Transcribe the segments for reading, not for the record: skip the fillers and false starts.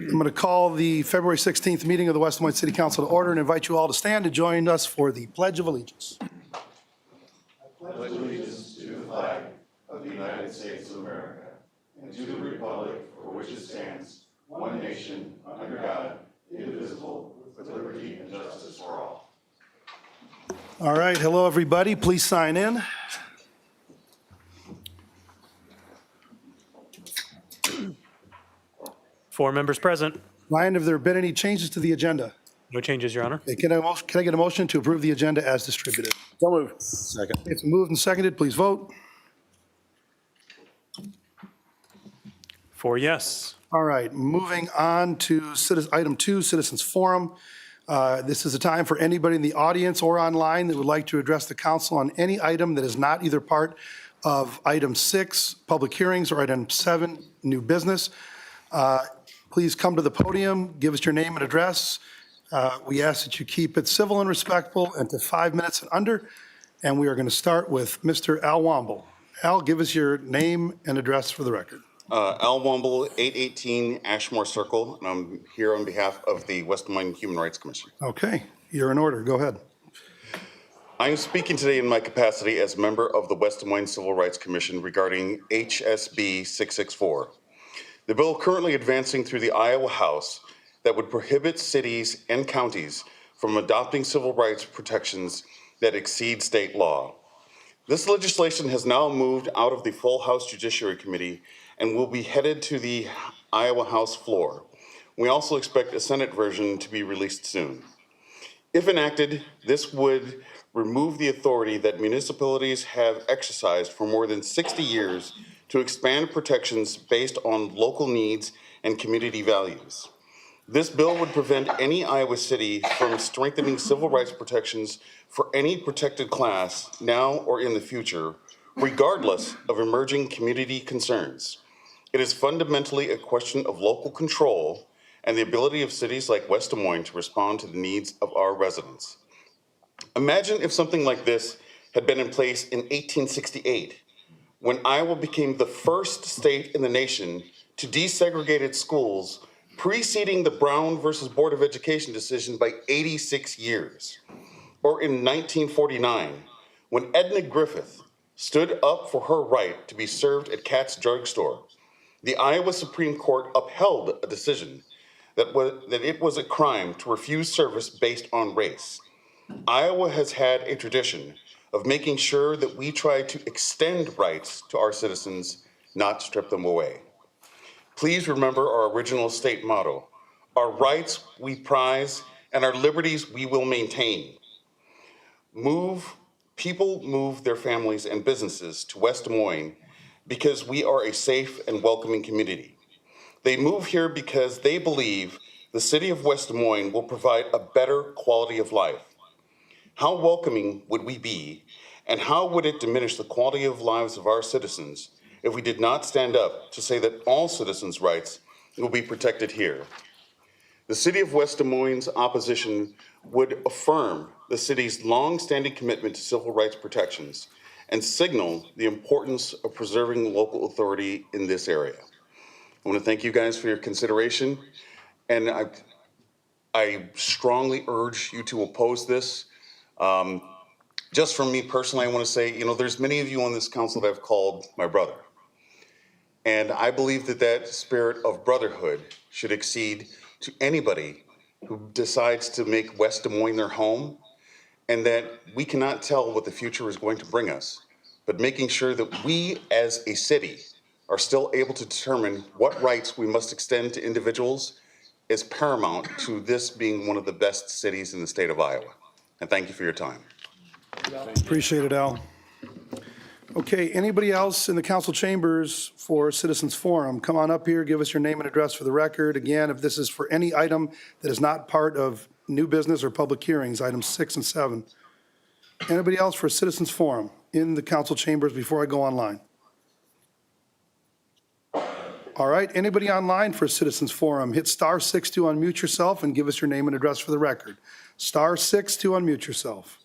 I'm going to call the February 16th meeting of the West Des Moines City Council to order and invite you all to stand and join us for the Pledge of Allegiance. Pledge allegiance to the flag of the United States of America and to the republic for which it stands, one nation, under God, indivisible, with liberty and justice for all. All right, hello, everybody. Please sign in. Four members present. Ryan, have there been any changes to the agenda? No changes, Your Honor. Okay, can I get a motion to approve the agenda as distributed? So moved. Second. It's moved and seconded. Please vote. 4 yes. All right, moving on to item 2, Citizens Forum. This is a time for anybody in the audience or online that would like to address the council on any item that is not either part of item 6, public hearings, or item 7, new business. Please come to the podium, give us your name and address. We ask that you keep it civil and respectful and to 5 minutes and under. And we are going to start with Mr. Al Womble. Al, give us your name and address for the record. Al Womble, 818 Ashmore Circle, and I'm here on behalf of the West Des Moines Human Rights Commission. Okay, you're in order. Go ahead. I am speaking today in my capacity as member of the West Des Moines Civil Rights Commission regarding HSB 664. The bill currently advancing through the Iowa House that would prohibit cities and counties from adopting civil rights protections that exceed state law. This legislation has now moved out of the full House Judiciary Committee and will be headed to the Iowa House floor. We also expect a Senate version to be released soon. If enacted, this would remove the authority that municipalities have exercised for more than 60 years to expand protections based on local needs and community values. This bill would prevent any Iowa city from strengthening civil rights protections for any protected class now or in the future, regardless of emerging community concerns. It is fundamentally a question of local control and the ability of cities like West Des Moines to respond to the needs of our residents. Imagine if something like this had been in place in 1868, when Iowa became the first state in the nation to desegregate its schools, preceding the Brown versus Board of Education decision by 86 years. Or in 1949, when Edna Griffith stood up for her right to be served at Katz Drugstore, the Iowa Supreme Court upheld a decision that it was a crime to refuse service based on race. Iowa has had a tradition of making sure that we try to extend rights to our citizens, not strip them away. Please remember our original state motto: our rights we prize and our liberties we will maintain. People move their families and businesses to West Des Moines because we are a safe and welcoming community. They move here because they believe the city of West Des Moines will provide a better quality of life. How welcoming would we be, and how would it diminish the quality of lives of our citizens if we did not stand up to say that all citizens' rights will be protected here? The City of West Des Moines' opposition would affirm the city's long-standing commitment to civil rights protections and signal the importance of preserving local authority in this area. I want to thank you guys for your consideration, and I strongly urge you to oppose this. Just from me personally, I want to say, there's many of you on this council that have called my brother. And I believe that that spirit of brotherhood should exceed to anybody who decides to make West Des Moines their home, and that we cannot tell what the future is going to bring us, but making sure that we as a city are still able to determine what rights we must extend to individuals is paramount to this being one of the best cities in the state of Iowa. And thank you for your time. Appreciate it, Al. Okay, anybody else in the council chambers for Citizens Forum? Come on up here, give us your name and address for the record. Again, if this is for any item that is not part of new business or public hearings, items 6 and 7. Anybody else for Citizens Forum in the council chambers before I go online? All right, anybody online for Citizens Forum, hit *6 to unmute yourself and give us your name and address for the record. *6 to unmute yourself.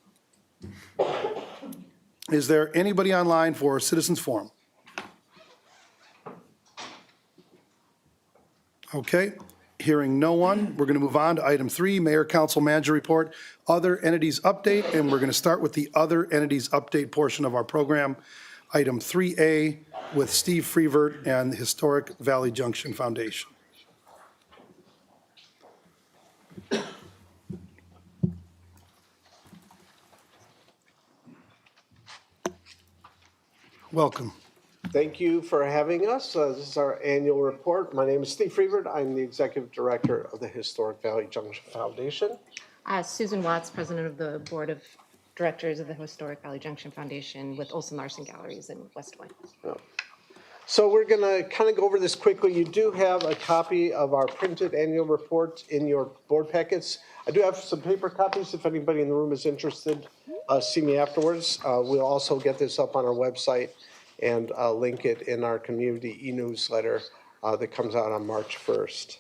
Is there anybody online for Citizens Forum? Okay, hearing no one, we're going to move on to item 3, Mayor, Council, Manager Report, Other Entities Update, and we're going to start with the Other Entities Update portion of our program. Item 3A with Steve Freevert and the Historic Valley Junction Foundation. Welcome. Thank you for having us. This is our annual report. My name is Steve Freevert. I'm the Executive Director of the Historic Valley Junction Foundation. Susan Watts, President of the Board of Directors of the Historic Valley Junction Foundation with Olson Larson Galleries in West Des Moines. So we're going to kind of go over this quickly. You do have a copy of our printed annual report in your board packets. I do have some paper copies if anybody in the room is interested. See me afterwards. We'll also get this up on our website and link it in our community e-newsletter that comes out on March 1st.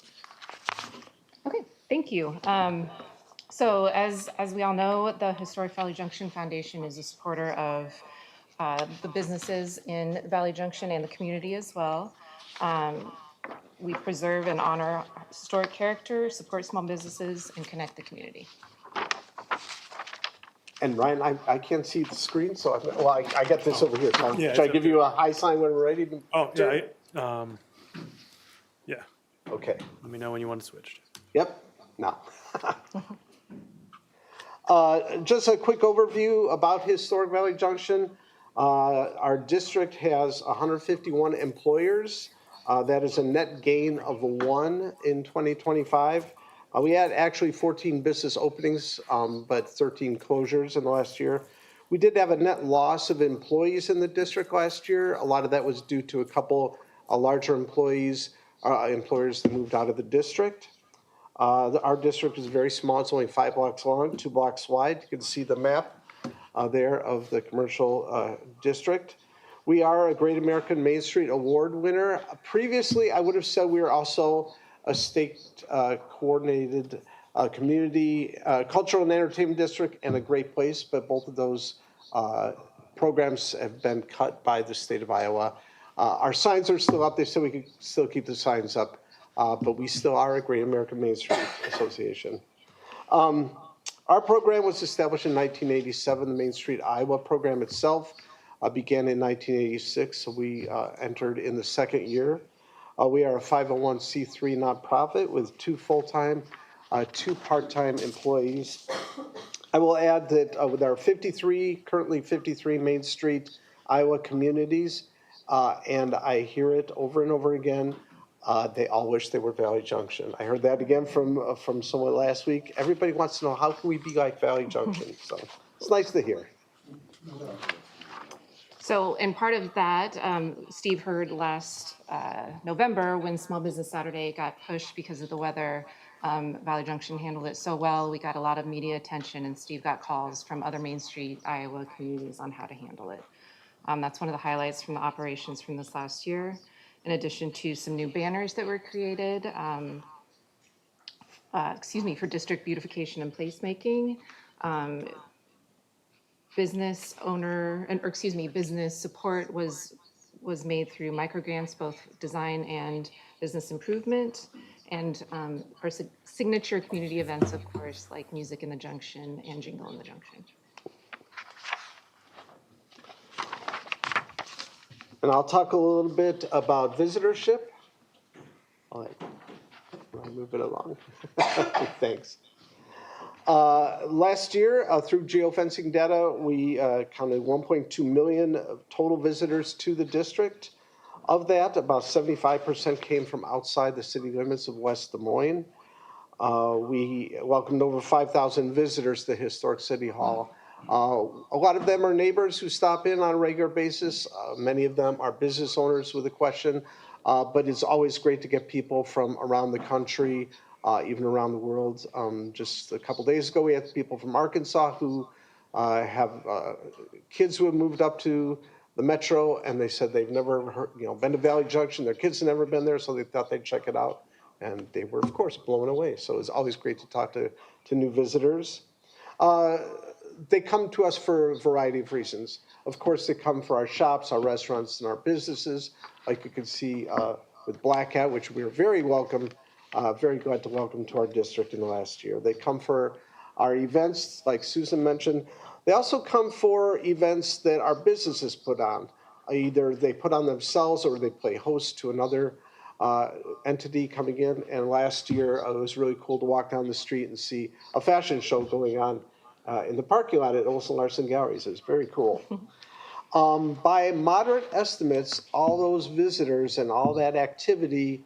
Okay, thank you. So as we all know, the Historic Valley Junction Foundation is a supporter of the businesses in Valley Junction and the community as well. We preserve and honor historic character, support small businesses, and connect the community. And Ryan, I can't see the screen, so I got this over here. Yeah, Should I it's give you a high sign when we're ready? Oh, yeah, yeah. Okay. Let me know when you want to switch. Yep. No. Just a quick overview about Historic Valley Junction. Our district has 151 employers. That is a net gain of 1 in 2025. We had actually 14 business openings, but 13 closures in the last year. We did have a net loss of employees in the district last year. A lot of that was due to a couple larger employers that moved out of the district. Our district is very small. It's only 5 blocks long, 2 blocks wide. You can see the map there of the commercial district. We are a Great American Main Street Award winner. Previously, I would have said we were also a state coordinated community cultural and entertainment district and a great place, but both of those programs have been cut by the state of Iowa. Our signs are still up. They said we could still keep the signs up, but we still are a Great American Main Street Association. Our program was established in 1987. The Main Street Iowa program itself began in 1986, so we entered in the second year. We are a 501c3 nonprofit with 2 full-time, 2 part-time employees. I will add that with our currently 53 Main Street Iowa communities, and I hear it over and over again, they all wish they were Valley Junction. I heard that again from someone last week. Everybody wants to know, how can we be like Valley Junction? So it's nice to hear. So, and part of that, Steve heard last November when Small Business Saturday got pushed because of the weather. Valley Junction handled it so well. We got a lot of media attention, and Steve got calls from other Main Street Iowa communities on how to handle it. That's one of the highlights from the operations from this last year, in addition to some new banners that were created. for district beautification and placemaking. Business owner, business support was made through microgrants, both design and business improvement. And our signature community events, of course, like Music in the Junction and Jingle in the Junction. And I'll talk a little bit about visitorship. I'll move it along. Thanks. Last year, through geofencing data, we counted 1.2 million of total visitors to the district. Of that, about 75% came from outside the city limits of West Des Moines. We welcomed over 5,000 visitors to Historic City Hall. A lot of them are neighbors who stop in on a regular basis. Many of them are business owners with a question, but it's always great to get people from around the country, even around the world. Just a couple days ago, we had people from Arkansas who have kids who have moved up to the metro, and they said they've never been to Valley Junction. Their kids have never been there, so they thought they'd check it out. And they were, of course, blown away. So it's always great to talk to new visitors. They come to us for a variety of reasons. Of course, they come for our shops, our restaurants, and our businesses, like you can see with Black Hat, which we are very glad to welcome to our district in the last year. They come for our events, like Susan mentioned. They also come for events that our businesses put on. Either they put on themselves or they play host to another entity coming in. And last year, it was really cool to walk down the street and see a fashion show going on in the parking lot at Olson Larson Galleries. It was very cool. By moderate estimates, all those visitors and all that activity,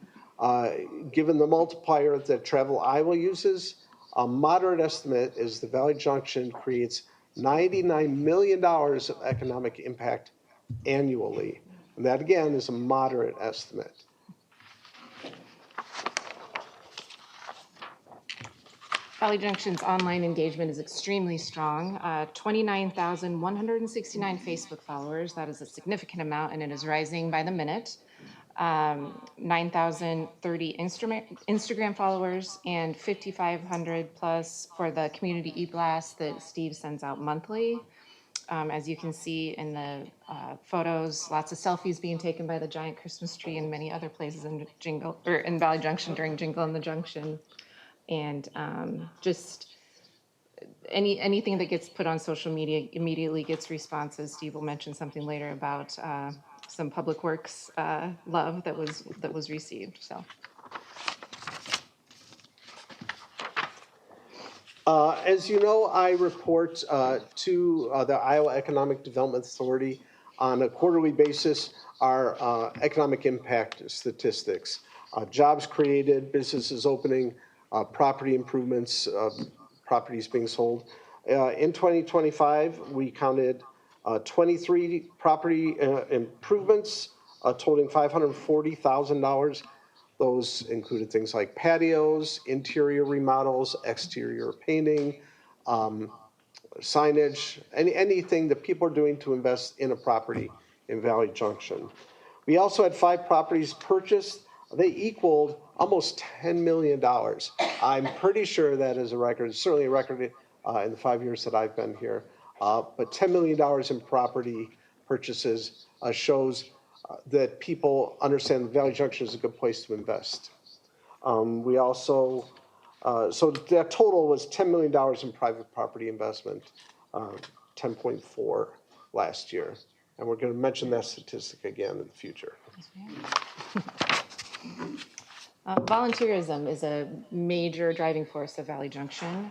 given the multiplier that Travel Iowa uses, a moderate estimate is the Valley Junction creates $99 million of economic impact annually. And that, again, is a moderate estimate. Valley Junction's online engagement is extremely strong. 29,169 Facebook followers. That is a significant amount, and it is rising by the minute. 9,030 Instagram followers, and 5,500 plus for the community e-blast that Steve sends out monthly. As you can see in the photos, lots of selfies being taken by the giant Christmas tree and many other places in Valley Junction during Jingle in the Junction. And just anything that gets put on social media immediately gets responses. Steve will mention something later about some public works love that was received. So. As you know, I report to the Iowa Economic Development Authority on a quarterly basis our economic impact statistics. Jobs created, businesses opening, property improvements, properties being sold. In 2025, we counted 23 property improvements totaling $540,000. Those included things like patios, interior remodels, exterior painting, signage, anything that people are doing to invest in a property in Valley Junction. We also had 5 properties purchased. They equaled almost $10 million. I'm pretty sure that is a record. It's certainly a record in the 5 years that I've been here. But $10 million in property purchases shows that people understand that Valley Junction is a good place to invest. We also, so that total was $10 million in private property investment, 10.4 last year. And we're going to mention that statistic again in the future. Volunteerism is a major driving force of Valley Junction.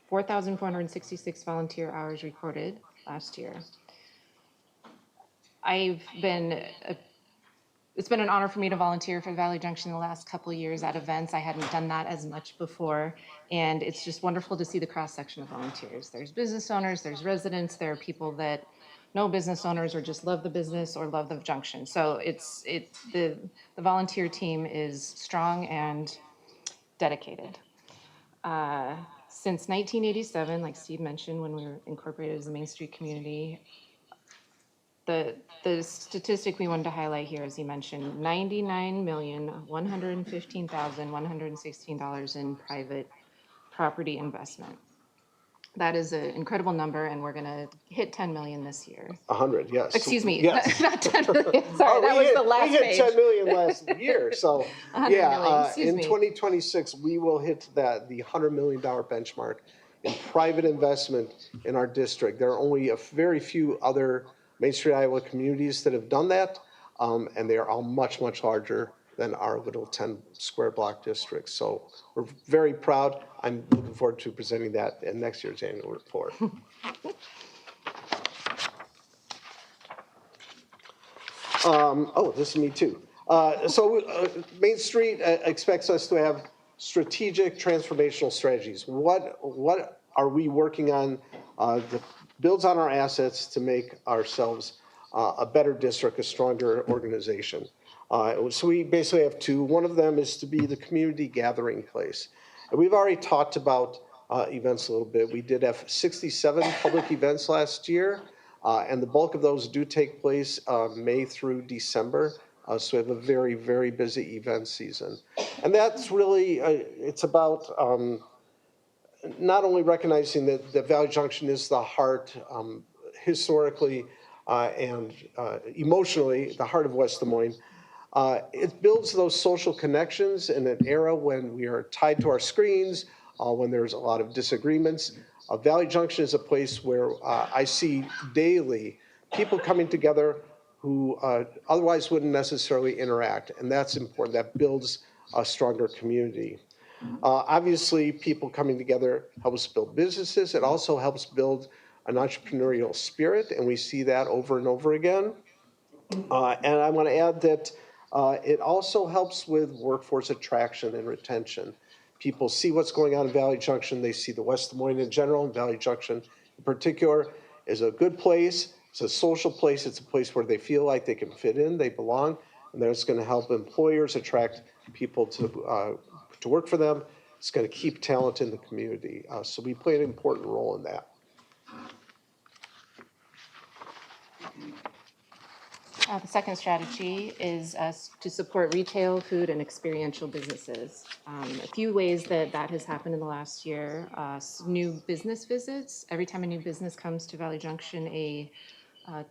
4,466 volunteer hours recorded last year. It's been an honor for me to volunteer for Valley Junction the last couple of years at events. I hadn't done that as much before, and it's just wonderful to see the cross-section of volunteers. There's business owners, there's residents, there are people that know business owners or just love the business or love the junction. So the volunteer team is strong and dedicated. Since 1987, like Steve mentioned, when we were incorporated as a Main Street community, The statistic we wanted to highlight here, as you mentioned, $99,115,116 in private property investment. That is an incredible number, and we're going to hit 10 million this year. 100, yes. Excuse me, Yes. not 10 million. Sorry, Oh, that was the last we hit page. 10 million last year, so, 100 yeah, million, excuse in me. 2026, we will hit the $100 million benchmark in private investment in our district. There are only a very few other Main Street, Iowa communities that have done that, and they are all much, much larger than our little 10 square block district. So we're very proud. I'm looking forward to presenting that in next year's annual report. This is me too. Main Street expects us to have strategic transformational strategies. What are we working on that builds on our assets to make ourselves a better district, a stronger organization? So we basically have two. One of them is to be the community gathering place. And we've already talked about events a little bit. We did have 67 public events last year. And the bulk of those do take place May through December. So we have a very, very busy event season. And that's really, it's about not only recognizing that Valley Junction is the heart, historically and emotionally, the heart of West Des Moines. It builds those social connections in an era when we are tied to our screens, when there's a lot of disagreements. Valley Junction is a place where I see daily people coming together who otherwise wouldn't necessarily interact, and that's important. That builds a stronger community. Obviously, people coming together helps build businesses. It also helps build an entrepreneurial spirit, and we see that over and over again. And I want to add that it also helps with workforce attraction and retention. People see what's going on in Valley Junction. They see the West Des Moines in general, and Valley Junction in particular is a good place. It's a social place. It's a place where they feel like they can fit in, they belong, and that's going to help employers attract people to work for them. It's going to keep talent in the community. So we play an important role in that. The second strategy is to support retail, food, and experiential businesses. A few ways that has happened in the last year. New business visits. Every time a new business comes to Valley Junction,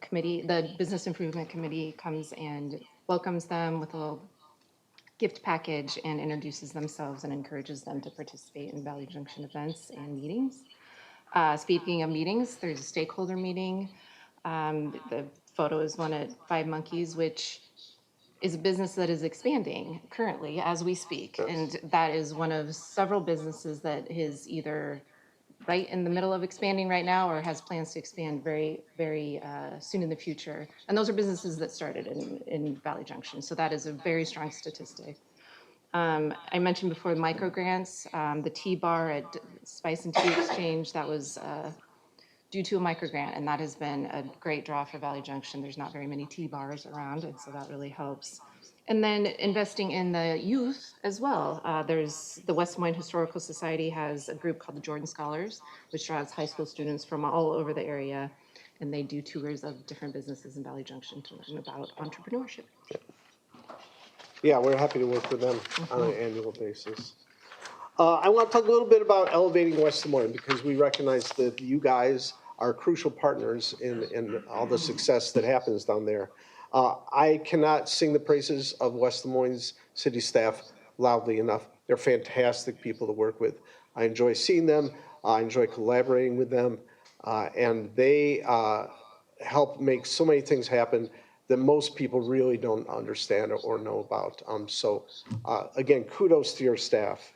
committee, the Business Improvement Committee comes and welcomes them with a gift package and introduces themselves and encourages them to participate in Valley Junction events and meetings. Speaking of meetings, there's a stakeholder meeting. The photo is one at Five Monkeys, which is a business that is expanding currently as we speak. And that is one of several businesses that is either right in the middle of expanding right now or has plans to expand very, very soon in the future. And those are businesses that started in Valley Junction. So that is a very strong statistic. I mentioned before micro grants, the tea bar at Spice and Tea Exchange, that was due to a micro grant, and that has been a great draw for Valley Junction. There's not very many tea bars around, and so that really helps. And then investing in the youth as well. There's the West Des Moines Historical Society has a group called the Jordan Scholars, which draws high school students from all over the area, and they do tours of different businesses in Valley Junction to learn about entrepreneurship. Yeah, we're happy to work with them on an annual basis. I want to talk a little bit about elevating West Des Moines because we recognize that you guys are crucial partners in all the success that happens down there. I cannot sing the praises of West Des Moines city staff loudly enough. They're fantastic people to work with. I enjoy seeing them. I enjoy collaborating with them. And they help make so many things happen that most people really don't understand or know about. So again, kudos to your staff.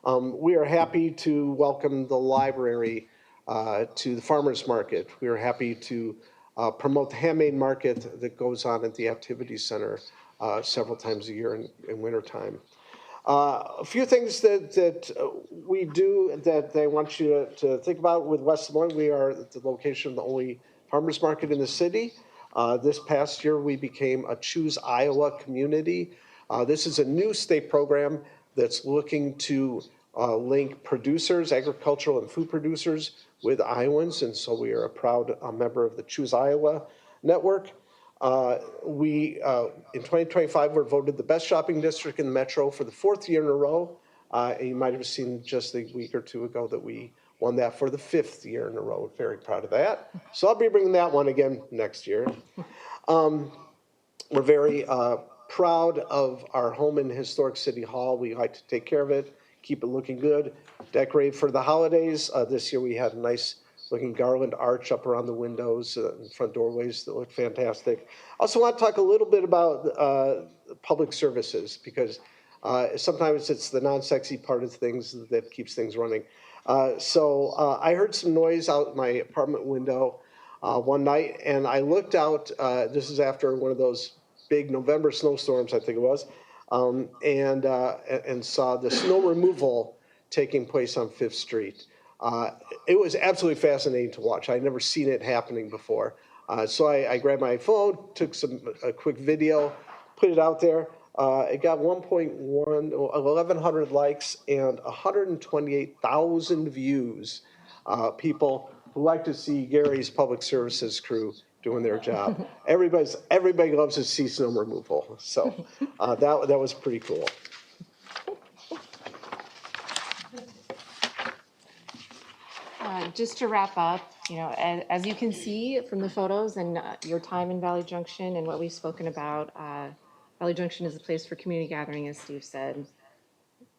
We are happy to welcome the library to the farmers market. We are happy to promote the handmade market that goes on at the activity center several times a year in wintertime. A few things that we do that I want you to think about with West Des Moines. We are at the location of the only farmers market in the city. This past year, we became a Choose Iowa community. This is a new state program that's looking to link producers, agricultural and food producers with Iowans, and so we are a proud member of the Choose Iowa network. In 2025, we're voted the best shopping district in the metro for the 4th year in a row. And you might have seen just a week or two ago that we won that for the 5th year in a row. Very proud of that. So I'll be bringing that one again next year. We're very proud of our home in historic City Hall. We like to take care of it, keep it looking good, decorate for the holidays. This year we had a nice looking garland arch up around the windows and front doorways that look fantastic. I also want to talk a little bit about public services, because sometimes it's the non-sexy part of things that keeps things running. So I heard some noise out my apartment window one night, and I looked out. This is after one of those big November snowstorms, I think it was, and saw the snow removal taking place on 5th Street. It was absolutely fascinating to watch. I'd never seen it happening before. So I grabbed my phone, took a quick video, put it out there. It got 1,100 likes and 128,000 views. People who like to see Gary's public services crew doing their job. Everybody loves to see snow removal. So that was pretty cool. Just to wrap up, as you can see from the photos and your time in Valley Junction and what we've spoken about, Valley Junction is a place for community gathering, as Steve said.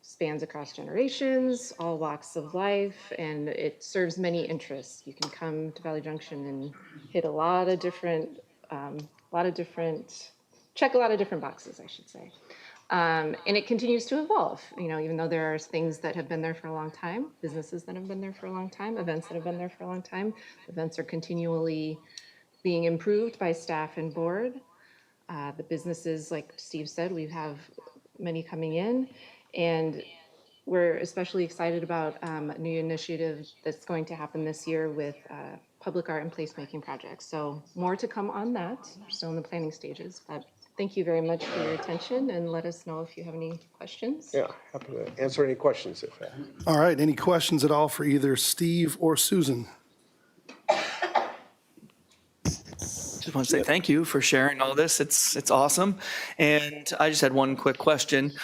Spans across generations, all walks of life, and it serves many interests. You can come to Valley Junction and hit check a lot of different boxes, I should say. And it continues to evolve, even though there are things that have been there for a long time, businesses that have been there for a long time, events that have been there for a long time. Events are continually being improved by staff and board. The businesses, like Steve said, we have many coming in, and we're especially excited about a new initiative that's going to happen this year with public art and placemaking projects. So more to come on that. We're still in the planning stages, but thank you very much for your attention, and let us know if you have any questions. Yeah, happy to answer any questions if that. All right, any questions at all for either Steve or Susan? Just want to say thank you for sharing all this. It's awesome. And I just had one quick question.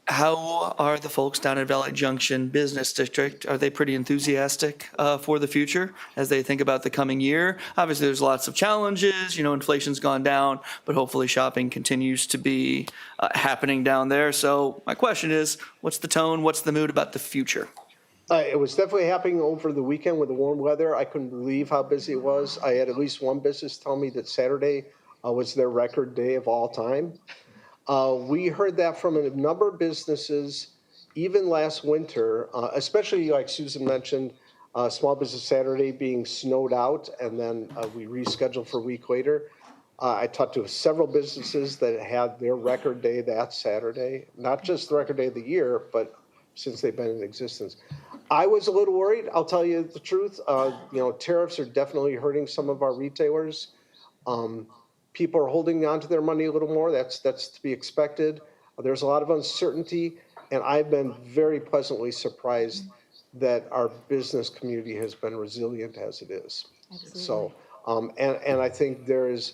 How are the folks down at Valley Junction Business District? Are they pretty enthusiastic for the future as they think about the coming year? Obviously, there's lots of challenges. Inflation's gone down, but hopefully shopping continues to be happening down there. So my question is, what's the tone? What's the mood about the future? It was definitely happening over the weekend with the warm weather. I couldn't believe how busy it was. I had at least one business tell me that Saturday was their record day of all time. We heard that from a number of businesses, even last winter, especially like Susan mentioned, Small Business Saturday being snowed out, and then we rescheduled for a week later. I talked to several businesses that had their record day that Saturday, not just the record day of the year, but since they've been in existence. I was a little worried, I'll tell you the truth. Tariffs are definitely hurting some of our retailers. People are holding on to their money a little more. That's to be expected. There's a lot of uncertainty, and I've been very pleasantly surprised that our business community has been resilient as it is. Absolutely. So, and I think there is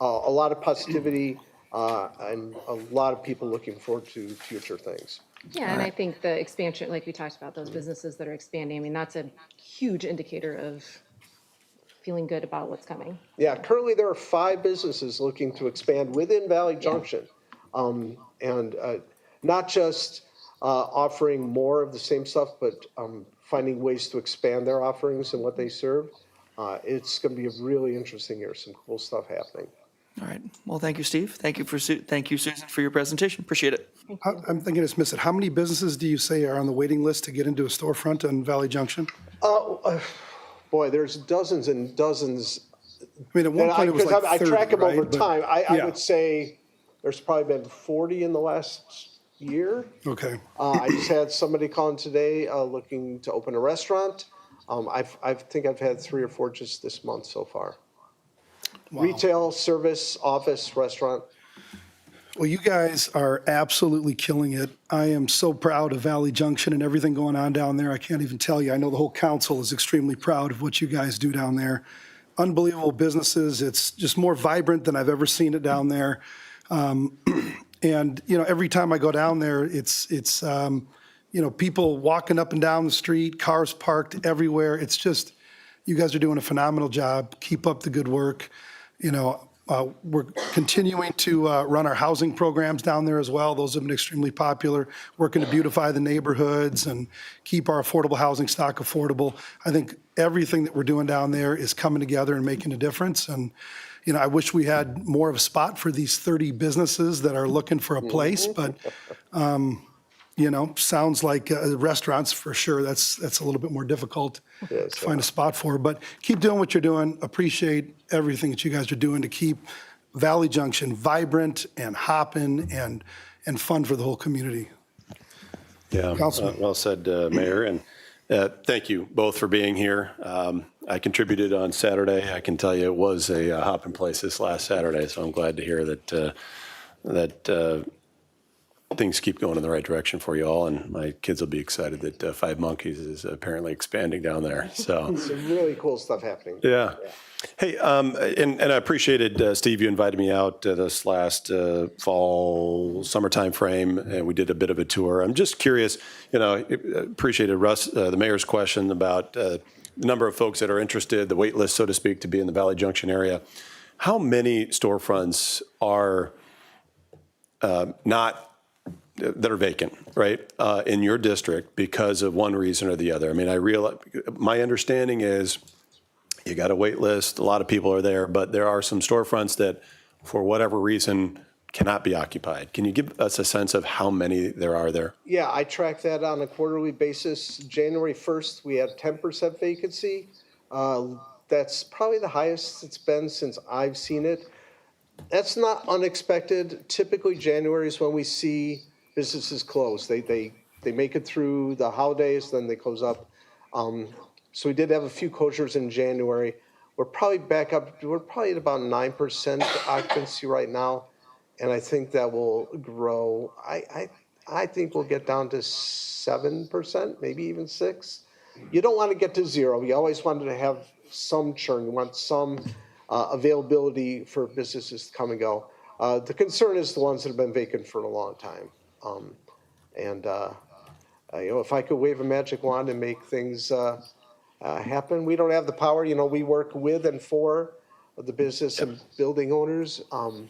a lot of positivity and a lot of people looking forward to future things. Yeah, and I think the expansion, like we talked about, those businesses that are expanding, that's a huge indicator of feeling good about what's coming. Yeah, currently there are 5 businesses looking to expand within Valley Junction. And not just offering more of the same stuff, but finding ways to expand their offerings and what they serve. It's going to be a really interesting year, some cool stuff happening. All right. Well, thank you, Steve. Thank you, Susan, for your presentation. Appreciate it. I'm thinking it's missed it. How many businesses do you say are on the waiting list to get into a storefront on Valley Junction? Boy, there's dozens and dozens. I mean, at one point it was like 30, I track them over right? But- time. I yeah. would say there's probably been 40 in the last year. Okay. I just had somebody calling today looking to open a restaurant. I think I've had 3 or 4 just this month so far. Wow. Retail, service, office, restaurant. Well, you guys are absolutely killing it. I am so proud of Valley Junction and everything going on down there. I can't even tell you. I know the whole council is extremely proud of what you guys do down there. unbelievable businesses. It's just more vibrant than I've ever seen it down there. And, every time I go down there, it's people walking up and down the street, cars parked everywhere. It's just, you guys are doing a phenomenal job. Keep up the good work. We're continuing to run our housing programs down there as well. Those have been extremely popular, working to beautify the neighborhoods and keep our affordable housing stock affordable. I think everything that we're doing down there is coming together and making a difference. And, I wish we had more of a spot for these 30 businesses that are looking for a place, but, sounds like restaurants for sure. That's a little bit more difficult to find a spot for. But keep doing what you're doing. Appreciate everything that you guys are doing to keep Valley Junction vibrant and hopping and fun for the whole community. Yeah, Councilman. well said, Mayor, and thank you both for being here. I contributed on Saturday. I can tell you it was a hopping place this last Saturday, so I'm glad to hear that things keep going in the right direction for you all, and my kids will be excited that Five Monkeys is apparently expanding down there. So, Some really cool stuff happening. yeah. Hey, and I appreciated, Steve, you invited me out this last fall, summer time frame, and we did a bit of a tour. I'm just curious, appreciated Russ, the mayor's question about the number of folks that are interested, the wait list, so to speak, to be in the Valley Junction area. How many storefronts are that are vacant, right, in your district because of one reason or the other? I mean, my understanding is you got a wait list, a lot of people are there, but there are some storefronts that, for whatever reason, cannot be occupied. Can you give us a sense of how many there are there? Yeah, I track that on a quarterly basis. January 1st, we had 10% vacancy. That's probably the highest it's been since I've seen it. That's not unexpected. Typically, January is when we see businesses close. They make it through the holidays, then they close up. So we did have a few closures in January. We're probably back up. We're probably at about 9% occupancy right now, and I think that will grow. I think we'll get down to 7%, maybe even 6%. You don't want to get to 0. You always wanted to have some churn. You want some availability for businesses to come and go. The concern is the ones that have been vacant for a long time. If I could wave a magic wand and make things happen, we don't have the power. We work with and for the business and building owners. But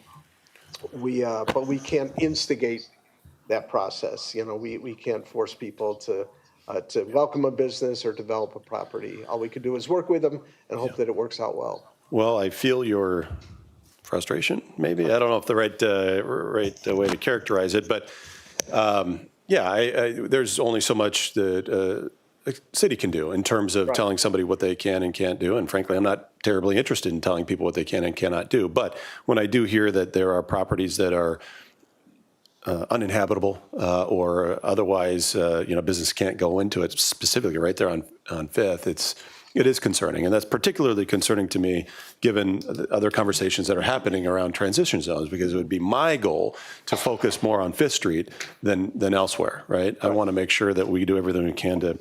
we can't instigate that process. We can't force people to welcome a business or develop a property. All we can do is work with them and hope that it works out well. Well, I feel your frustration, maybe. I don't know if the right way to characterize it, but there's only so much that a city can do in terms of telling somebody what they can and can't do. And frankly, I'm not terribly interested in telling people what they can and cannot do. But when I do hear that there are properties that are uninhabitable or otherwise, business can't go into it, specifically right there on Fifth, it is concerning. And that's particularly concerning to me, given the other conversations that are happening around transition zones, because it would be my goal to focus more on Fifth Street than elsewhere, right? I want to make sure that we do everything we can to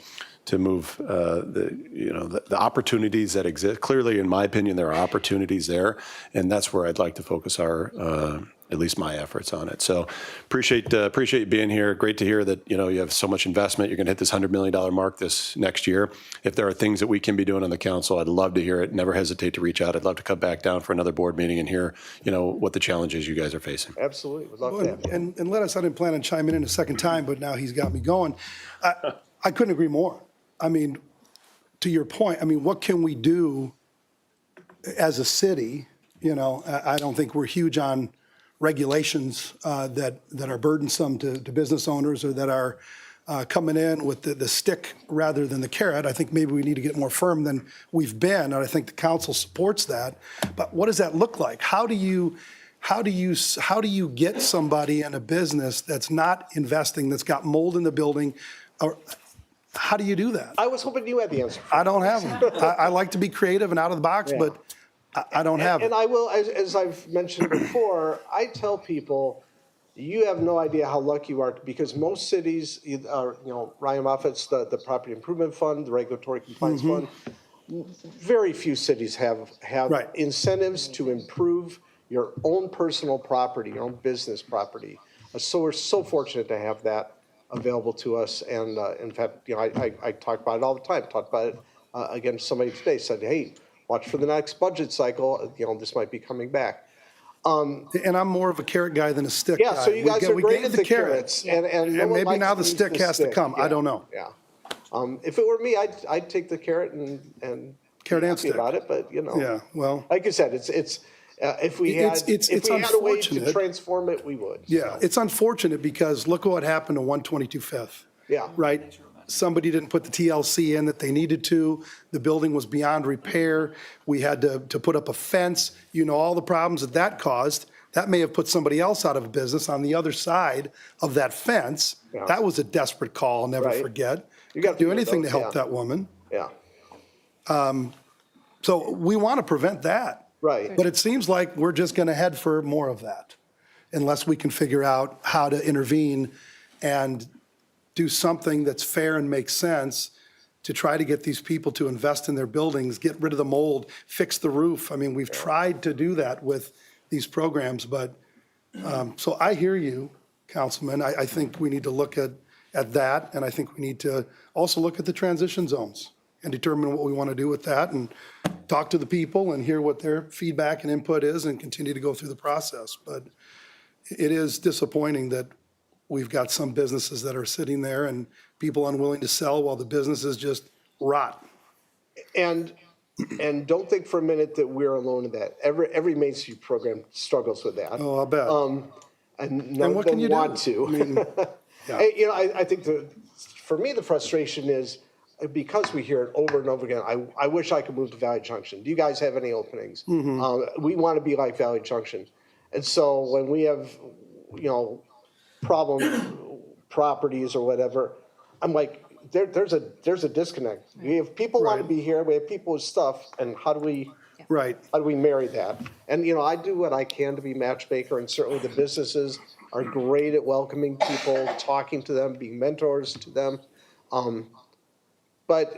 move the opportunities that exist. Clearly, in my opinion, there are opportunities there, and that's where I'd like to focus our at least my efforts on it. So appreciate you being here. Great to hear that you have so much investment. You're going to hit this $100 million mark this next year. If there are things that we can be doing on the council, I'd love to hear it. Never hesitate to reach out. I'd love to come back down for another board meeting and hear what the challenges you guys are facing. Absolutely, would love to have you. And let us, I didn't plan on chiming in a second time, but now he's got me going. I couldn't agree more. I mean, to your point, what can we do as a city? I don't think we're huge on regulations that are burdensome to business owners or that are coming in with the stick rather than the carrot. I think maybe we need to get more firm than we've been, and I think the council supports that. But what does that look like? How do you get somebody in a business that's not investing, that's got mold in the building? Or how do you do that? I was hoping you had the answer. I don't have them. I like to be creative and out of the box, but I don't have And it. I will, as I've mentioned before, I tell people, you have no idea how lucky you are, because most cities are, Ryan Moffat's the Property Improvement Fund, the Regulatory Compliance Fund. very few cities have Right. incentives to improve your own personal property, your own business property. So we're so fortunate to have that available to us. And in fact, I talk about it all the time. Talked about it again to somebody today. Said, hey, watch for the next budget cycle. This might be coming back. And I'm more of a carrot guy than a stick Yeah, guy. so you guys are We great gave at the carrots, and no And one maybe likes now to the use stick has to come. I Yeah, don't know. Yeah. If it were me, I'd take the carrot and Carrot be and happy stick. about it. But Yeah, well, like I said, it's if we had It's if we had a way to unfortunate. transform it, we would. yeah, it's unfortunate because look what happened to 122 Fifth. Yeah. Right? Somebody didn't put the TLC in that they needed to. The building was beyond repair. We had to put up a fence. All the problems that caused. That may have put somebody else out of business on the other side of that fence. Yeah. That was a desperate call, I'll never Right. forget. You gotta Do think of anything to those, help yeah. that woman. Yeah. So we want to prevent that. Right. But it seems like we're just going to head for more of that unless we can figure out how to intervene and do something that's fair and makes sense to try to get these people to invest in their buildings, get rid of the mold, fix the roof. I mean, we've tried to do that with these programs, but, so I hear you, Councilman. I think we need to look at that, and I think we need to also look at the transition zones and determine what we want to do with that and talk to the people and hear what their feedback and input is and continue to go through the process. But it is disappointing that we've got some businesses that are sitting there and people unwilling to sell while the businesses just rot. And don't think for a minute that we're alone in that. Every Main Street program struggles with that. Oh, I'll bet. And none what of can them you do? want to. I mean, yeah. I think for me, the frustration is because we hear it over and over again, I wish I could move to Valley Junction. Do you guys have any openings? We want to be like Valley Junction. And so when we have, problem properties or whatever, I'm like, there's a disconnect. We have people want to Right. be here, we have people with stuff, and how do we Right. marry that? And, I do what I can to be matchmaker, and certainly the businesses are great at welcoming people, talking to them, being mentors to them. But,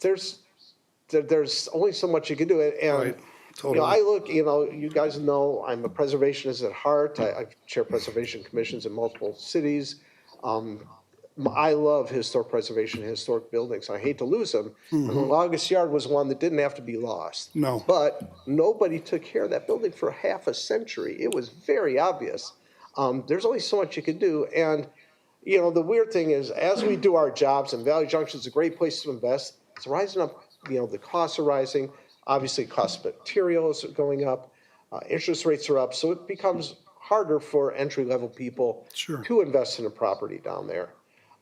there's only so much you can do. And, Right. Totally. I look, you guys know I'm a preservationist at heart. I chair preservation commissions in multiple cities. I love historic preservation, historic buildings. I hate to lose them. And the August Yard was one that didn't have to be lost. No. But nobody took care of that building for half a century. It was very obvious. There's only so much you can do. And, the weird thing is, as we do our jobs, and Valley Junction is a great place to invest, it's rising up, the costs are rising. Obviously, cost of materials are going up. Interest rates are up. So it becomes harder for entry-level people Sure. to invest in a property down there.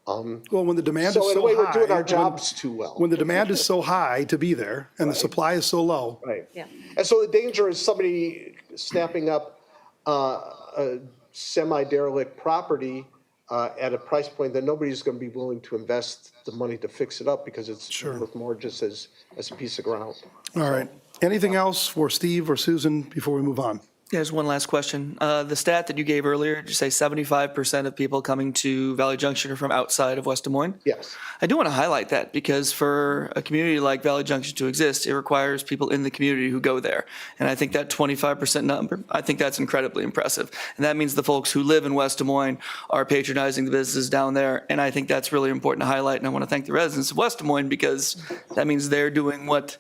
Well, when the demand is So in a so way, we're high. doing our jobs too well. When the demand is so high to be there and the supply is so low. Right. Yeah. And so the danger is somebody snapping up a semi-derelict property at a price point that nobody's going to be willing to invest the money to fix it up because it's Sure. worth more just as a piece of ground. All right. Anything else for Steve or Susan before we move on? Yeah, there's one last question. The stat that you gave earlier, did you say 75% of people coming to Valley Junction are from outside of West Des Moines? Yes. I do want to highlight that because for a community like Valley Junction to exist, it requires people in the community who go there. And I think that 25% number, I think that's incredibly impressive. And that means the folks who live in West Des Moines are patronizing the businesses down there. And I think that's really important to highlight. And I want to thank the residents of West Des Moines because that means they're doing what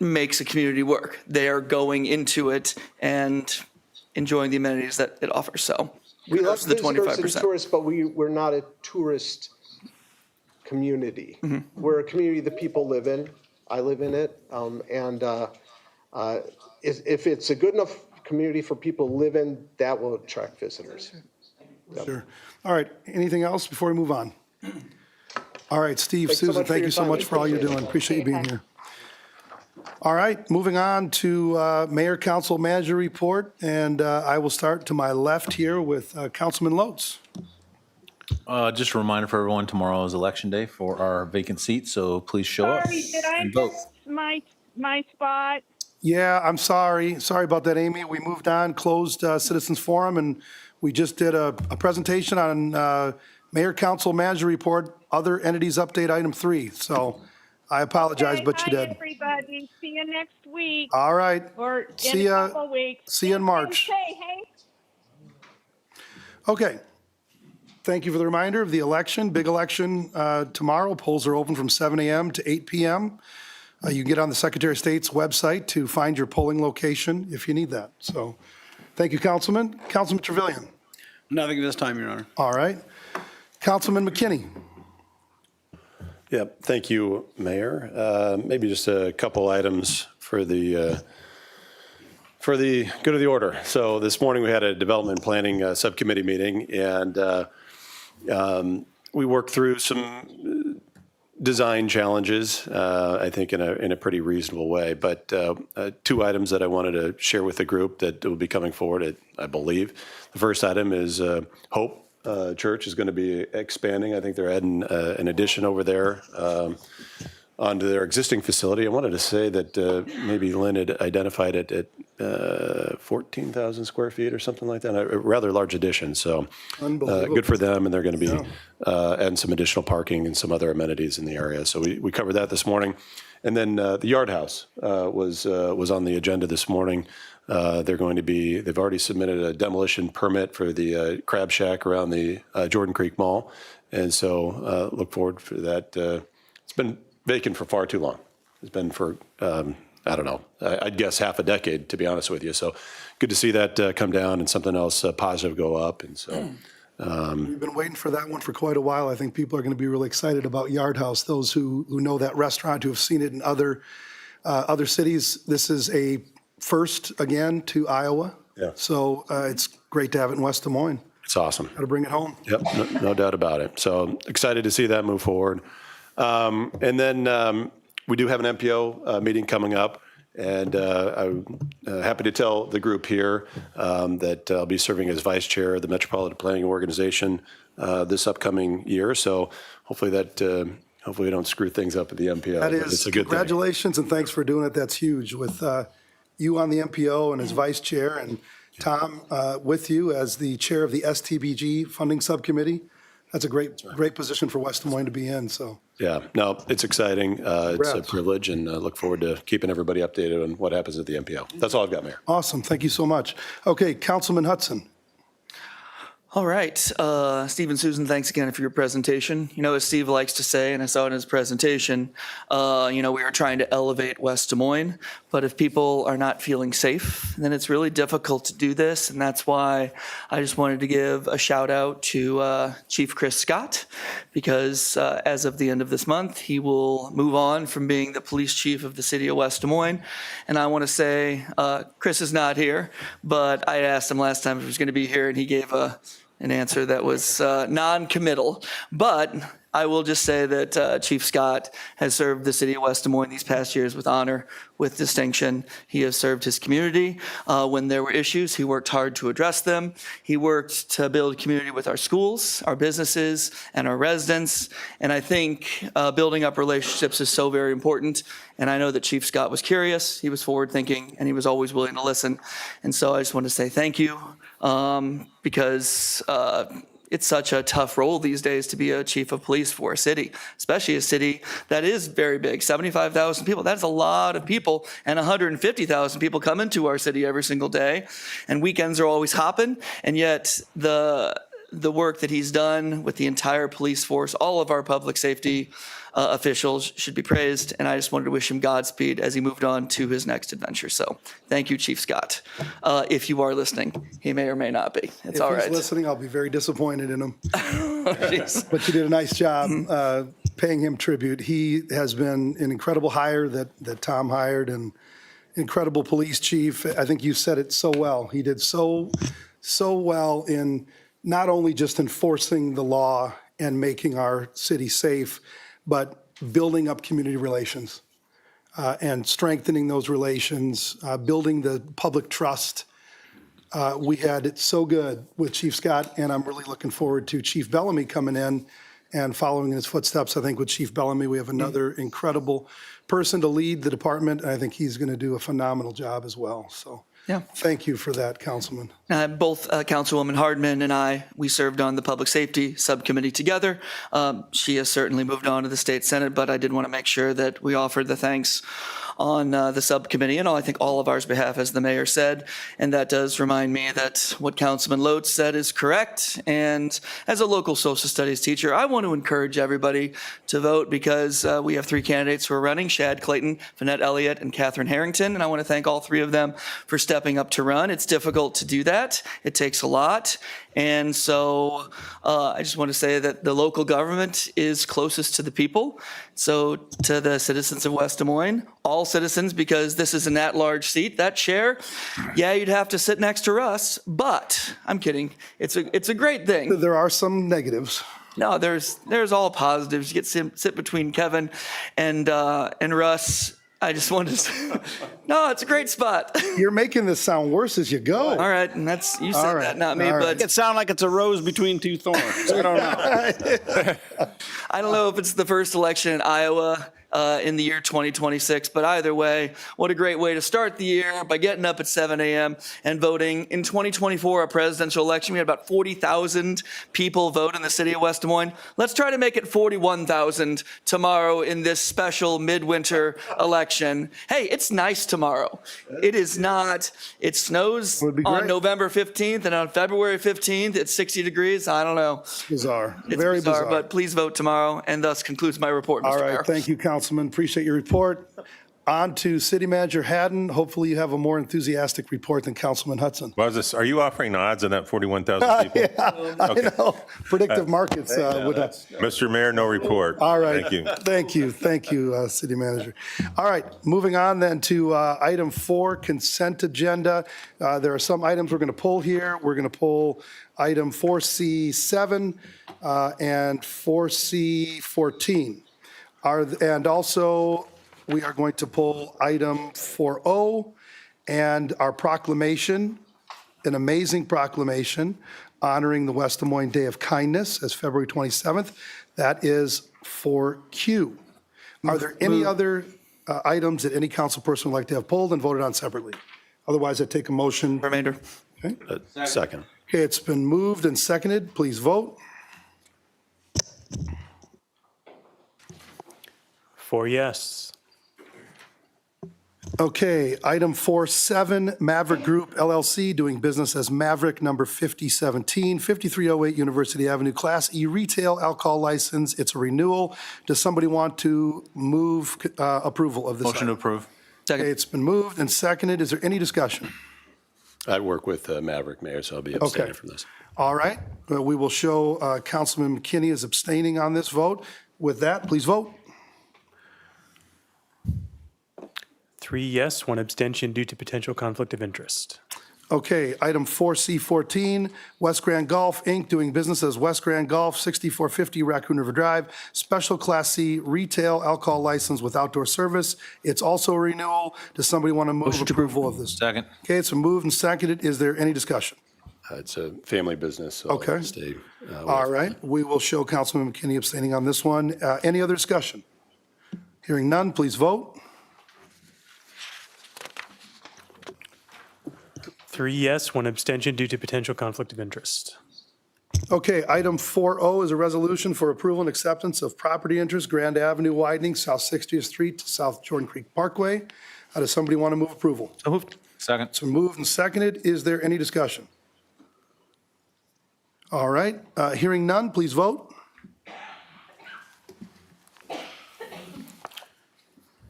makes a community work. They are going into it and enjoying the amenities that it offers. So We love kudos to the visitors and 25%. tourists, but we're not a tourist community. We're a community that people live in. I live in it. If it's a good enough community for people to live in, that will attract visitors. Sure. All right. Anything else before we move on? All right, Steve, Thanks so Susan, much for thank your you so time. much for all you're Appreciate doing. it. Appreciate you being Okay. here. All right, moving on to Mayor, Council, Manager report. And I will start to my left here with Councilman Lotes. Just a reminder for everyone, tomorrow is Election Day for our vacant seats, so please show up Sorry, did I and vote. miss my spot? Yeah, I'm sorry. Sorry about that, Amy. We moved on, closed Citizens Forum, and we just did a presentation on Mayor, Council, Manager report, other entities update item 3. So I apologize, Okay, but you hi, did. everybody. See you next week All right. or See in a ya. couple weeks. See you in March. Hey, hey. Okay. Thank you for the reminder of the election. Big election tomorrow. Polls are open from 7 a.m. to 8 p.m. You can get on the Secretary of State's website to find your polling location if you need that. So thank you, Councilman. Councilman Trevilian. Nothing this time, Your Honor. All right. Councilman McKinney. Yeah, thank you, Mayor. Maybe just a couple items for the good of the order. So this morning we had a development planning subcommittee meeting, and we worked through some design challenges, I think in a pretty reasonable way. But two items that I wanted to share with the group that will be coming forward, I believe. The first item is Hope Church is going to be expanding. I think they're adding an addition over there onto their existing facility. I wanted to say that maybe Lynn had identified it at 14,000 square feet or something like that, a rather large addition. So good for them, and they're going to be adding some additional parking and some other amenities in the area. So we covered that this morning. And then the Yard House was on the agenda this morning. They've already submitted a demolition permit for the Crab Shack around the Jordan Creek Mall. And so look forward for that. It's been vacant for far too long. It's been for, I don't know, I'd guess half a decade, to be honest with you. So good to see that come down and something else positive go up. And so We've been waiting for that one for quite a while. I think people are going to be really excited about Yard House. Those who know that restaurant, who have seen it in other cities, this is a first again to Iowa. Yeah. So it's great to have it in West Des Moines. it's awesome. Got to bring it home. Yep, no doubt about it. So excited to see that move forward. And then we do have an MPO meeting coming up, and I'm happy to tell the group here that I'll be serving as vice chair of the Metropolitan Planning Organization this upcoming year. So hopefully we don't screw things up at the MPO. That It's is, a good thing. congratulations and thanks for doing it. That's huge with you on the MPO and as vice chair, and Tom with you as the chair of the STBG funding subcommittee. That's a great position for West Des Moines to be in, so. Yeah, no, it's exciting. It's a Congrats. privilege, and look forward to keeping everybody updated on what happens at the MPO. That's all I've got, Mayor. Awesome, thank you so much. Okay, Councilman Hudson. All right, Steve and Susan, thanks again for your presentation. You know, as Steve likes to say, and I saw it in his presentation, we are trying to elevate West Des Moines, but if people are not feeling safe, then it's really difficult to do this, and that's why I just wanted to give a shout out to Chief Chris Scott, because as of the end of this month, he will move on from being the police chief of the city of West Des Moines. And I want to say, Chris is not here, but I asked him last time if he was going to be here, and he gave an answer that was non-committal. But I will just say that Chief Scott has served the city of West Des Moines these past years with honor, with distinction. He has served his community. When there were issues, he worked hard to address them. He worked to build community with our schools, our businesses, and our residents. And I think building up relationships is so very important. And I know that Chief Scott was curious, he was forward-thinking, and he was always willing to listen. And so I just want to say thank you. Because it's such a tough role these days to be a chief of police for a city, especially a city that is very big, 75,000 people. That's a lot of people, and 150,000 people come into our city every single day, and weekends are always hopping, and yet the work that he's done with the entire police force, all of our public safety officials should be praised, and I just wanted to wish him Godspeed as he moved on to his next adventure. So thank you, Chief Scott. If you are listening, he may or may not be. It's all If right. he's listening, I'll be very disappointed in him. Jeez. But you did a nice job paying him tribute. He has been an incredible hire that Tom hired, and incredible police chief. I think you said it so well. He did so well in not only just enforcing the law and making our city safe, but building up community relations and strengthening those relations, building the public trust. We had it so good with Chief Scott, and I'm really looking forward to Chief Bellamy coming in and following in his footsteps. I think with Chief Bellamy, we have another incredible person to lead the department, and I think he's going to do a phenomenal job as well. So Yeah. Thank you for that, Councilman. Both Councilwoman Hardman and I, we served on the Public Safety Subcommittee together. She has certainly moved on to the State Senate, but I did want to make sure that we offered the thanks on the subcommittee and I think all of ours behalf, as the mayor said. And that does remind me that what Councilman Lotes said is correct. And as a local social studies teacher, I want to encourage everybody to vote because we have 3 candidates who are running, Shad Clayton, Vanette Elliott, and Catherine Harrington. And I want to thank all 3 of them for stepping up to run. It's difficult to do that. It takes a lot. And so I just want to say that the local government is closest to the people. So to the citizens of West Des Moines, all citizens, because this is an at-large seat, that chair, yeah, you'd have to sit next to Russ, but I'm kidding. It's a great thing. There are some negatives. No, there's all positives. You get to sit between Kevin and Russ. I just wanted to say, no, it's a great spot. You're making this sound worse as you go. All right, and that's, you said All right, that, not me, all right. but It sounds like it's a rose between 2 thorns. I don't know. I don't know if it's the first election in Iowa in the year 2026, but either way, what a great way to start the year by getting up at 7 a.m. and voting. In 2024, a presidential election, we had about 40,000 people vote in the city of West Des Moines. Let's try to make it 41,000 tomorrow in this special midwinter election. Hey, it's nice tomorrow. It is not. It snows Would be on great. November 15th, and on February 15th, it's 60 degrees. I don't know. Bizarre. It's Very bizarre. But please vote tomorrow, and thus concludes my report, Mr. All Mayor. right, thank you, Councilman. Appreciate your report. On to City Manager Haddon. Hopefully you have a more enthusiastic report than Councilman Hudson. Are you offering odds on that 41,000 people? I know. Predictive markets would. Mr. Mayor, no report. All right. Thank you. Thank you, City Manager. All right, moving on then to item 4, consent agenda. There are some items we're going to pull here. We're going to pull item 4C7 and 4C14. And also, we are going to pull item 4O and our proclamation, an amazing proclamation honoring the West Des Moines Day of Kindness as February 27th. That is 4Q. Are there any other items that any council person would like to have pulled and voted on separately? Otherwise, I take a motion. Remainder. Okay, Second. it's been moved and seconded. Please vote. 4 yes. Okay, item 4.7, Maverick Group LLC, doing business as Maverick number 5017, 5308 University Avenue, Class E retail alcohol license. It's a renewal. Does somebody want to move approval of this? Motion to item? approve. Okay, Second. it's been moved and seconded. Is there any discussion? I work with Maverick Mayor, so I'll be abstaining from this. All right, we will show Councilman McKinney is abstaining on this vote. With that, please vote. 3 yes, 1 abstention due to potential conflict of interest. Okay, item 4C14, West Grand Golf, Inc., doing business as West Grand Golf, 6450 Raccoon River Drive, special Class C retail alcohol license with outdoor service. It's also a renewal. Does somebody want to move Motion to approve. approval of this? Second. Okay, it's been moved and seconded. Is there any discussion? It's a family business, so I'll Okay. stay. All right, we will show Councilman McKinney abstaining on this one. Any other discussion? Hearing none, please vote. 3 yes, 1 abstention due to potential conflict of interest. Okay, item 4O is a resolution for approval and acceptance of property interest, Grand Avenue widening, South 60th Street to South Jordan Creek Parkway. Does somebody want to move approval? So moved. Second. It's been moved and seconded. Is there any discussion? All right, hearing none, please vote.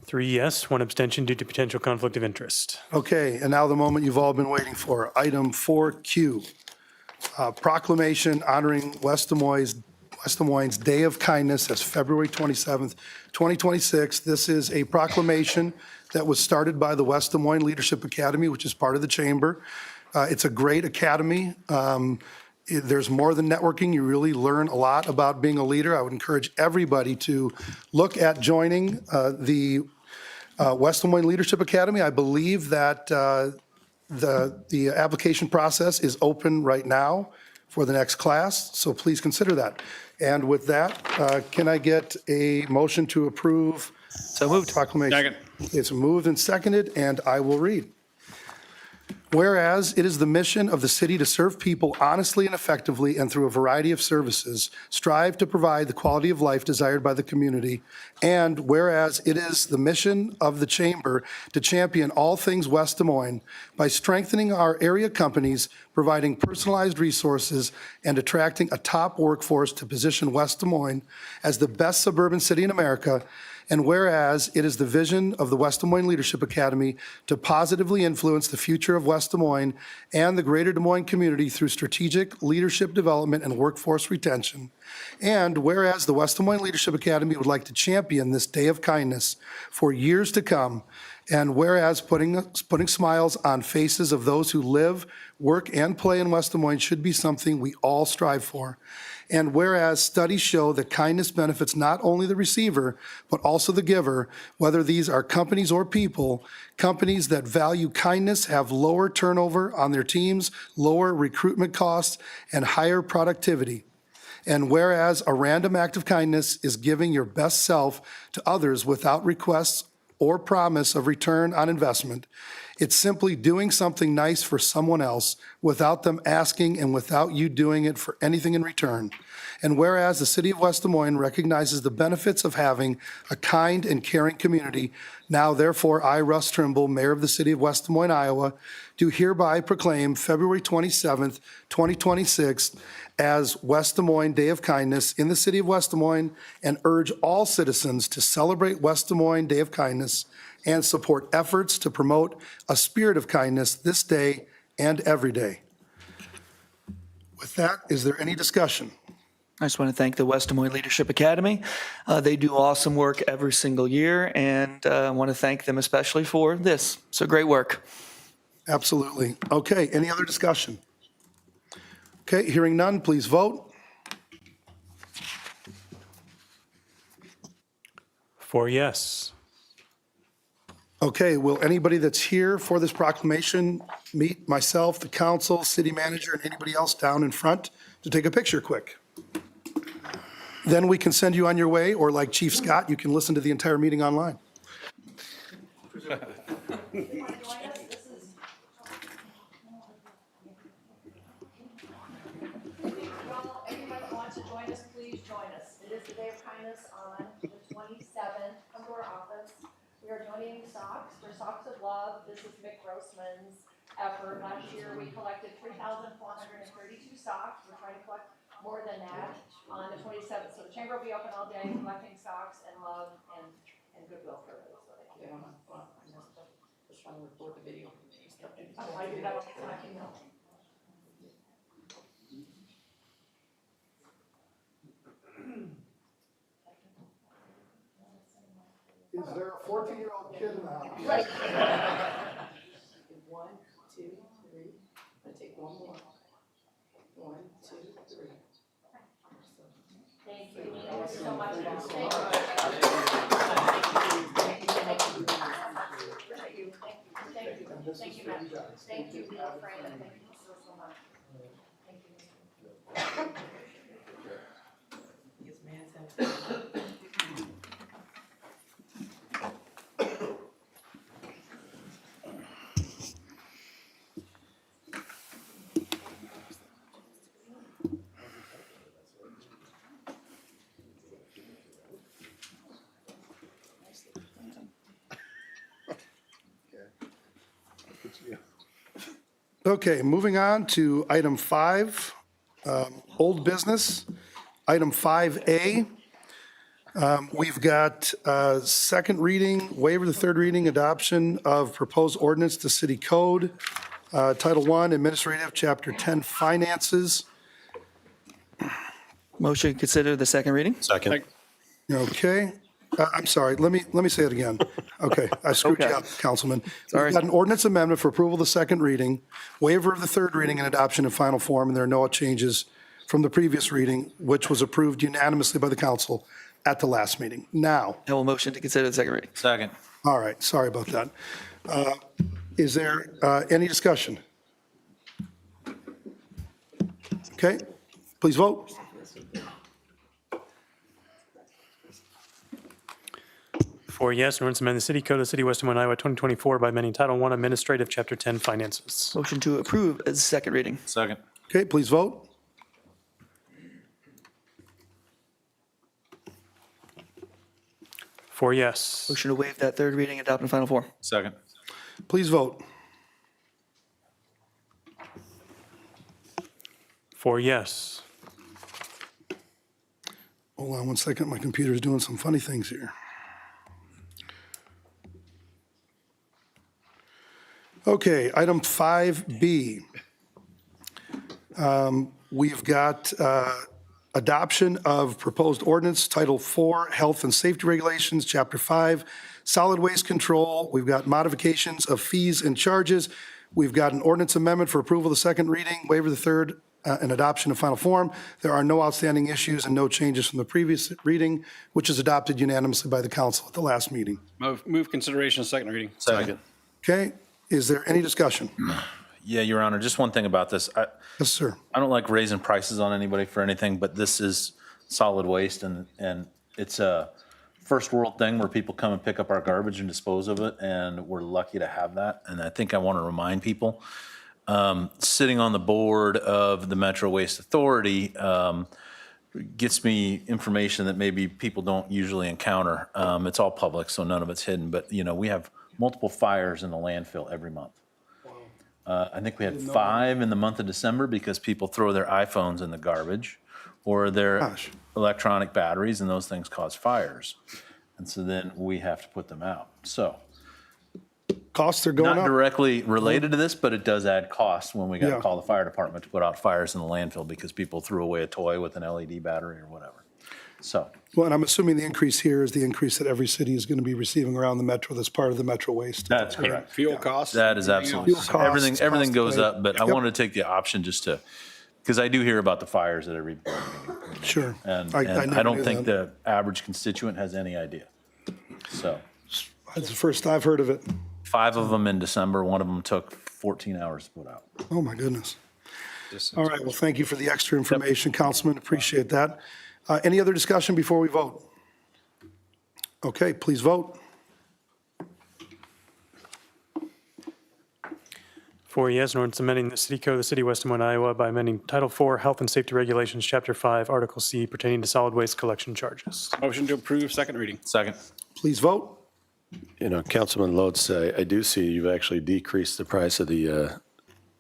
3 yes, 1 abstention due to potential conflict of interest. Okay, and now the moment you've all been waiting for. Item 4Q, proclamation honoring West Des Moines Day of Kindness as February 27th, 2026. This is a proclamation that was started by the West Des Moines Leadership Academy, which is part of the chamber. It's a great academy. There's more than networking. You really learn a lot about being a leader. I would encourage everybody to look at joining the West Des Moines Leadership Academy. I believe that the application process is open right now for the next class, so please consider that. And with that, can I get a motion to approve So moved. proclamation? Second. It's moved and seconded, and I will read. Whereas it is the mission of the city to serve people honestly and effectively and through a variety of services, strive to provide the quality of life desired by the community. And whereas it is the mission of the chamber to champion all things West Des Moines by strengthening our area companies, providing personalized resources, and attracting a top workforce to position West Des Moines as the best suburban city in America. And whereas it is the vision of the West Des Moines Leadership Academy to positively influence the future of West Des Moines and the greater Des Moines community through strategic leadership development and workforce retention. And whereas the West Des Moines Leadership Academy would like to champion this day of kindness for years to come. And whereas putting smiles on faces of those who live, work, and play in West Des Moines should be something we all strive for. And whereas studies show that kindness benefits not only the receiver, but also the giver, whether these are companies or people, companies that value kindness have lower turnover on their teams, lower recruitment costs, and higher productivity. And whereas a random act of kindness is giving your best self to others without requests or promise of return on investment, it's simply doing something nice for someone else without them asking and without you doing it for anything in return. And whereas the city of West Des Moines recognizes the benefits of having a kind and caring community, now therefore I, Russ Trimble, Mayor of the city of West Des Moines, Iowa, do hereby proclaim February 27th, 2026 as West Des Moines Day of Kindness in the city of West Des Moines and urge all citizens to celebrate West Des Moines Day of Kindness and support efforts to promote a spirit of kindness this day and every day. With that, is there any discussion? I just want to thank the West Des Moines Leadership Academy. They do awesome work every single year, and I want to thank them especially for this. So great work. Absolutely. Okay, any other discussion? Okay, hearing none, please vote. 4 yes. Okay, will anybody that's here for this proclamation meet myself, the council, city manager, and anybody else down in front to take a picture quick? Then we can send you on your way, or like Chief Scott, you can listen to the entire meeting online. Everybody that wants to join us, please join us. It is the Day of Kindness on the 27th. Come to our office. We are donating socks for Socks of Love. This is Mick Grossman's effort. Last year, we collected 3,432 socks. We're trying to collect more than that on the 27th. So the chamber will be open all day collecting socks and love and goodwill for those. So thank you. Just trying to record the video. Oh, I do that one, so I can know. Is there a 14-year-old kid in the house? Right. 1, 2, 3. I'm gonna take one more. 1, 2, 3. Thank you. Thank you so much. Thank you. Thank you, Matt. Thank you, Bill, Fran, and thank you so much. Thank you. Yes, man. Okay, moving on to item 5, old business. Item 5A, we've got second reading, waiver the third reading, adoption of proposed ordinance to city code, Title I, Administrative, Chapter 10, Finances. Motion to consider the second reading? Second. Okay, I'm sorry, let me say it again. Okay, I screwed you Okay. up, Councilman. Sorry. We've got an ordinance amendment for approval of the second reading, waiver of the third reading and adoption in final form, and there are no changes from the previous reading, which was approved unanimously by the council at the last meeting. Now, I will motion to consider the second reading. Second. all right, sorry about that. Is there any discussion? Okay, please vote. 4 yes, an ordinance amending the city code of the city of West Des Moines, Iowa, 2024 by amending Title I Administrative, Chapter 10 Finances. Motion to approve as second reading. Second. Okay, please vote. Four yes. Motion to waive that third reading, adopt in final form. Second. Please vote. 4 yes. Hold on one second, my computer's doing some funny things here. Okay, item 5B. We've got adoption of proposed ordinance, Title IV, Health and Safety Regulations, Chapter 5, Solid Waste Control. We've got modifications of fees and charges. We've got an ordinance amendment for approval of the second reading, waiver of the third, and adoption of final form. There are no outstanding issues and no changes from the previous reading, which is adopted unanimously by the council at the last meeting. Move consideration of second reading. Second. Okay, is there any discussion? Yeah, Your Honor, just one thing about this. Yes, sir. I don't like raising prices on anybody for anything, but this is solid waste and it's a first world thing where people come and pick up our garbage and dispose of it, and we're lucky to have that. And I think I want to remind people, sitting on the board of the Metro Waste Authority gets me information that maybe people don't usually encounter. It's all public, so none of it's hidden, but we have multiple fires in the landfill every month. I think we had 5 in the month of December because people throw their iPhones in the garbage or their electronic batteries, and those things cause fires. And so then we have to put them out. So Costs are going not up. directly related to this, but it does add costs when we got to Yeah. call the fire department to put out fires in the landfill because people threw away a toy with an LED battery or whatever. So Well, and I'm assuming the increase here is the increase that every city is going to be receiving around the metro that's part of the Metro Waste. that's correct. Fuel costs. That is absolutely, Fuel costs, everything cost goes of up, but I Yep. wanted to take the option just to, because I do hear about the fires at every board meeting. Sure. And I I never don't knew think that. the average constituent has any idea. So That's the first I've heard of it. 5 of them in December, one of them took 14 hours to put out. Oh, my goodness. All right, well, thank you for the extra information, Councilman, appreciate that. Any other discussion before we vote? Okay, please vote. 4 yes, an ordinance amending the city code of the city of West Des Moines, Iowa by amending Title IV Health and Safety Regulations, Chapter 5, Article C pertaining to solid waste collection charges. Motion to approve second reading. Second. Please vote. Councilman Lodes, I do see you've actually decreased the price of the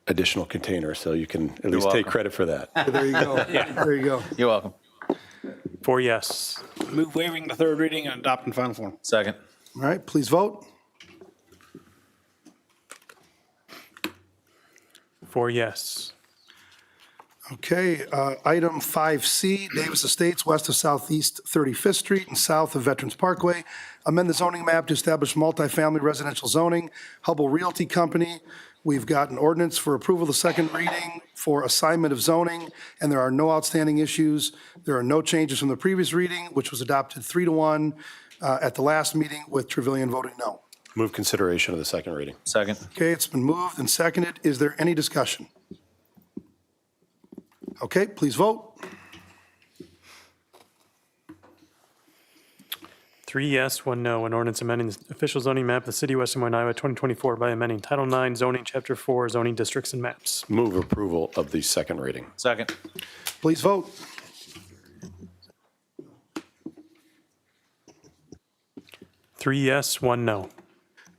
additional container, so you can at least take welcome. credit for that. There you go. There you go. You're welcome. 4 yes. Move waiving the third reading and adopt in final form. Second. All right, please vote. 4 yes. Okay, item 5C, Davis Estates, west of Southeast 35th Street and south of Veterans Parkway. Amend the zoning map to establish multifamily residential zoning. Hubble Realty Company. We've got an ordinance for approval of the second reading for assignment of zoning, and there are no outstanding issues. There are no changes from the previous reading, which was adopted 3-1 at the last meeting with Trevilian voting no. Move consideration of the second reading. Second. Okay, it's been moved and seconded. Is there any discussion? Okay, please vote. 3 yes, 1 no. An ordinance amending the official zoning map of the city of West Des Moines, Iowa, 2024 by amending Title IX zoning, Chapter 4, zoning districts and maps. Move approval of the second reading. Second. Please vote. 3 yes, 1 no.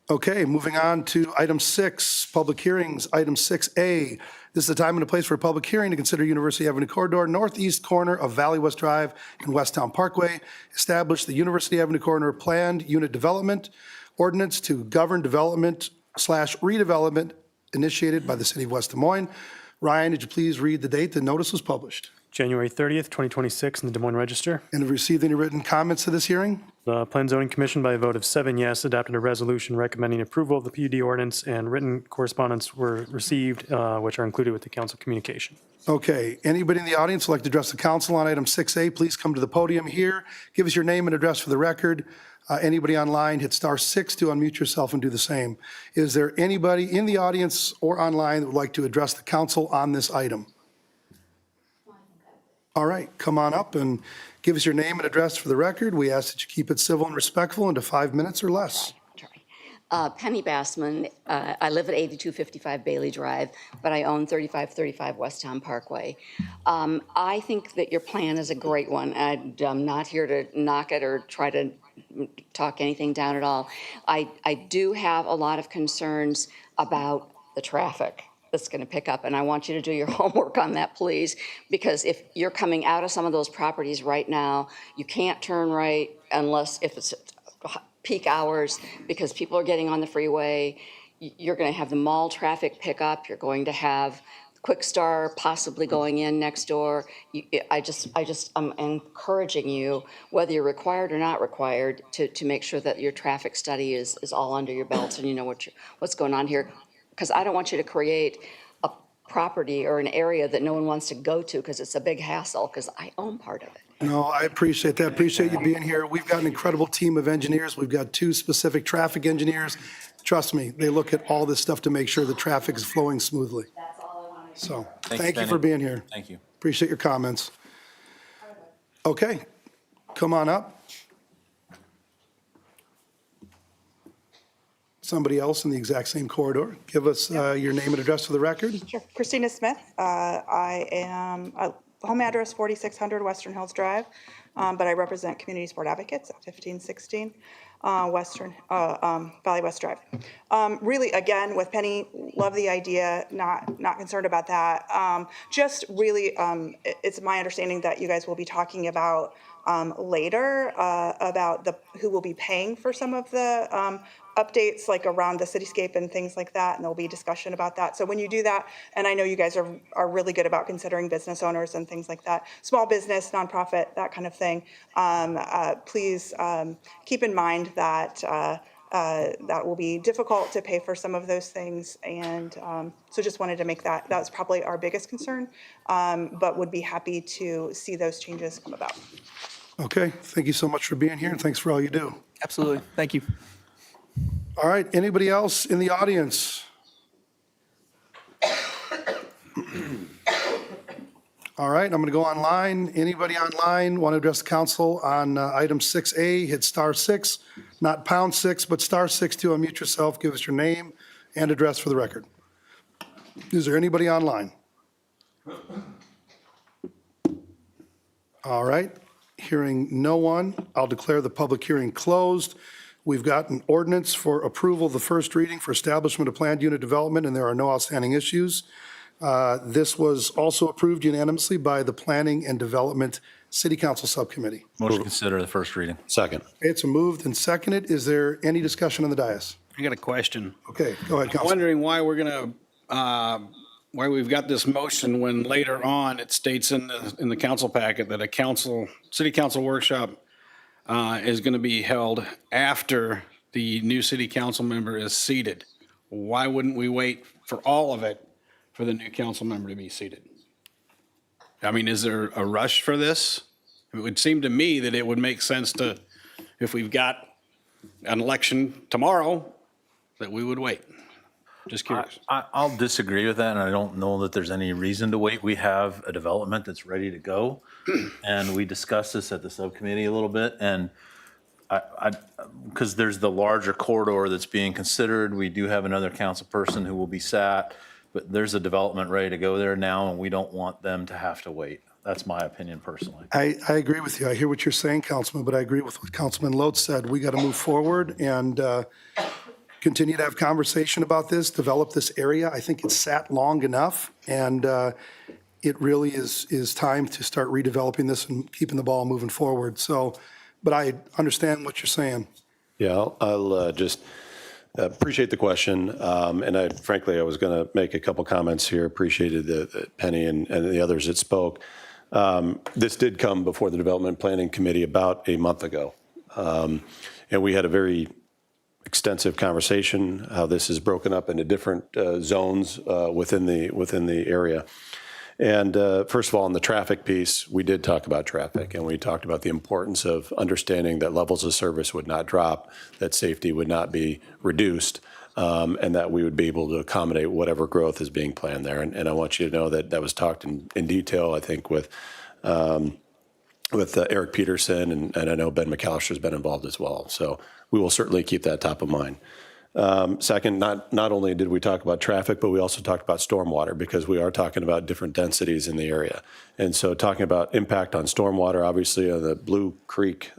Okay, moving on to item 6, public hearings. Item 6A, this is the time and the place for a public hearing to consider University Avenue corridor, northeast corner of Valley West Drive and Westtown Parkway. Establish the University Avenue corridor planned unit development ordinance to govern development/redevelopment initiated by the city of West Des Moines. Ryan, did you please read the date the notice was published? January 30th, 2026 in the Des Moines Register. And have you received any written comments to this hearing? The Plan Zoning Commission, by a vote of 7 yes, adopted a resolution recommending approval of the PUD ordinance, and written correspondence were received, which are included with the council communication. Okay, anybody in the audience would like to address the council on item 6A, please come to the podium here. Give us your name and address for the record. Anybody online, hit *6 to unmute yourself and do the same. Is there anybody in the audience or online that would like to address the council on this item? All right, come on up and give us your name and address for the record. We ask that you keep it civil and respectful into 5 minutes or less. Penny Bassman. I live at 8255 Bailey Drive, but I own 3535 West Town Parkway. I think that your plan is a great one. I'm not here to knock it or try to talk anything down at all. I do have a lot of concerns about the traffic that's going to pick up, and I want you to do your homework on that, please, because if you're coming out of some of those properties right now, you can't turn right unless if it's peak hours because people are getting on the freeway. You're going to have the mall traffic pick up. You're going to have Quick Star possibly going in next door. I'm encouraging you, whether you're required or not required, to make sure that your traffic study is all under your belt and you know what's going on here. Because I don't want you to create a property or an area that no one wants to go to because it's a big hassle, because I own part of it. No, I appreciate that. Appreciate you being here. We've got an incredible team of engineers. We've got 2 specific traffic engineers. Trust me, they look at all this stuff to make sure the traffic is flowing smoothly. That's all I wanted. So Thanks, thank you Penny. for being here. Thank you. Appreciate your comments. Okay, come on up. Somebody else in the exact same corridor. Give us your name and address for the record. Sure. Christina Smith. I am, home address 4600 Western Hills Drive, but I represent Community Sport Advocates at 1516 Valley West Drive. Really, again, with Penny, love the idea, not concerned about that. Just really, it's my understanding that you guys will be talking about later about who will be paying for some of the updates, like around the cityscape and things like that, and there'll be discussion about that. So when you do that, and I know you guys are really good about considering business owners and things like that, small business, nonprofit, that kind of thing, please keep in mind that that will be difficult to pay for some of those things. And so just wanted to make that's probably our biggest concern, but would be happy to see those changes come about. Okay, thank you so much for being here, and thanks for all you do. Absolutely. Thank you. All right, anybody else in the audience? All right, I'm going to go online. Anybody online want to address the council on item 6A, hit *6, not #6, but *6 to unmute yourself. Give us your name and address for the record. Is there anybody online? All right, hearing no one, I'll declare the public hearing closed. We've got an ordinance for approval of the first reading for establishment of planned unit development, and there are no outstanding issues. This was also approved unanimously by the Planning and Development City Council Subcommittee. Motion to consider the first reading. Second. It's moved and seconded. Is there any discussion on the dais? I got a question. Okay, go ahead, I'm Council. wondering why we're gonna, why we've got this motion when later on it states in the council packet that city council workshop is gonna be held after the new city council member is seated. Why wouldn't we wait for all of it for the new council member to be seated? I mean, is there a rush for this? It would seem to me that it would make sense to, if we've got an election tomorrow, that we would wait. Just curious. I'll disagree with that, and I don't know that there's any reason to wait. We have a development that's ready to go, and we discussed this at the subcommittee a little bit, and because there's the larger corridor that's being considered, we do have another council person who will be sat, but there's a development ready to go there now, and we don't want them to have to wait. That's my opinion personally. I agree with you. I hear what you're saying, Councilman, but I agree with what Councilman Lodes said. We got to move forward and continue to have conversation about this, develop this area. I think it's sat long enough, and it really is time to start redeveloping this and keeping the ball moving forward. So, but I understand what you're saying. Yeah, I'll just appreciate the question. And frankly, I was going to make a couple comments here. Appreciated the Penny and the others that spoke. This did come before the Development Planning Committee about a month ago. And we had a very extensive conversation, how this is broken up into different zones within the area. And first of all, on the traffic piece, we did talk about traffic, and we talked about the importance of understanding that levels of service would not drop, that safety would not be reduced, and that we would be able to accommodate whatever growth is being planned there. And I want you to know that that was talked in detail, I think, with with Eric Peterson, and I know Ben McAllister's been involved as well. So we will certainly keep that top of mind. Second, not only did we talk about traffic, but we also talked about stormwater, because we are talking about different densities in the area. And so talking about impact on stormwater, obviously on the Blue Creek,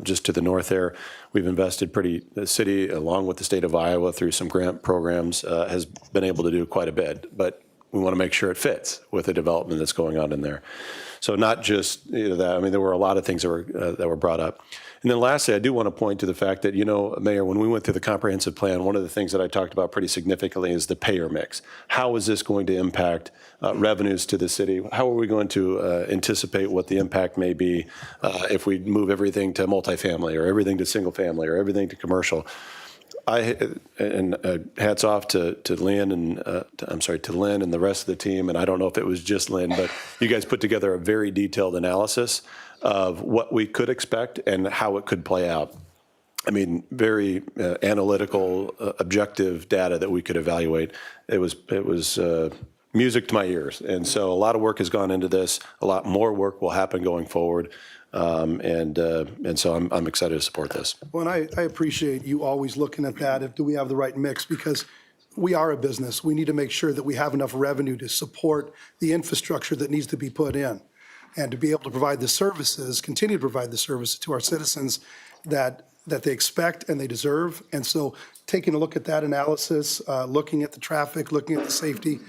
just to the north there, we've invested the city, along with the state of Iowa through some grant programs, has been able to do quite a bit. But we want to make sure it fits with the development that's going on in there. So not just that, I mean, there were a lot of things that were brought up. And then lastly, I do want to point to the fact that, Mayor, when we went through the comprehensive plan, one of the things that I talked about pretty significantly is the payer mix. How is this going to impact revenues to the city? How are we going to anticipate what the impact may be if we move everything to multifamily, or everything to single family, or everything to commercial? Hats off to Lynn and to Lynn and the rest of the team. And I don't know if it was just Lynn, but you guys put together a very detailed analysis of what we could expect and how it could play out. I mean, very analytical, objective data that we could evaluate. It was music to my ears. And so a lot of work has gone into this. A lot more work will happen going forward. And so I'm excited to support this. Well, and I appreciate you always looking at that. Do we have the right mix? Because we are a business. We need to make sure that we have enough revenue to support the infrastructure that needs to be put in, and to be able to provide the services, continue to provide the services to our citizens that they expect and they deserve. And so taking a look at that analysis, looking at the traffic, looking at the safety,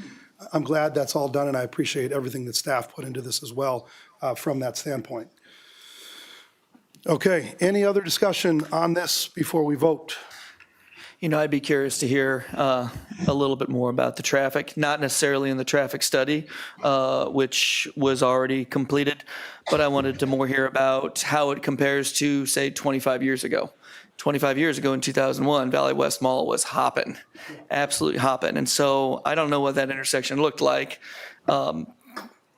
I'm glad that's all done, and I appreciate everything that staff put into this as well from that standpoint. Okay, any other discussion on this before we vote? I'd be curious to hear a little bit more about the traffic, not necessarily in the traffic study, which was already completed, but I wanted to more hear about how it compares to, say, 25 years ago. 25 years ago in 2001, Valley West Mall was hopping, absolutely hopping. And so I don't know what that intersection looked like.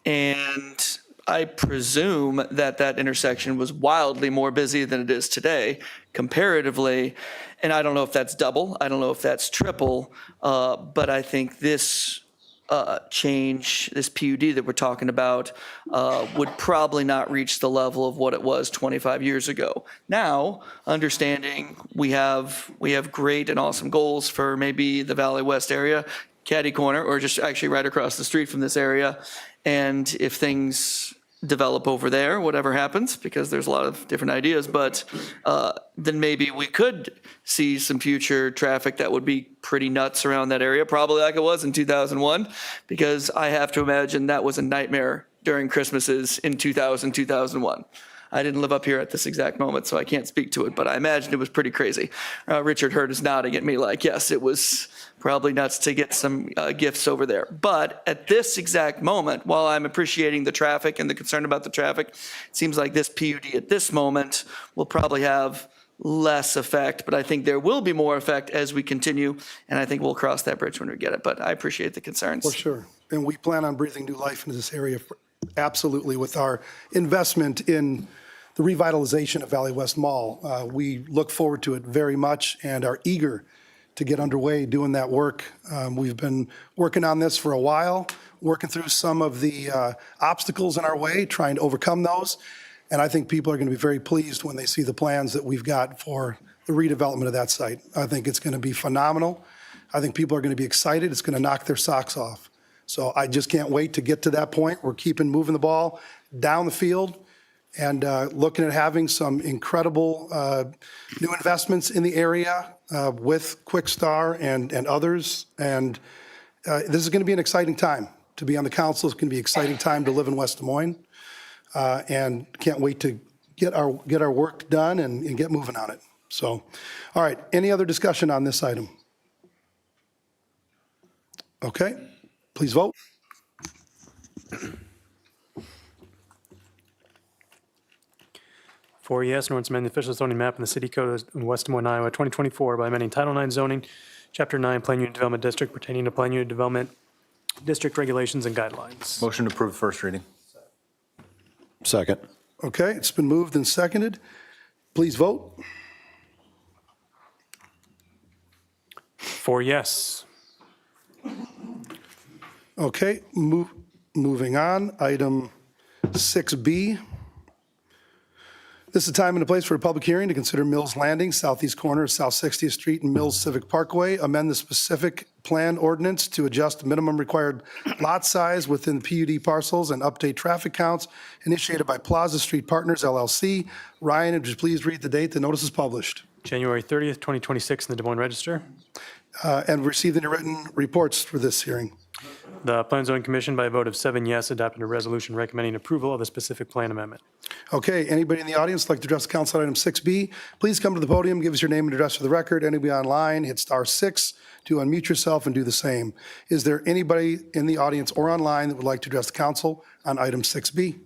And I presume that intersection was wildly more busy than it is today, comparatively. And I don't know if that's double. I don't know if that's triple. But I think this change, this PUD that we're talking about, would probably not reach the level of what it was 25 years ago. Now, understanding we have great and awesome goals for maybe the Valley West area, catty corner, or just actually right across the street from this area. And if things develop over there, whatever happens, because there's a lot of different ideas, but then maybe we could see some future traffic that would be pretty nuts around that area, probably like it was in 2001, because I have to imagine that was a nightmare during Christmases in 2000, 2001. I didn't live up here at this exact moment, so I can't speak to it, but I imagine it was pretty crazy. Richard Hurd is nodding at me like, yes, it was probably nuts to get some gifts over there. But at this exact moment, while I'm appreciating the traffic and the concern about the traffic, it seems like this PUD at this moment will probably have less effect, but I think there will be more effect as we continue, and I think we'll cross that bridge when we get it. But I appreciate the concerns. For sure. And we plan on breathing new life into this area, absolutely, with our investment in the revitalization of Valley West Mall. We look forward to it very much and are eager to get underway doing that work. We've been working on this for a while, working through some of the obstacles in our way, trying to overcome those. And I think people are going to be very pleased when they see the plans that we've got for the redevelopment of that site. I think it's going to be phenomenal. I think people are going to be excited. It's going to knock their socks off. So I just can't wait to get to that point. We're keeping moving the ball down the field and looking at having some incredible new investments in the area with Quickstar and others. And this is going to be an exciting time to be on the council. It's going to be an exciting time to live in West Des Moines. And can't wait to get our work done and get moving on it. So, all right, any other discussion on this item? Okay, please vote. Four yes, an ordinance amending the official zoning map in the city code of West Des Moines, Iowa, 2024 by amending Title IX zoning, Chapter 9, Plan Unit Development District pertaining to Plan Unit Development District regulations and guidelines. Motion to approve first reading. Second. Okay, it's been moved and seconded. Please vote. Four yes. Okay, moving on. Item 6B. This is a time and a place for a public hearing to consider Mills Landing, southeast corner of South 60th Street and Mills Civic Parkway, amend the specific plan ordinance to adjust minimum required lot size within PUD parcels and update traffic counts, initiated by Plaza Street Partners LLC. Ryan, would you please read the date the notice is published? January 30th, 2026 in the Des Moines Register. And received any written reports for this hearing? The Plan and Zoning Commission, by a vote of 7 yes, adopted a resolution recommending approval of the specific plan amendment. Okay, anybody in the audience like to address the council on item 6B, please come to the podium, give us your name and address for the record. Anybody online, hit *6 to unmute yourself and do the same. Is there anybody in the audience or online that would like to address the council on item 6B?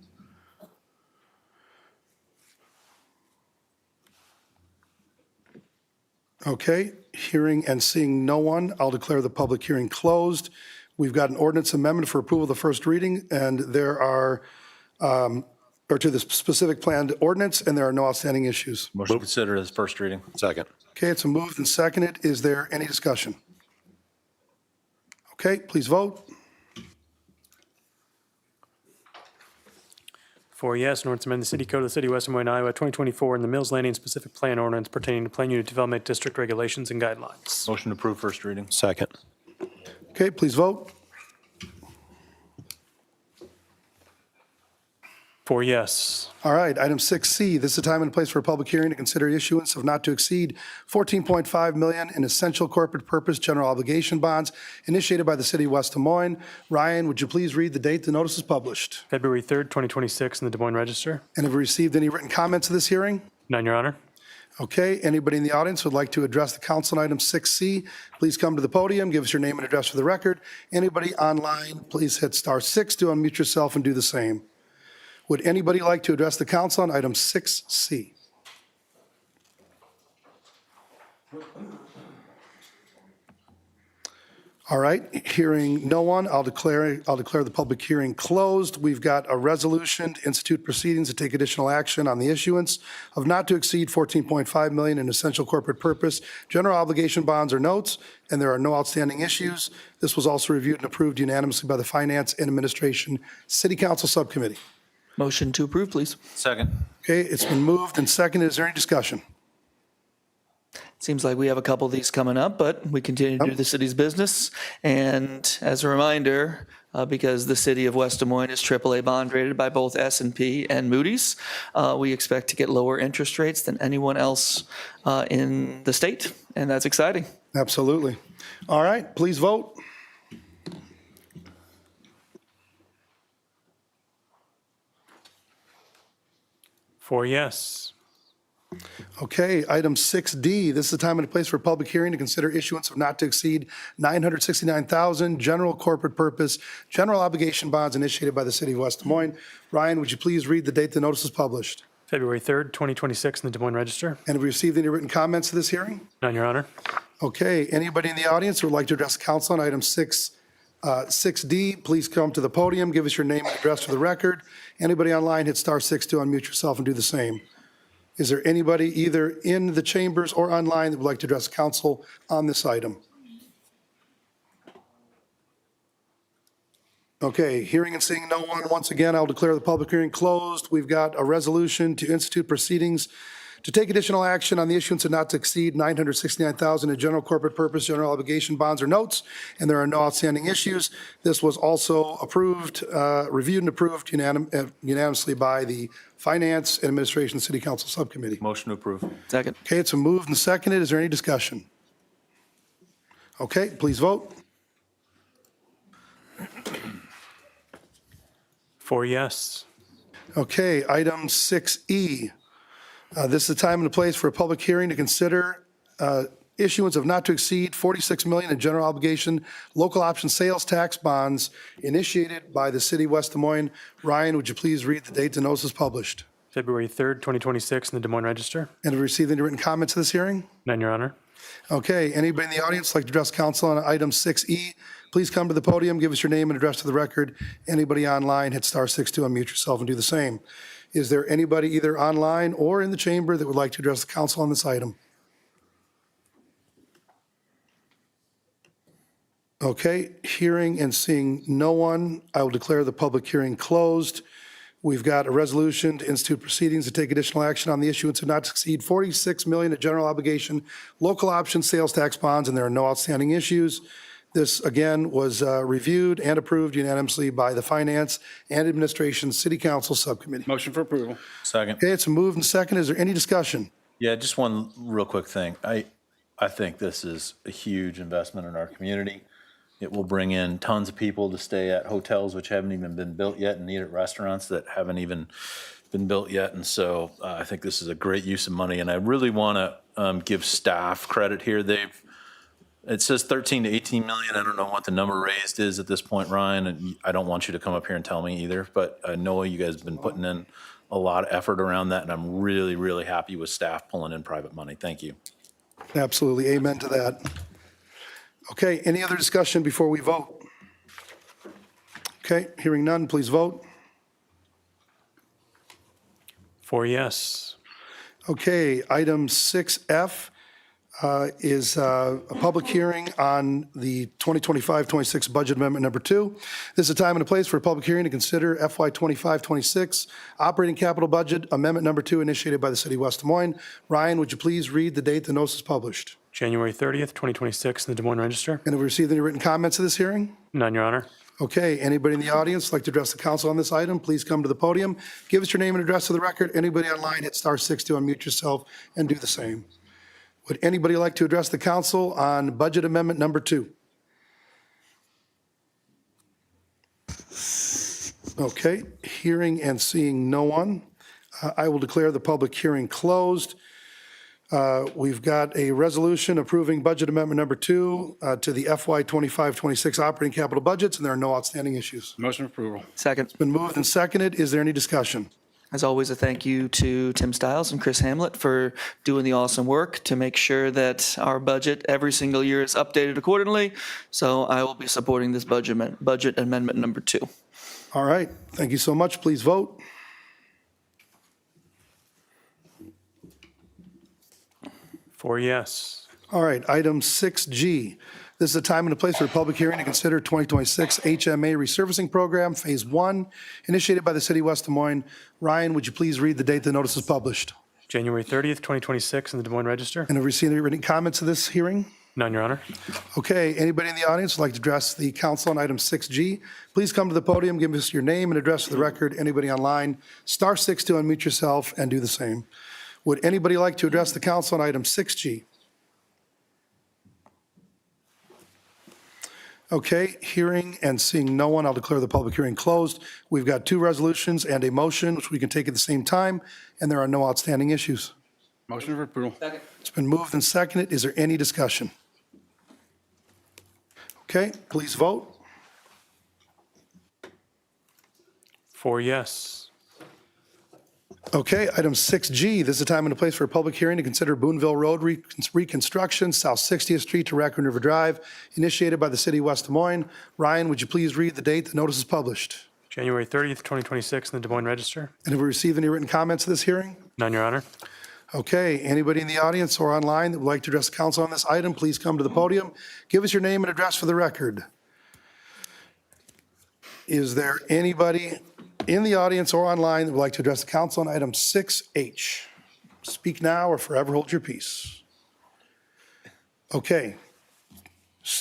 Okay, hearing and seeing no one, I'll declare the public hearing closed. We've got an ordinance amendment for approval of the first reading, and there are, or to the specific planned ordinance, and there are no outstanding issues. Motion to consider as first reading. Second. Okay, it's a moved and seconded. Is there any discussion? Okay, please vote. 4 yes, an ordinance amending the city code of the city of West Des Moines, Iowa, 2024, and the Mills Landing specific plan ordinance pertaining to Plan Unit Development District regulations and guidelines. Motion to approve first reading. Second. Okay, please vote. 4 yes. All right, item 6C, this is a time and place for a public hearing to consider issuance of not to exceed $14.5 million in essential corporate purpose general obligation bonds initiated by the city of West Des Moines. Ryan, would you please read the date the notice is published? February 3rd, 2026 in the Des Moines Register. And have we received any written comments to this hearing? None, Your Honor. Okay, anybody in the audience who would like to address the council on item 6C, please come to the podium, give us your name and address for the record. Anybody online, please hit *6 to unmute yourself and do the same. Would anybody like to address the council on item 6C? All right, hearing no one, I'll declare the public hearing closed. We've got a resolution to institute proceedings to take additional action on the issuance of not to exceed $14.5 million in essential corporate purpose general obligation bonds or notes, and there are no outstanding issues. This was also reviewed and approved unanimously by the Finance and Administration City Council Subcommittee. Motion to approve, please. Second. Okay, it's been moved and seconded. Is there any discussion? Seems like we have a couple of these coming up, but we continue to do the city's business. And as a reminder, because the city of West Des Moines is AAA bond rated by both S&P and Moody's, we expect to get lower interest rates than anyone else in the state, and that's exciting. Absolutely. All right, please vote. Four yes. Okay, item 6D, this is a time and a place for a public hearing to consider issuance of not to exceed $969,000 general corporate purpose general obligation bonds initiated by the city of West Des Moines. Ryan, would you please read the date the notice is published? February 3rd, 2026 in the Des Moines Register. And have we received any written comments to this hearing? None, Your Honor. Okay, anybody in the audience who would like to address the council on item 6D, please come to the podium, give us your name and address for the record. Anybody online, hit *6 to unmute yourself and do the same. Is there anybody either in the chambers or online that would like to address the council on this item? Okay, hearing and seeing no one, once again, I'll declare the public hearing closed. We've got a resolution to institute proceedings to take additional action on the issuance of not to exceed $969,000 in general corporate purpose, general obligation bonds or notes, and there are no outstanding issues. This was also approved, reviewed and approved unanimously by the Finance and Administration City Council Subcommittee. Motion to approve. Second. Okay, it's a moved and seconded. Is there any discussion? Okay, please vote. 4 yes. Okay, item 6E. This is the time and the place for a public hearing to consider issuance of not to exceed $46 million in general obligation local option sales tax bonds initiated by the city of West Des Moines. Ryan, would you please read the date the notice is published? February 3rd, 2026 in the Des Moines Register. And have we received any written comments to this hearing? None, Your Honor. Okay, anybody in the audience like to address council on item 6E, please come to the podium, give us your name and address to the record. Anybody online, hit *6 to unmute yourself and do the same. Is there anybody either online or in the chamber that would like to address the council on this item? Okay, hearing and seeing no one, I will declare the public hearing closed. We've got a resolution to institute proceedings to take additional action on the issuance of not to exceed $46 million of general obligation local option sales tax bonds, and there are no outstanding issues. This, again, was reviewed and approved unanimously by the Finance and Administration City Council Subcommittee. Motion for approval. Second. Okay, it's moved and second. Is there any discussion? Yeah, just one real quick thing. I think this is a huge investment in our community. It will bring in tons of people to stay at hotels which haven't even been built yet and eat at restaurants that haven't even been built yet. And so I think this is a great use of money. And I really want to give staff credit here. It says 13 to 18 million. I don't know what the number raised is at this point, Ryan, and I don't want you to come up here and tell me either, but I know you guys have been putting in a lot of effort around that, and I'm really, really happy with staff pulling in private money. Thank you. Absolutely. Amen to that. Okay, any other discussion before we vote? Okay, hearing none, please vote. 4 yes. Okay, item 6F is a public hearing on the 2025-26 Budget Amendment Number 2. This is a time and a place for a public hearing to consider FY 25-26 Operating Capital Budget Amendment Number 2 initiated by the City of West Des Moines. Ryan, would you please read the date the notice is published? January 30th, 2026, in the Des Moines Register. And have we received any written comments to this hearing? None, Your Honor. Okay, anybody in the audience like to address the council on this item, please come to the podium. Give us your name and address to the record. Anybody online, hit *6 to unmute yourself and do the same. Would anybody like to address the council on Budget Amendment Number 2? Okay, hearing and seeing no one, I will declare the public hearing closed. We've got a resolution approving Budget Amendment Number 2 to the FY 25-26 operating capital budgets, and there are no outstanding issues. Motion for approval. Second. Been moved and seconded. Is there any discussion? As always, a thank you to Tim Stiles and Chris Hamlet for doing the awesome work to make sure that our budget every single year is updated accordingly. So I will be supporting this budget amendment number 2. All right, thank you so much. Please vote. Four yes. All right, item 6G. This is a time and a place for a public hearing to consider 2026 HMA Resurfacing Program, Phase 1, initiated by the City of West Des Moines. Ryan, would you please read the date the notice is published? January 30th, 2026, in the Des Moines Register. And have we received any written comments to this hearing? None, Your Honor. Okay, anybody in the audience would like to address the council on item 6G? Please come to the podium, give us your name and address for the record. Anybody online, *6 to unmute yourself and do the same. Would anybody like to address the council on item 6G? Okay, hearing and seeing no one, I'll declare the public hearing closed. We've got 2 resolutions and a motion, which we can take at the same time, and there are no outstanding issues. Motion for approval. It's been moved and seconded. Is there any discussion? Okay, please vote. 4 yes. Okay, item 6G, this is a time and a place for a public hearing to consider Boonville Road reconstruction, South 60th Street to Raccoon River Drive, initiated by the City of West Des Moines. Ryan, would you please read the date the notice is published? January 30th, 2026, in the Des Moines Register. And have we received any written comments to this hearing? None, Your Honor. Okay, anybody in the audience or online that would like to address the council on this item, please come to the podium. Give us your name and address for the record. Is there anybody in the audience or online that would like to address the council on item 6H? Speak now or forever hold your peace. Okay.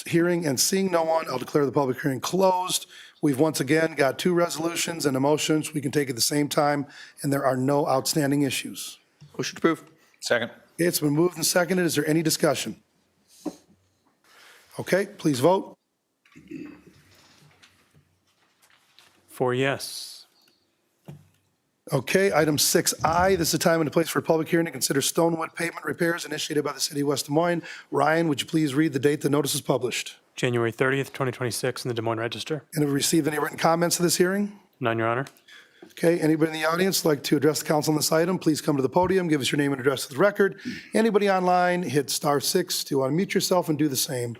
Hearing and seeing no one, I'll declare the public hearing closed. We've once again got 2 resolutions and a motion we can take at the same time, and there are no outstanding issues. Motion approved. Second. Okay, it's been moved and seconded. Is there any discussion? Okay, please vote. 4 yes. Okay, item 6I, this is a time and a place for a public hearing to consider Stonewood pavement repairs initiated by the City of West Des Moines. Ryan, would you please read the date the notice is published? January 30th, 2026, in the Des Moines Register. And have we received any written comments to this hearing? None, Your Honor. Okay, anybody in the audience like to address the council on this item, please come to the podium, give us your name and address to the record. Anybody online, hit *6 to unmute yourself and do the same.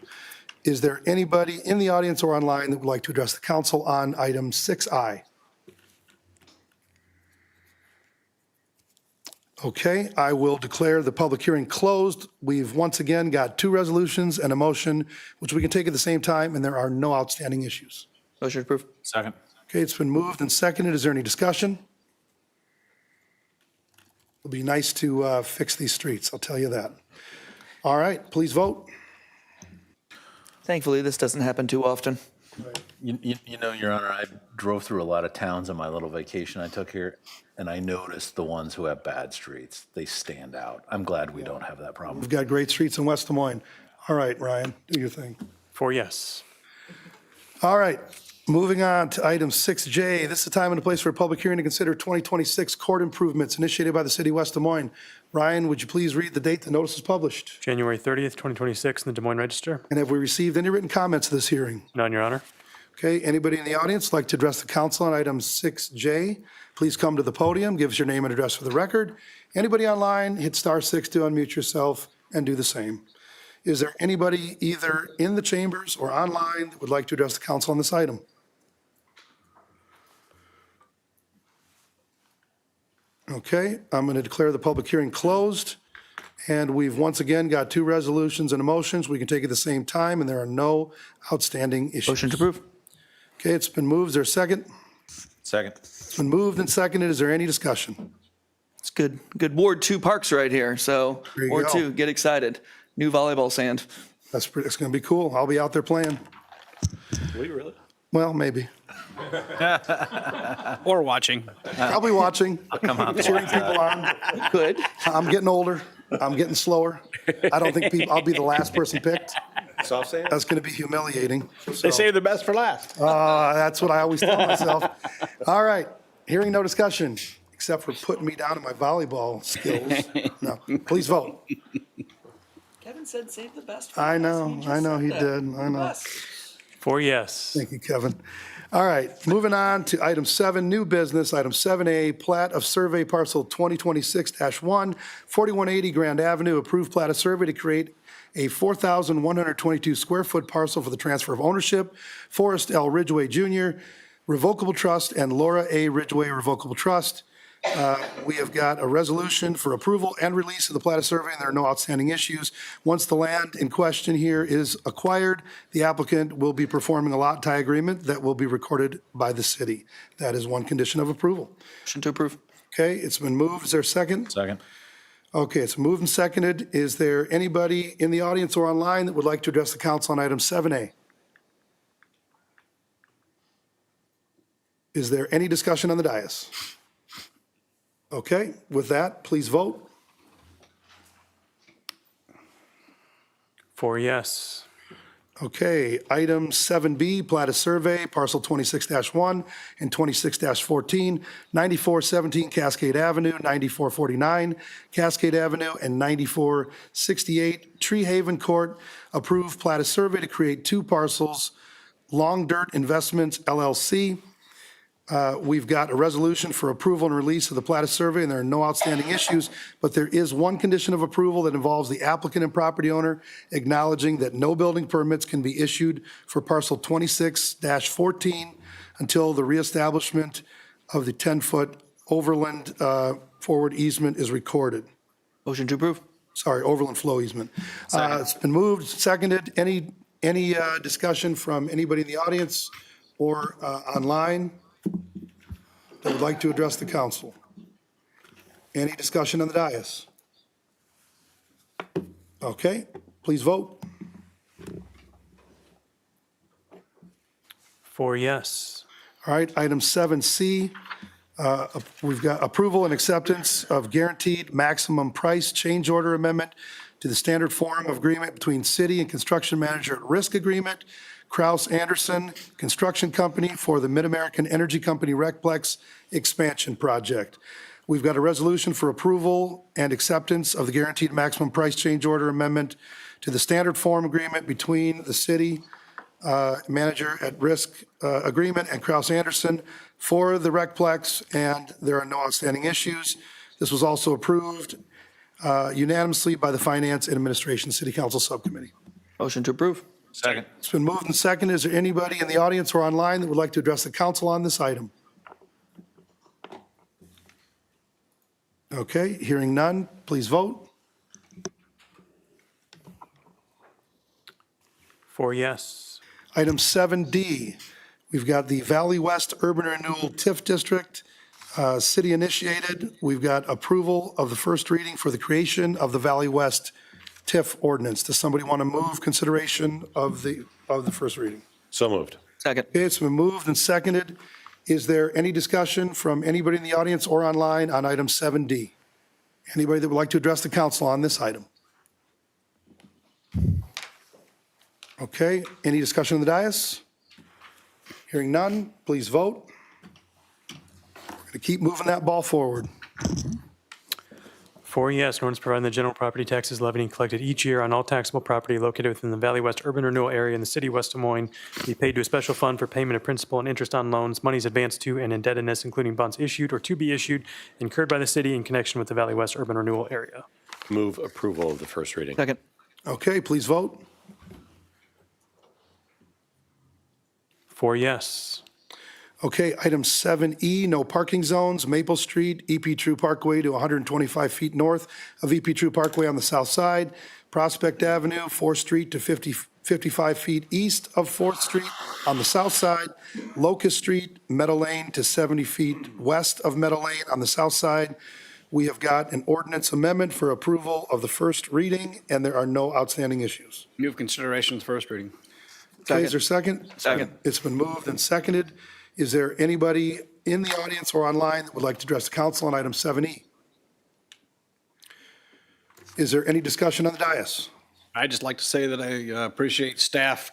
Is there anybody in the audience or online that would like to address the council on item 6I? Okay, I will declare the public hearing closed. We've once again got 2 resolutions and a motion, which we can take at the same time, and there are no outstanding issues. Motion approved. Second. Okay, it's been moved and seconded. Is there any discussion? It'll be nice to fix these streets, I'll tell you that. All right, please vote. Thankfully, this doesn't happen too often. You know, Your Honor, I drove through a lot of towns on my little vacation I took here, and I noticed the ones who have bad streets. They stand out. I'm glad we don't have that problem. We've got great streets in West Des Moines. All right, Ryan, do your thing. 4 yes. All right, moving on to item 6J. This is a time and a place for a public hearing to consider 2026 court improvements initiated by the city of West Des Moines. Ryan, would you please read the date the notice is published? January 30th, 2026 in the Des Moines Register. And have we received any written comments to this hearing? None, Your Honor. Okay, anybody in the audience like to address the council on item 6J? Please come to the podium, give us your name and address for the record. Anybody online, hit *6 to unmute yourself and do the same. Is there anybody either in the chambers or online that would like to address the council on this item? Okay, I'm going to declare the public hearing closed. And we've once again got 2 resolutions and motions. We can take it at the same time, and there are no outstanding issues. Motion to approve. Okay, it's been moved. Is there a second? Second. It's been moved and seconded. Is there any discussion? It's good. Good Ward 2 parks right here. So There you Ward go. 2, get excited. New volleyball sand. It's going to be cool. I'll be out there playing. Will you really? Well, maybe. Or watching. Probably watching, cheering people on. Good. I'm getting older. I'm getting slower. I don't think I'll be the last person picked. Soft sand? That's going to be humiliating. They save the best for last. That's what I always tell myself. All right, hearing no discussion, except for putting me down in my volleyball skills. No, please vote. Kevin said save the best for I last. know, he did, I know. 4 yes. Thank you, Kevin. All right, moving on to item 7, new business, item 7A, plat of survey parcel 2026-1, 4180 Grand Avenue, approved plat of survey to create a 4,122 square foot parcel for the transfer of ownership, Forrest L. Ridgway Jr., Revocable Trust, and Laura A. Ridgway Revocable Trust. We have got a resolution for approval and release of the plat of survey, and there are no outstanding issues. Once the land in question here is acquired, the applicant will be performing a lot tie agreement that will be recorded by the city. That is one condition of approval. Motion to approve. Okay, it's been moved. Is there a second? Second. Okay, it's moved and seconded. Is there anybody in the audience or online that would like to address the council on item 7A? Is there any discussion on the dais? Okay, with that, please vote. 4 yes. Okay, item 7B, plat of survey, parcel 26-1 and 26-14, 9417 Cascade Avenue, 9449 Cascade Avenue, and 9468 Tree Haven Court, approved plat of survey to create 2 parcels, Long Dirt Investments LLC. We've got a resolution for approval and release of the plat of survey, and there are no outstanding issues, but there is one condition of approval that involves the applicant and property owner acknowledging that no building permits can be issued for parcel 26-14 until the reestablishment of the 10-foot overland forward easement is recorded. Motion to approve. Sorry, overland flow easement. It's been moved, seconded. Any discussion from anybody in the audience or online that would like to address the council? Any discussion on the dais? Okay, please vote. 4 yes. All right, item 7C, we've got approval and acceptance of guaranteed maximum price change order amendment to the standard form of agreement between city and construction manager at risk agreement, Kraus Anderson Construction Company for the Mid-American Energy Company Recplex expansion project. We've got a resolution for approval and acceptance of the guaranteed maximum price change order amendment to the standard form agreement between the city manager at risk agreement and Kraus Anderson for the Recplex, and there are no outstanding issues. This was also approved unanimously by the Finance and Administration City Council Subcommittee. Motion to approve. Second. It's been moved and seconded. Is there anybody in the audience or online that would like to address the council on this item? Okay, hearing none, please vote. 4 yes. Item 7D, we've got the Valley West Urban Renewal TIF District. City initiated, we've got approval of the first reading for the creation of the Valley West TIF ordinance. Does somebody want to move consideration of the first reading? So moved. Second. Okay, it's been moved and seconded. Is there any discussion from anybody in the audience or online on item 7D? Anybody that would like to address the council on this item? Okay, any discussion on the dais? Hearing none, please vote. We're going to keep moving that ball forward. 4 yes, an ordinance providing the general property taxes levied and collected each year on all taxable property located within the Valley West urban renewal area in the city of West Des Moines be paid to a special fund for payment of principal and interest on loans, monies advanced to and indebtedness, including bonds issued or to be issued, incurred by the city in connection with the Valley West urban renewal area. Move approval of the first reading. Second. Okay, please vote. 4 yes. Okay, item 7E, no parking zones, Maple Street, EP True Parkway to 125 feet north of EP True Parkway on the south side, Prospect Avenue, 4th Street to 55 feet east of 4th Street on the south side, Locust Street, Meadow Lane to 70 feet west of Meadow Lane on the south side. We have got an ordinance amendment for approval of the first reading, and there are no outstanding issues. Move consideration of the first reading. Okay, is there a second? Second. It's been moved and seconded. Is there anybody in the audience or online that would like to address the council on item 7E? Is there any discussion on the dais? I'd just like to say that I appreciate staff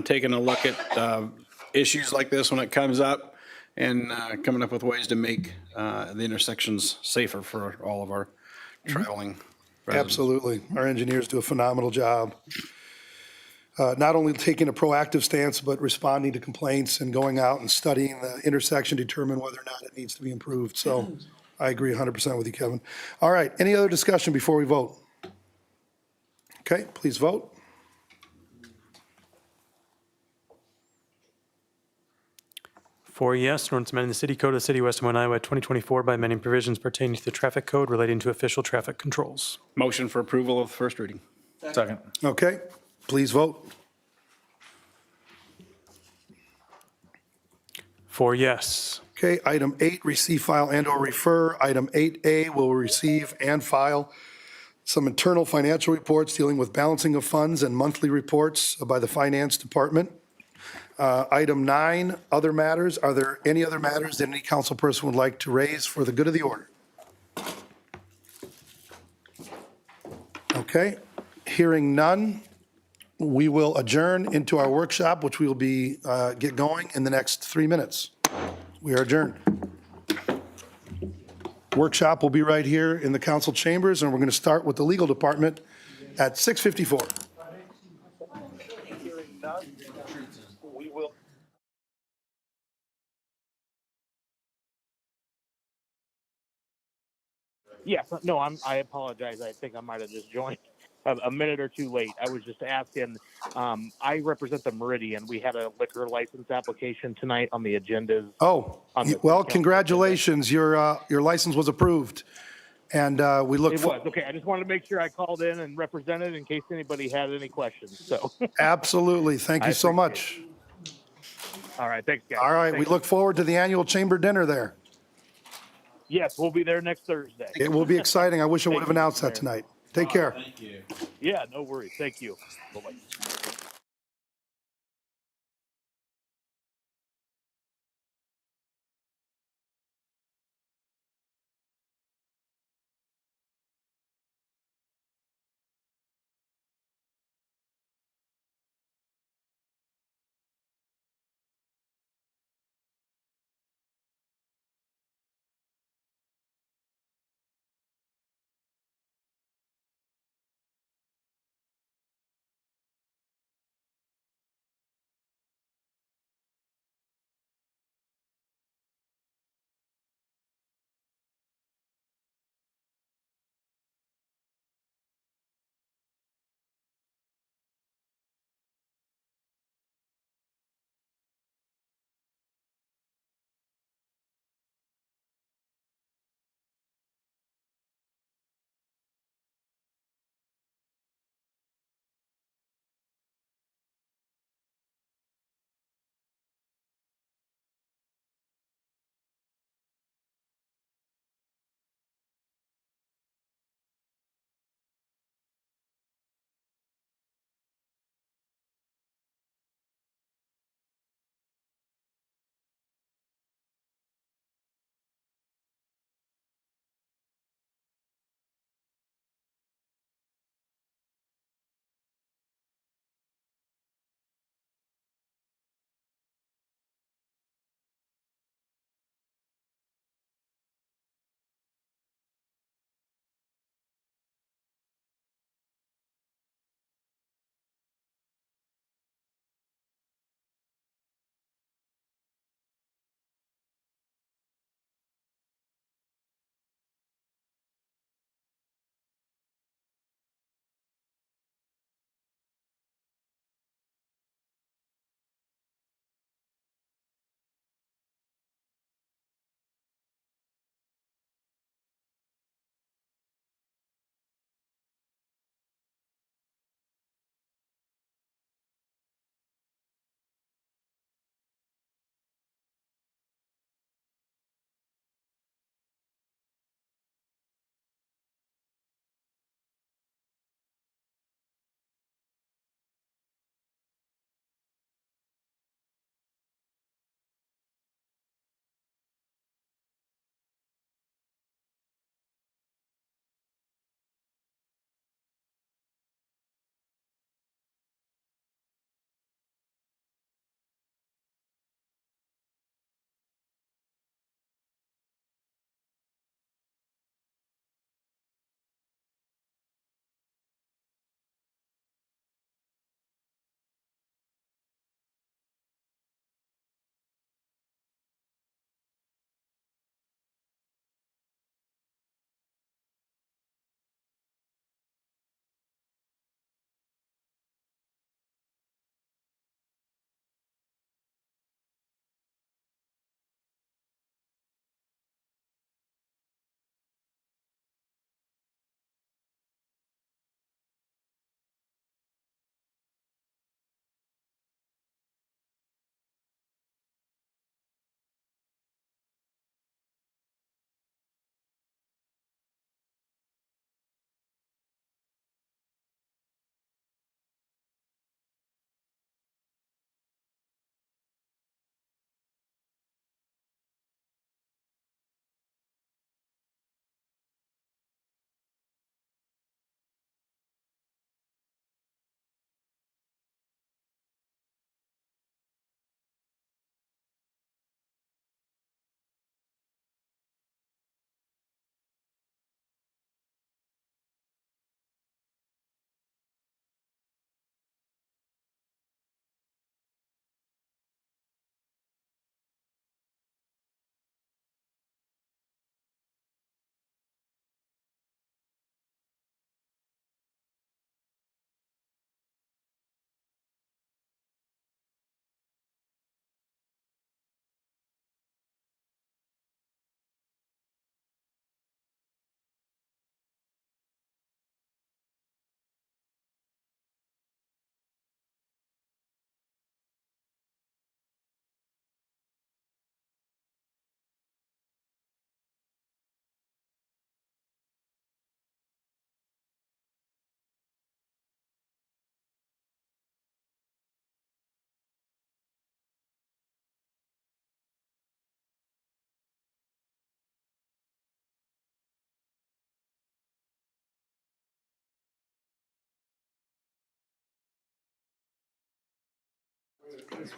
taking a look at issues like this when it comes up and coming up with ways to make the intersections safer for all of our traveling residents. Absolutely. Our engineers do a phenomenal job. Not only taking a proactive stance, but responding to complaints and going out and studying the intersection, determine whether or not it needs to be improved. So I agree 100% with you, Kevin. All right, any other discussion before we vote? Okay, please vote. 4 yes, an ordinance amending the city code of the city of West Des Moines, Iowa, 2024 by amending provisions pertaining to the traffic code relating to official traffic controls. Motion for approval of the first reading. Second. Okay, please vote. 4 yes. Okay, item 8, receive, file, and/or refer. Item 8A will receive and file some internal financial reports dealing with balancing of funds and monthly reports by the Finance Department. Item 9, other matters. Are there any other matters that any council person would like to raise for the good of the order? Okay, hearing none, we will adjourn into our workshop, which we will be, get going in the next 3 minutes. We are adjourned. Workshop will be right here in the council chambers, and we're going to start with the legal department at 6:54. Yes, no, I apologize. I think I might have just joined a minute or two late. I was just asking, I represent the Meridian. We had a liquor license application tonight on the agendas. Oh, well, congratulations. Your license was approved, and we look It for. was, okay. I just wanted to make sure I called in and represented in case anybody had any questions, so. Absolutely. Thank you so much. All right, thanks, guys. All right, we Thanks. look forward to the annual chamber dinner there. Yes, we'll be there next Thursday. It will be exciting. I wish I would have announced that tonight. Take care. Thank you. Yeah, no worries. Thank you. Bye-bye.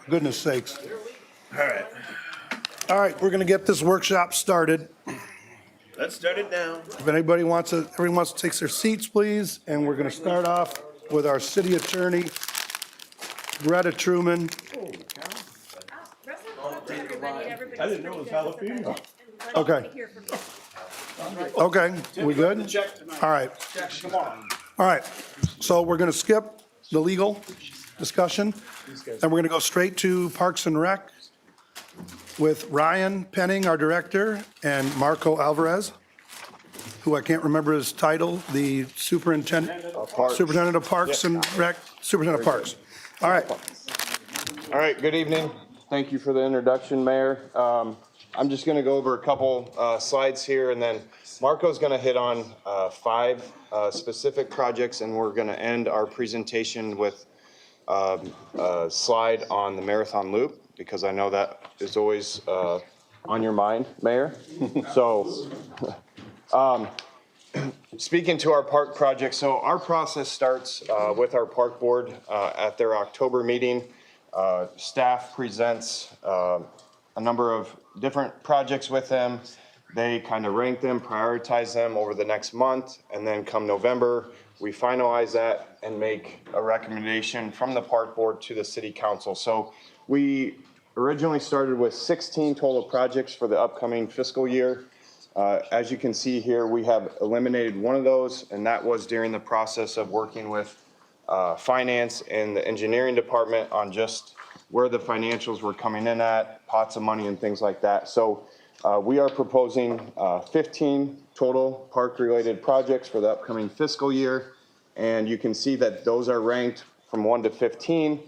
Goodness sakes. All right, we're going to get this workshop started. Let's start it now. If anybody wants to, everyone wants to take their seats, please, and we're going to start off with our city attorney, Greta Truman. I didn't know it was jalapeno. Okay. Okay, we good? All right. All right, so we're going to skip the legal discussion, and we're going to go straight to Parks and Rec with Ryan Penning, our director, and Marco Alvarez, who I can't remember his title, the superintendent of Parks and Rec, superintendent of Parks. All right. All right, good evening. Thank you for the introduction, Mayor. I'm just going to go over a couple slides here, and then Marco's going to hit on 5 specific projects, and we're going to end our presentation with a slide on the Marathon Loop, because I know that is always on your mind, Mayor. So, speaking to our park project, so our process starts with our park board at their October meeting. Staff presents a number of different projects with them. They kind of rank them, prioritize them over the next month, and then come November, we finalize that and make a recommendation from the park board to the city council. So we originally started with 16 total projects for the upcoming fiscal year. As you can see here, we have eliminated one of those, and that was during the process of working with finance and the engineering department on just where the financials were coming in at, pots of money and things like that. So we are proposing 15 total park-related projects for the upcoming fiscal year, and you can see that those are ranked from 1 to 15.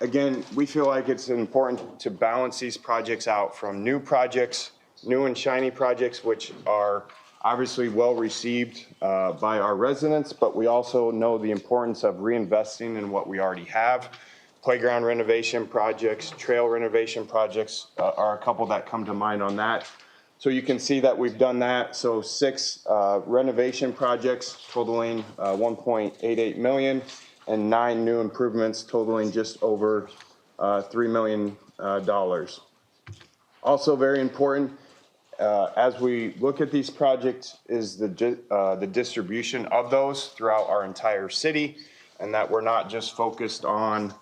Again, we feel like it's important to balance these projects out from new projects, new and shiny projects, which are obviously well received by our residents, but we also know the importance of reinvesting in what we already have. Playground renovation projects, trail renovation projects are a couple that come to mind on that. So you can see that we've done that. So 6 renovation projects totaling 1.88 million and 9 new improvements totaling just over $3 million. Also very important, as we look at these projects, is the distribution of those throughout our entire city, and that we're not just focused on,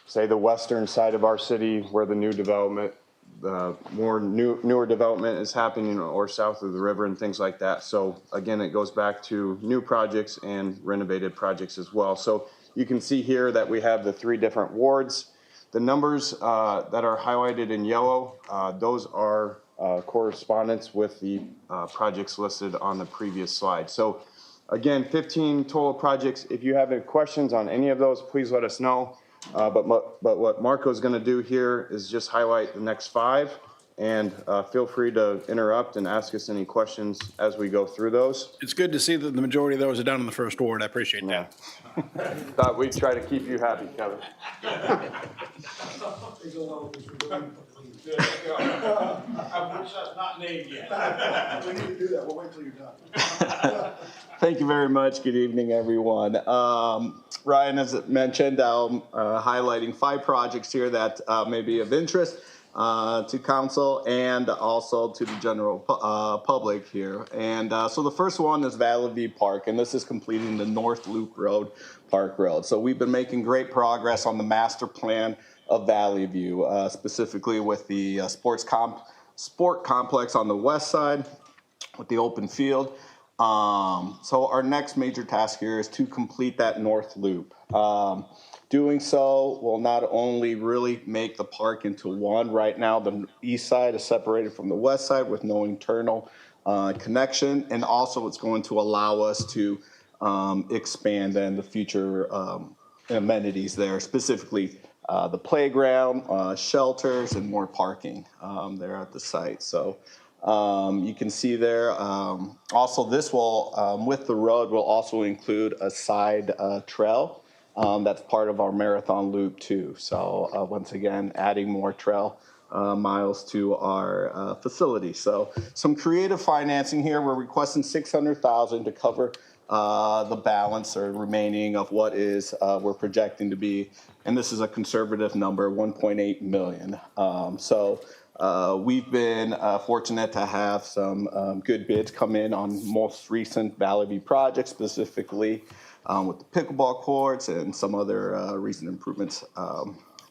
say, the western side of our city where the new development, newer development is happening, or south of the river and things like that. So again, it goes back to new projects and renovated projects as well. So you can see here that we have the 3 different wards. The numbers that are highlighted in yellow, those are correspondence with the projects listed on the previous slide. So again, 15 total projects. If you have any questions on any of those, please let us know. But what Marco's going to do here is just highlight the next 5, and feel free to interrupt and ask us any questions as we go through those. It's good to see that the majority of those are down in the first ward. I appreciate that. Thought we'd try to keep you happy, Kevin. I wish that's not named yet. We need to do that. We'll wait till you're done. Thank you very much. Good evening, everyone. Ryan, as mentioned, I'm highlighting 5 projects here that may be of interest to council and also to the general public here. And so the first one is Valley View Park, and this is completing the North Loop Road, Park Road. So we've been making great progress on the master plan of Valley View, specifically with the sport complex on the west side with the open field. So our next major task here is to complete that North Loop. Doing so will not only really make the park into one. Right now, the east side is separated from the west side with no internal connection, and also it's going to allow us to expand then the future amenities there, specifically the playground, shelters, and more parking there at the site. So you can see there. Also, this will, with the road, will also include a side trail that's part of our Marathon Loop too. So once again, adding more trail miles to our facility. So some creative financing here. We're requesting $600,000 to cover the balance or remaining of what is we're projecting to be, and this is a conservative number, 1.8 million. We've been fortunate to have some good bids come in on most recent Valley View projects, specifically with the pickleball courts and some other recent improvements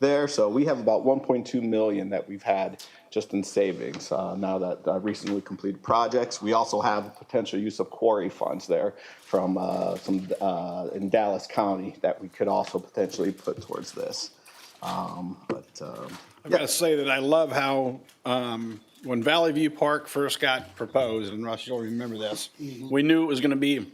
there. So we have about 1.2 million that we've had just in savings now that recently completed projects. We also have potential use of quarry funds there from some in Dallas County that we could also potentially put towards this. I've got to say that I love how when Valley View Park first got proposed, and Russ, you'll remember this, we knew it was going to be,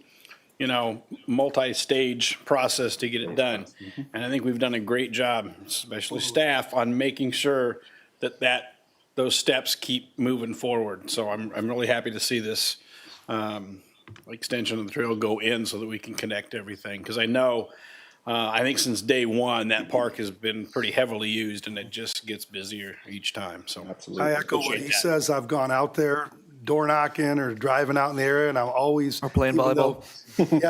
you know, multi-stage process to get it done. And I think we've done a great job, especially staff, on making sure that those steps keep moving forward. So I'm really happy to see this extension of the trail go in so that we can connect everything. Because I know, I think since day one, that park has been pretty heavily used, and it just gets busier each time. So I echo what he says. I've gone out there door knocking or driving out in the area, and I'm always playing volleyball.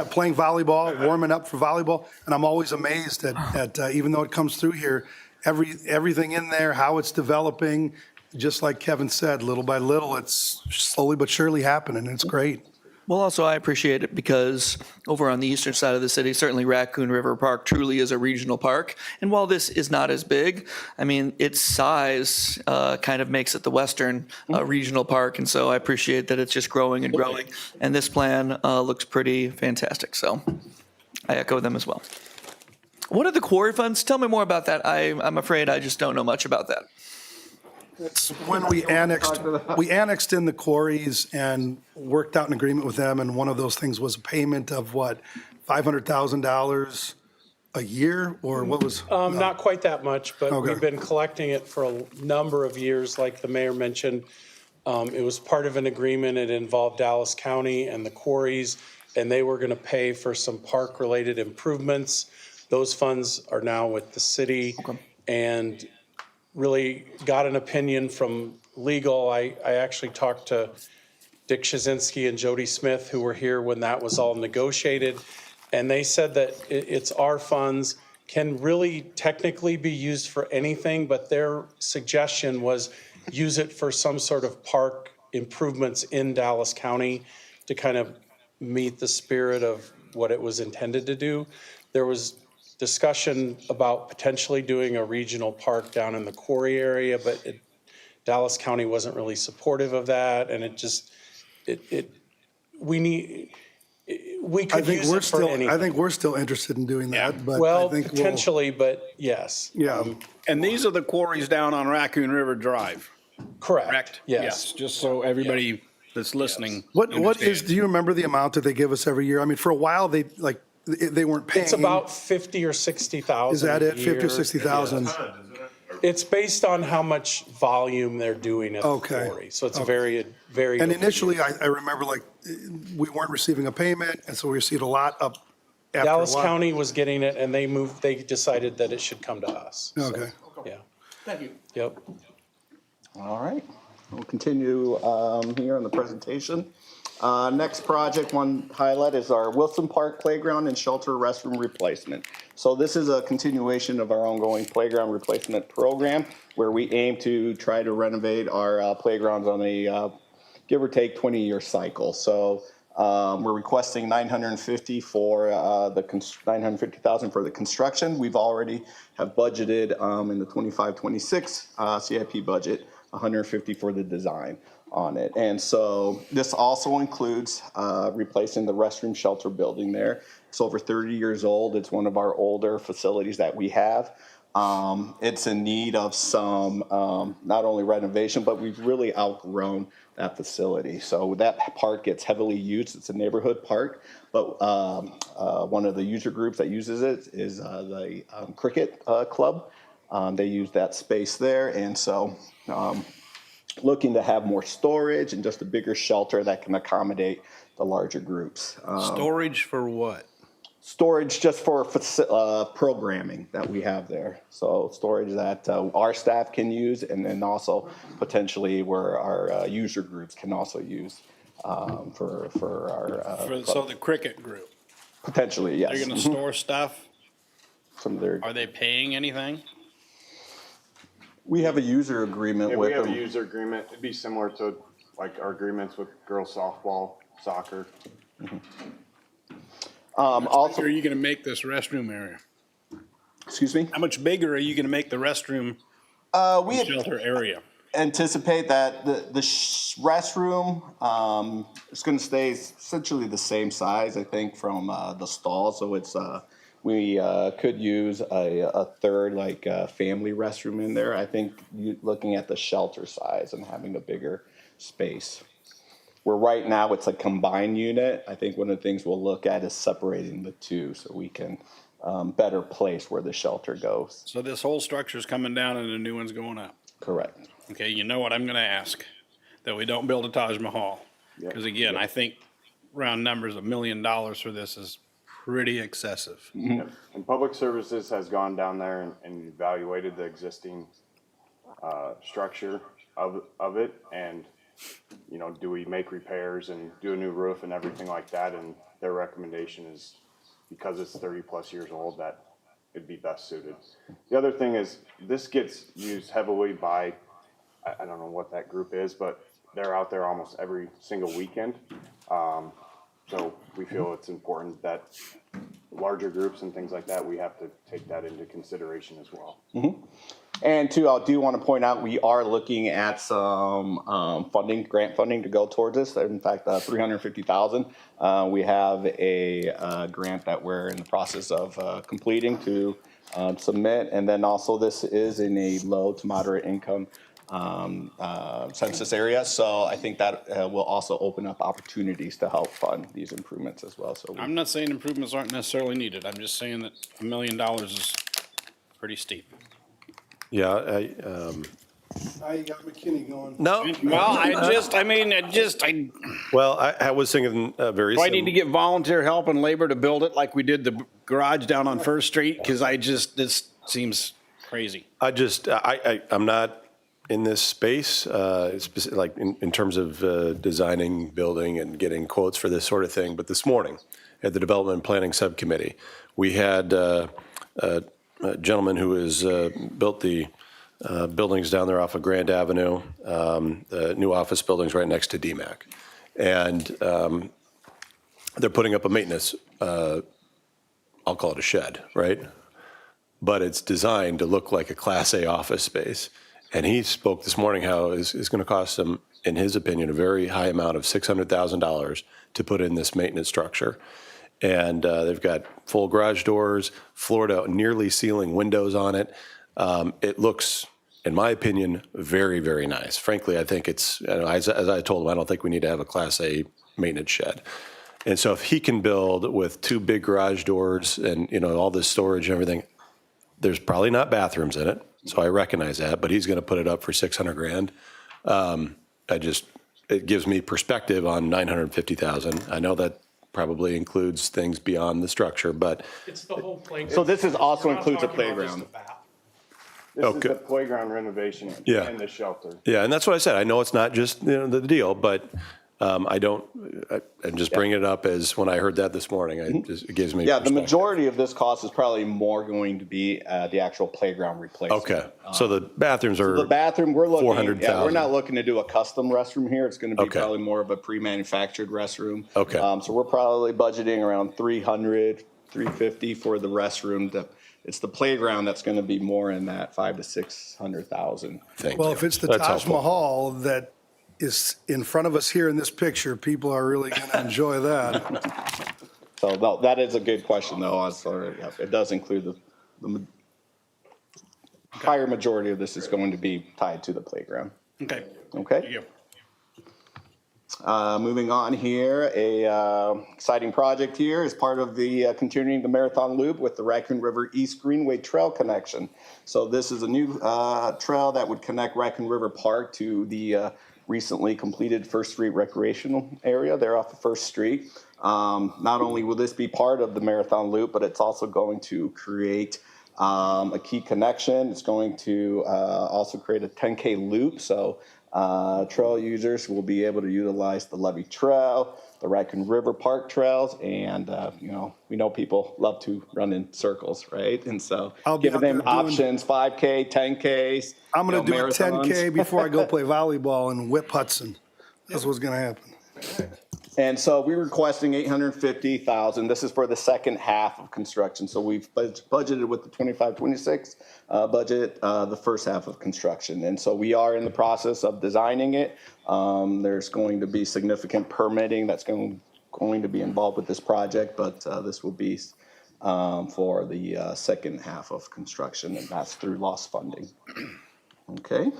Playing volleyball, warming up for volleyball, and I'm always amazed at even though it comes through here, everything in there, how it's developing. Just like Kevin said, little by little, it's slowly but surely happening. It's great. Well, also, I appreciate it because over on the eastern side of the city, certainly Raccoon River Park truly is a regional park. And while this is not as big, I mean, its size kind of makes it the western regional park. And so I appreciate that it's just growing and growing. And this plan looks pretty fantastic. So I echo them as well. What are the quarry funds? Tell me more about that. I'm afraid I just don't know much about that. It's when we annexed in the quarries and worked out an agreement with them, and one of those things was a payment of what, $500,000 a year, or what was? Not quite that much, but Okay. we've been collecting it for a number of years, like the mayor mentioned. It was part of an agreement. It involved Dallas County and the quarries, and they were going to pay for some park-related improvements. Those funds are now with the city, and really got an opinion from legal. I actually talked to Dick Shazinski and Jody Smith, who were here when that was all negotiated. And they said that it's our funds, can really technically be used for anything, but their suggestion was use it for some sort of park improvements in Dallas County to kind of meet the spirit of what it was intended to do. There was discussion about potentially doing a regional park down in the quarry area, but Dallas County wasn't really supportive of that, and we could use it for anything. I think we're still interested in doing that, but Well, I think potentially, but yes. Yeah. And these are the quarries down on Raccoon River Drive. Correct. Yes. Just so everybody that's listening. What understands. is, do you remember the amount that they give us every year? I mean, for a while, they weren't paying. It's about 50 or 60,000. Is that it? a 50 or year. 60,000? It's based on how much volume they're doing at the quarry. So it's very. And initially, I remember we weren't receiving a payment, and so we received a lot up after a Dallas while. County was getting it, and they decided that it should come to us. So, Okay. Yeah. Thank you. Yep. All right, we'll continue here on the presentation. Next project, one highlight is our Wilson Park Playground and Shelter Restroom Replacement. So this is a continuation of our ongoing playground replacement program where we aim to try to renovate our playgrounds on a give or take 20-year cycle. So we're requesting $950,000 for the construction. We've already have budgeted in the 25-26 CIP budget $150,000 for the design on it. And so this also includes replacing the restroom shelter building there. It's over 30 years old. It's one of our older facilities that we have. It's in need of some not only renovation, but we've really outgrown that facility. So that park gets heavily used. It's a neighborhood park, but one of the user groups that uses it is the Cricket Club. They use that space there, and so looking to have more storage and just a bigger shelter that can accommodate the larger groups. Storage for what? Storage just for programming that we have there. So storage that our staff can use, and then also potentially where our user groups can also use for our, So the Cricket Group, potentially, yes. they're gonna store stuff? Some of their, Are they paying anything? we have a user agreement with with them. them. We have a user agreement. It'd be similar to like our agreements with girls softball, soccer. Also, are you gonna make this restroom area? Excuse me? How much bigger are you gonna make the restroom We shelter area? anticipate that the restroom is going to stay essentially the same size, I think, from the stall. So it's we could use a third like family restroom in there. I think looking at the shelter size and having a bigger space. Where right now it's a combined unit. I think one of the things we'll look at is separating the two so we can better place where the shelter goes. So this whole structure's coming down and a new one's going up? Correct. Okay, you know what I'm gonna ask? That we don't build a Taj Mahal. Because again, I think round numbers, $1 million for this is pretty excessive. And Public Services has gone down there and evaluated the existing structure of it. And, you know, do we make repairs and do a new roof and everything like that? And their recommendation is, because it's 30+ years old, that it'd be best suited. The other thing is, this gets used heavily by, I don't know what that group is, but they're out there almost every single weekend. So we feel it's important that larger groups and things like that, we have to take that into consideration as well. And two, I do want to point out, we are looking at some grant funding to go towards this. In fact, $350,000. We have a grant that we're in the process of completing to submit. And then also this is in a low to moderate income census area. So I think that will also open up opportunities to help fund these improvements as well. So I'm not saying improvements aren't necessarily needed. I'm just saying that $1 million is pretty steep. Yeah, Now you got McKinney going. no. Well, Well, I was thinking very do I need to get volunteer help and labor to build it like we did the garage down on First Street? Because this seems crazy. I'm not in this space, like in terms of designing, building, and getting quotes for this sort of thing. But this morning, at the Development Planning Subcommittee, we had a gentleman who has built the buildings down there off of Grand Avenue, the new office buildings right next to DMAC. And they're putting up a maintenance, I'll call it a shed, right? But it's designed to look like a Class A office space. And he spoke this morning how it's going to cost him, in his opinion, a very high amount of $600,000 to put in this maintenance structure. And they've got full garage doors, floored-out, nearly ceiling windows on it. It looks, in my opinion, very, very nice. Frankly, I think it's, as I told him, I don't think we need to have a Class A maintenance shed. And so if he can build with 2 big garage doors and, all this storage and everything, there's probably not bathrooms in it. So I recognize that, but he's going to put it up for $600,000. It gives me perspective on $950,000. I know that probably includes things beyond the structure, but It's the whole playground. So this is also We're not includes a talking about just playground. the bath. This Okay. is the playground renovation Yeah. and the shelter. yeah, and that's what I said. I know it's not just the deal, but I'm just bringing it up as when I heard that this morning, it gives me Yeah, the perspective. majority of this cost is probably more going to be the actual playground replacement. Okay, so the bathrooms are The bathroom, we're looking, $400,000. we're not looking to do a custom restroom here. It's going to be Okay. probably more of a pre-manufactured restroom. Okay. So we're probably budgeting around $300, $350 for the restroom. It's the playground that's going to be more in that $500,000 to $600,000. Thank Well, you. if it's the That's Taj helpful. Mahal that is in front of us here in this picture, people are really going to enjoy that. So no, that is a good question, though. It does include the higher majority of this is going to be tied to the playground. Okay. Okay. Thank you. Moving on here, exciting project here is part of the continuing the marathon loop with the Raccoon River East Greenway Trail connection. So this is a new trail that would connect Raccoon River Park to the recently completed First Street recreational area there off of First Street. Not only will this be part of the marathon loop, but it's also going to create a key connection. It's going to also create a 10K loop. So Trail users will be able to utilize the Levy Trail, the Raccoon River Park trails, and, we know people love to run in circles, right? And so I'll be giving out there them options, 5K, 10Ks. I'm going to do a marathons. 10K before I go play volleyball and whip Hudson. That's what's going to happen. And so we're requesting $850,000. This is for the second half of construction. So we've budgeted with the 25-26 budget, the first half of construction. And so we are in the process of designing it. There's going to be significant permitting that's going to be involved with this project, but this will be for the second half of construction, and that's through loss funding. Okay.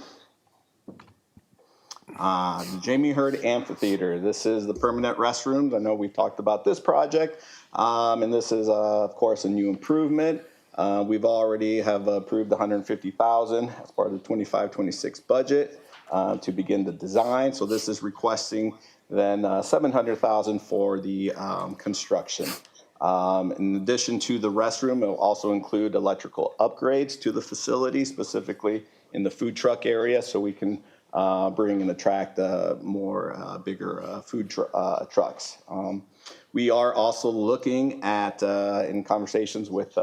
The Jamie Hurd Amphitheater. This is the permanent restrooms. I know we've talked about this project, and this is, of course, a new improvement. We've already have approved $150,000 as part of the 25-26 budget to begin the design. So this is requesting then $700,000 for the construction. In addition to the restroom, it will also include electrical upgrades to the facility, specifically in the food truck area, so we can bring and attract more bigger food trucks. We are also looking at, in conversations with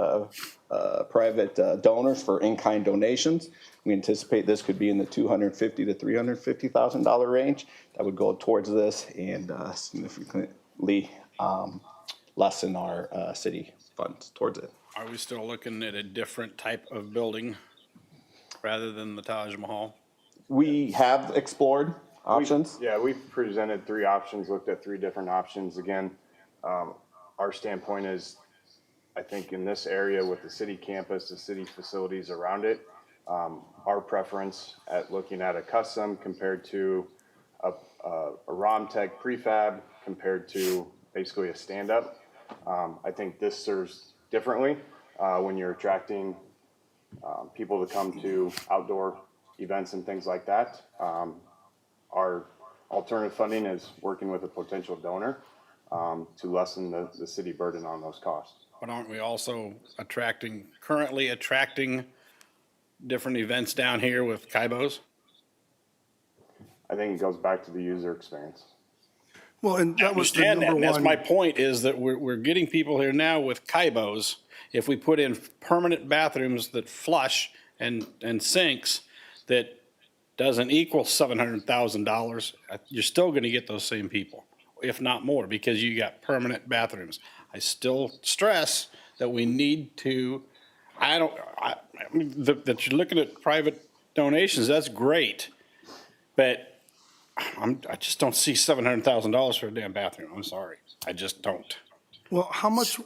private donors for in-kind donations. We anticipate this could be in the $250,000 to $350,000 range. That would go towards this and significantly lessen our city funds towards it. Are we still looking at a different type of building rather than the Taj Mahal? We have explored options. We've presented 3 options, looked at 3 different options. Again, our standpoint is, I think in this area with the city campus, the city facilities around it, our preference at looking at a custom compared to a ROMTech prefab compared to basically a stand-up. I think this serves differently when you're attracting people to come to outdoor events and things like that. Our alternative funding is working with a potential donor to lessen the city burden on those costs. But aren't we also currently attracting different events down here with Kaibos? I think it goes back to the user experience. Well, and that was the Understand that, number and that's one. my point, is that we're getting people here now with Kaibos. If we put in permanent bathrooms that flush and sinks, that doesn't equal $700,000, you're still gonna get those same people, if not more, because you got permanent bathrooms. I still stress that we need to, that you're looking at private donations, that's great. But I just don't see $700,000 for a damn bathroom. I'm sorry. I just don't. Well, how much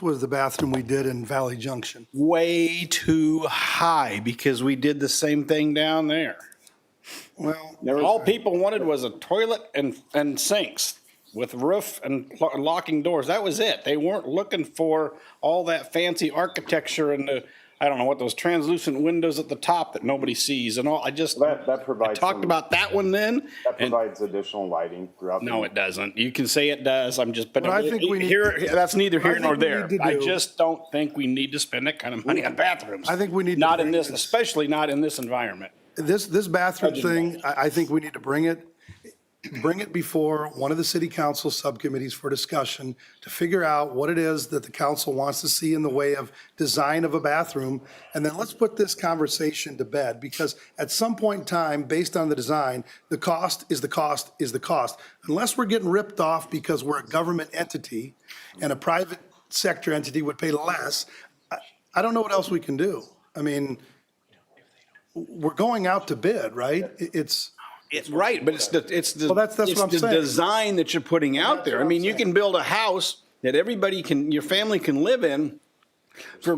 was the bathroom we did in Valley Junction? Way too high, because we did the same thing down there. Well, All people wanted was a toilet and sinks with roof and locking doors. That was it. They weren't looking for all that fancy architecture and the, I don't know what, those translucent windows at the top that nobody sees and all. That provides. I talked about that one then. That provides additional lighting throughout. No, it doesn't. You can say it does. But I think we need- that's neither here I nor think we there. need to I do- just don't think we need to spend that kind of money on bathrooms. I think we need to Not in bring this, this- especially not in this environment. This bathroom thing, I think we need to bring it before one of the city council subcommittees for discussion to figure out what it is that the council wants to see in the way of design of a bathroom. And then let's put this conversation to bed, because at some point in time, based on the design, the cost is the cost is the cost. Unless we're getting ripped off because we're a government entity and a private sector entity would pay less, I don't know what else we can do. I mean, we're going out to bid, right? It's Right, but it's the Well, that's what I'm the saying. design that you're putting out there. I mean, you can build a house that your family can live in for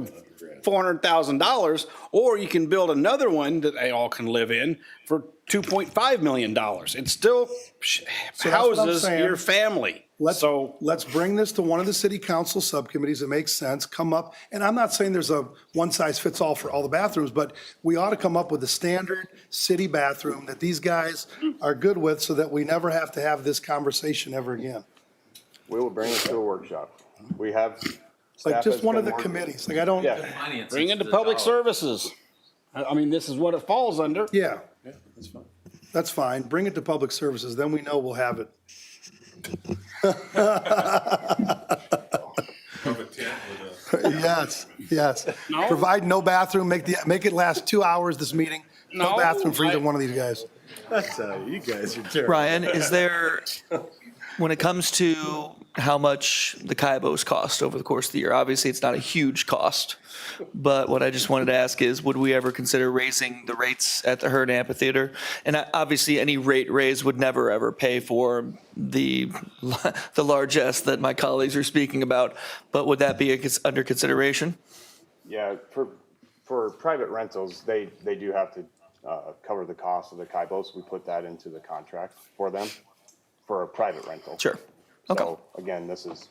$400,000, or you can build another one that they all can live in for $2.5 million. It still So that's what I'm houses saying. your family. Let's bring this to one of the city council subcommittees that makes sense, come up, and I'm not saying there's a one-size-fits-all for all the bathrooms, but we ought to come up with a standard city bathroom that these guys are good with so that we never have to have this conversation ever again. We will bring it to a workshop. We have. Like staff just has one of been the working- committees, like I don't, Yeah. Bring it to public services. I mean, this is what it falls under. yeah. That's fine. That's fine. Bring it to Public Services, then we know we'll have it. Yes, yes. No? Provide no bathroom, make it last 2 hours, this meeting. No No, bathroom for either one of these guys. You guys are terrible. Ryan, is there, when it comes to how much the Kaibos cost over the course of the year, obviously it's not a huge cost, but what I just wanted to ask is, would we ever consider raising the rates at the Herd Amphitheater? And obviously, any rate raise would never, ever pay for the largesse that my colleagues are speaking about, but would that be under consideration? Yeah, for private rentals, they do have to cover the cost of the Kaibos. We put that into the contract for them for a private rental. Sure. Okay. So again, this is,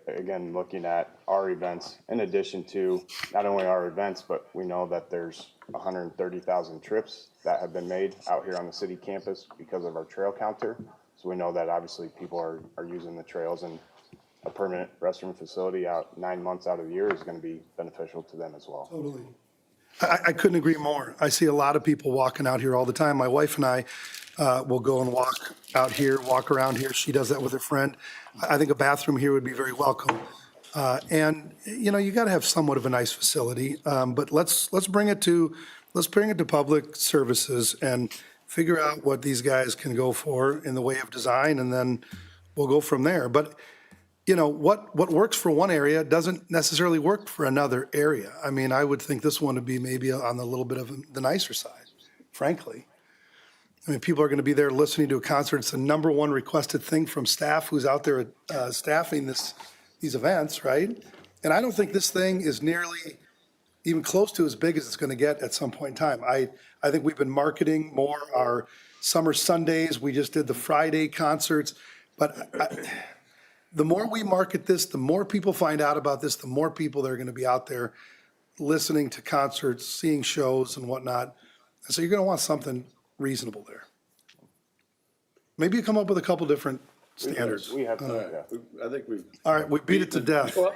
again, looking at our events in addition to not only our events, but we know that there's 130,000 trips that have been made out here on the city campus because of our trail counter. So we know that obviously people are using the trails, and a permanent restroom facility out 9 months out of the year is going to be beneficial to them as well. Totally. I couldn't agree more. I see a lot of people walking out here all the time. My wife and I will go and walk out here, walk around here. She does that with her friend. I think a bathroom here would be very welcome. And, you know, you got to have somewhat of a nice facility, but let's bring it to Public Services and figure out what these guys can go for in the way of design, and then we'll go from there. But you know, what works for one area doesn't necessarily work for another area. I mean, I would think this one would be maybe on the little bit of the nicer side, frankly. I mean, people are going to be there listening to a concert. It's the number one requested thing from staff who's out there staffing these events, right? And I don't think this thing is nearly even close to as big as it's going to get at some point in time. I think we've been marketing more our summer Sundays. We just did the Friday concerts, but the more we market this, the more people find out about this, the more people that are going to be out there listening to concerts, seeing shows and whatnot. And so you're going to want something reasonable there. Maybe you come up with a couple different standards. We have, I think we've. All right, we beat it to death. Well,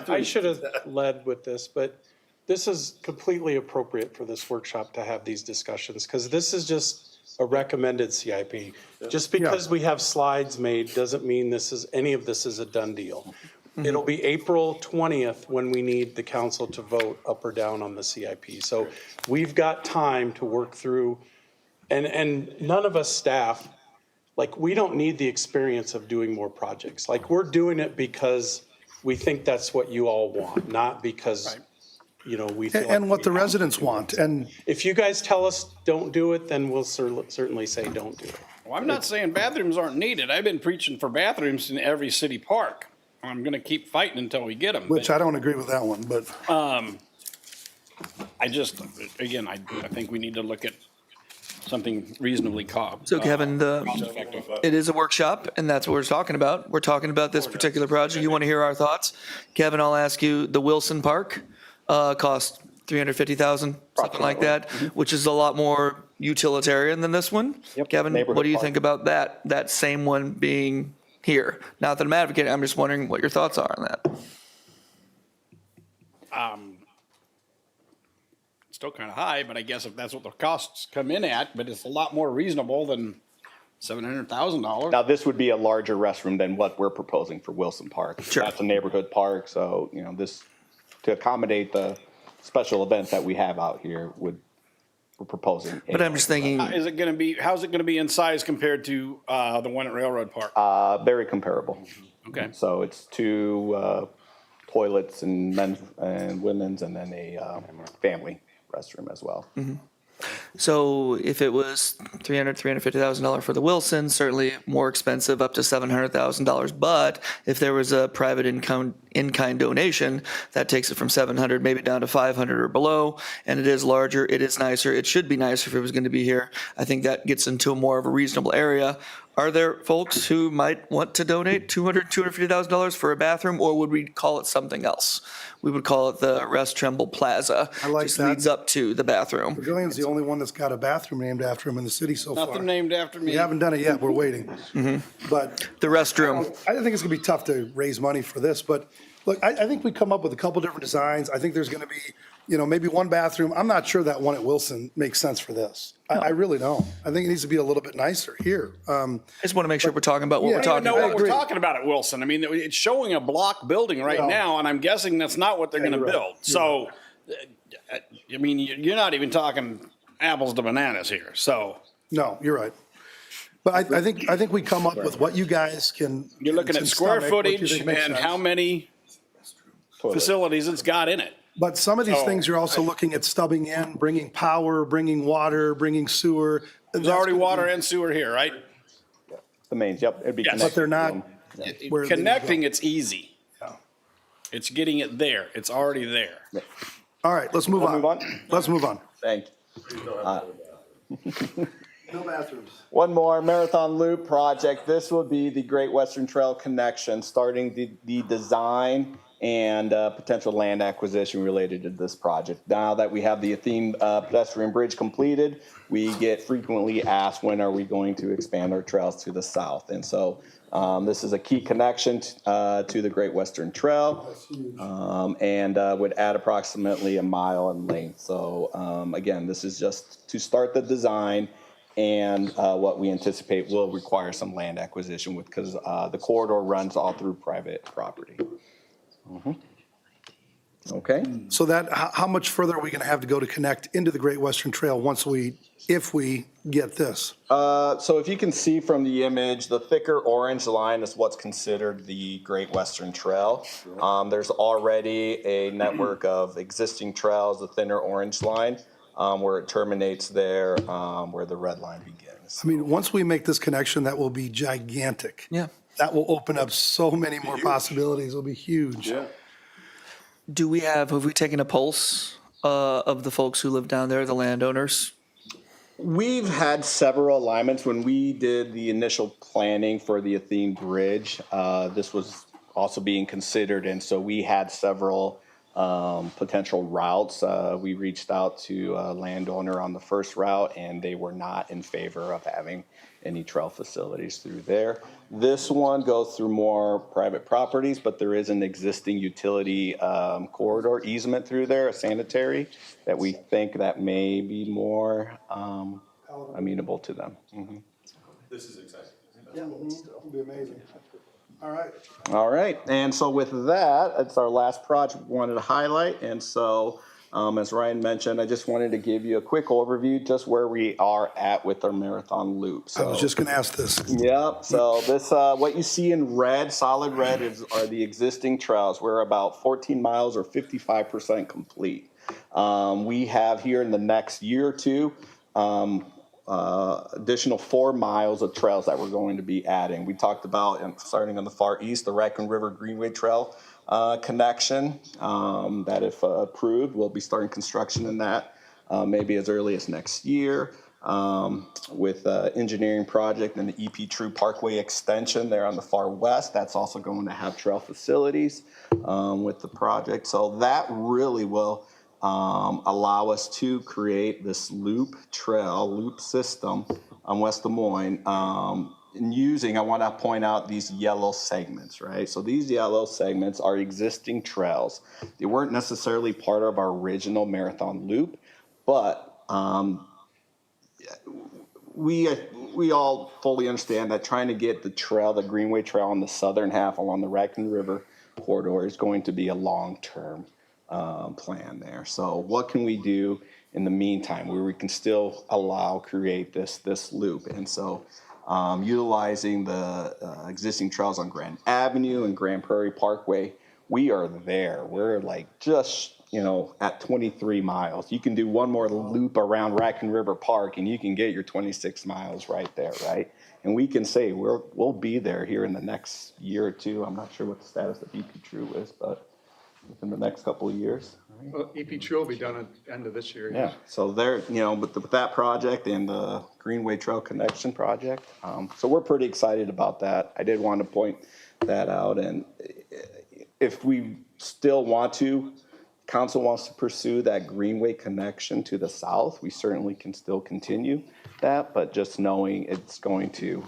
I should have led with this, but this is completely appropriate for this workshop to have these discussions, because this is just a recommended CIP. Just because we have slides made doesn't mean any of this is a done deal. It'll be April 20th when we need the council to vote up or down on the CIP. So we've got time to work through, and none of us staff, like, we don't need the experience of doing more projects. Like, we're doing it because we think that's what you all want, not because, you know, we feel And like what we the have residents to. want. And If you guys tell us don't do it, then we'll certainly say don't do it. Well, I'm not saying bathrooms aren't needed. I've been preaching for bathrooms in every city park. I'm gonna keep fighting until we get them. which I don't agree with that one, but I just, again, I think we need to look at something reasonably So Kevin, cost-effective. it is a workshop, and that's what we're talking about. We're talking about this particular project. You want to hear our thoughts? Kevin, I'll ask you, the Wilson Park cost $350,000, something like that, which is a lot more utilitarian than this one. Kevin, what do you think about that same one being here? Not that I'm advocating, I'm just wondering what your thoughts are on that. Still kind of high, but I guess if that's what the costs come in at, but it's a lot more reasonable than $700,000. Now, this would be a larger restroom than what we're proposing for Wilson Park. Sure. That's a neighborhood park, so, you know, this, to accommodate the special events that we have out here, we're proposing. But I'm just thinking, How's it gonna be in size compared to the one at Railroad Park? Very comparable. Okay. So it's two toilets and men's and women's, and then a family restroom as well. so if it was $350,000 for the Wilson, certainly more expensive, up to $700,000. But if there was a private in-kind donation, that takes it from 700 maybe down to 500 or below. And it is larger, it is nicer. It should be nicer if it was going to be here. I think that gets into a more of a reasonable area. Are there folks who might want to donate $250,000 for a bathroom, or would we call it something else? We would call it the Rest Tremble Plaza. I like Just that. leads up to the bathroom. Pavilion's the only one that's got a bathroom named after him in the city so far. Nothing named after me. We haven't done it yet, we're waiting. But The restroom. I think it's gonna be tough to raise money for this, but look, I think we come up with a couple different designs. I think there's gonna be maybe one bathroom. I'm not sure that one at Wilson makes sense for this. I really don't. I think it needs to be a little bit nicer here. I just want to make sure we're talking about what we're I don't talking know about. what we're talking about at Wilson. I mean, it's showing a block building right Well, now, and I'm guessing that's not what they're going to you're right. build. So, I mean, you're not even talking apples to bananas here. So No, you're right. But I think we come up with what you guys can. you're looking can at square stomach, what you footage think makes and sense. how many facilities it's got in it. But some of these So- things, you're also looking at stubbing in, bringing power, bringing water, bringing sewer. There's already water and sewer here, right? The mains, yep, it'd be Yes. connected. But they're not. where they Connecting, go. it's easy. It's getting it there. It's already there. All right, let's move Wanna on. move on? Let's move on. Thank you. No bathrooms. One more Marathon Loop project. This will be the Great Western Trail connection, starting the design and potential land acquisition related to this project. Now that we have the Athene pedestrian bridge completed, we get frequently asked, when are we going to expand our trails to the south? And so this is a key connection to the Great Western Trail, and would add approximately a mile in length. So again, this is just to start the design, and what we anticipate will require some land acquisition because the corridor runs all through private property. Okay. So that, how much further are we going to have to go to connect into the Great Western Trail if we get this? So if you can see from the image, the thicker orange line is what's considered the Great Western Trail. There's already a network of existing trails, the thinner orange line, where it terminates there, where the red line begins. I mean, once we make this connection, that will be gigantic. Yeah. That will open up so many more possibilities. It'll be huge. Have we taken a pulse of the folks who live down there, the landowners? We've had several alignments. When we did the initial planning for the Athene Bridge, this was also being considered, and so we had several potential routes. We reached out to a landowner on the first route, and they were not in favor of having any trail facilities through there. This one goes through more private properties, but there is an existing utility corridor easement through there, a sanitary, that we think that may be more amenable to them. This is exciting. Yeah, it'll be amazing. All right. All right, and so with that, it's our last project we wanted to highlight, and so as Ryan mentioned, I just wanted to give you a quick overview just where we are at with our Marathon Loop. I was just going to ask this. Yep, so this, what you see in red, solid red, are the existing trails. We're about 14 miles or 55% complete. We have here in the next year or two, additional 4 miles of trails that we're going to be adding. We talked about, starting on the far east, the Raccoon River Greenway Trail connection, that if approved, we'll be starting construction in that maybe as early as next year. With engineering project and the EP True Parkway extension there on the far west, that's also going to have trail facilities with the project. So that really will allow us to create this loop system on West Des Moines. I want to point out these yellow segments, right? So these yellow segments are existing trails. They weren't necessarily part of our original Marathon Loop, but we all fully understand that trying to get the Greenway Trail on the southern half along the Raccoon River corridor is going to be a long-term plan there. So what can we do in the meantime where we can still create this loop? And so utilizing the existing trails on Grand Avenue and Grand Prairie Parkway, we are there. We're like just at 23 miles. You can do one more loop around Raccoon River Park and you can get your 26 miles right there, right? And we can say we'll be there here in the next year or two. I'm not sure what the status of EP True is, but within the next couple of years. Right? Well, EP True will be done at the end of this year. Yeah, so there, with that project and the Greenway Trail Connection project, so we're pretty excited about that. I did want to point that out, and if we still want to, council wants to pursue that Greenway connection to the south, we certainly can still continue that, but just knowing it's going to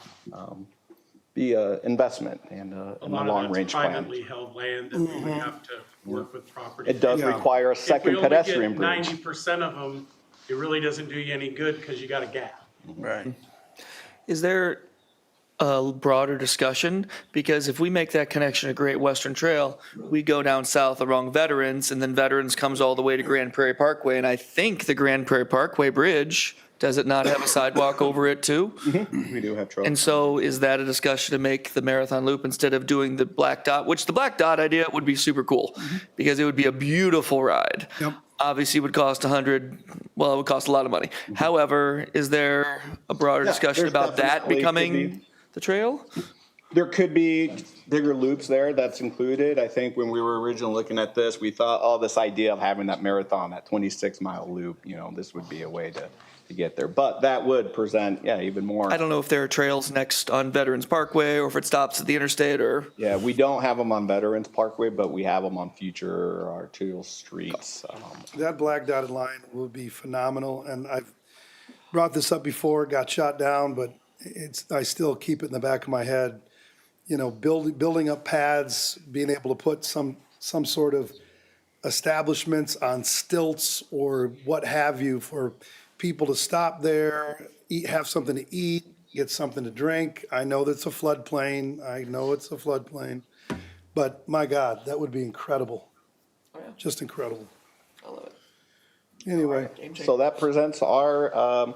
be an investment and a long-range plan. Privately held land that we would have to work with property. It does require a second pedestrian bridge. If we only get 90% of them, it really doesn't do you any good because you got a gap. Right. Is there a broader discussion? Because if we make that connection to Great Western Trail, we go down south along Veterans, and then Veterans comes all the way to Grand Prairie Parkway. And I think the Grand Prairie Parkway Bridge, does it not have a sidewalk over it too? We do have trouble. And so is that a discussion to make the marathon loop instead of doing the black dot, which the black dot idea would be super cool because it would be a beautiful ride. Yep. Obviously it would cost it would cost a lot of money. However, is there a broader discussion there's about that definitely could becoming the trail? There could be bigger loops there that's included. I think when we were originally looking at this, we thought, oh, this idea of having that marathon, that 26-mile loop, this would be a way to get there. But that would present, even more. I don't know if there are trails next on Veterans Parkway or if it stops at the interstate or. Yeah, we don't have them on Veterans Parkway, but we have them on future arterial streets. That black dotted line would be phenomenal, and I've brought this up before, got shot down, but I still keep it in the back of my head. Building up pads, being able to put some sort of establishments on stilts or what have you for people to stop there, have something to eat, get something to drink. I know that's a floodplain. But my God, that would be incredible. Just incredible. I love it. Anyway. So that presents our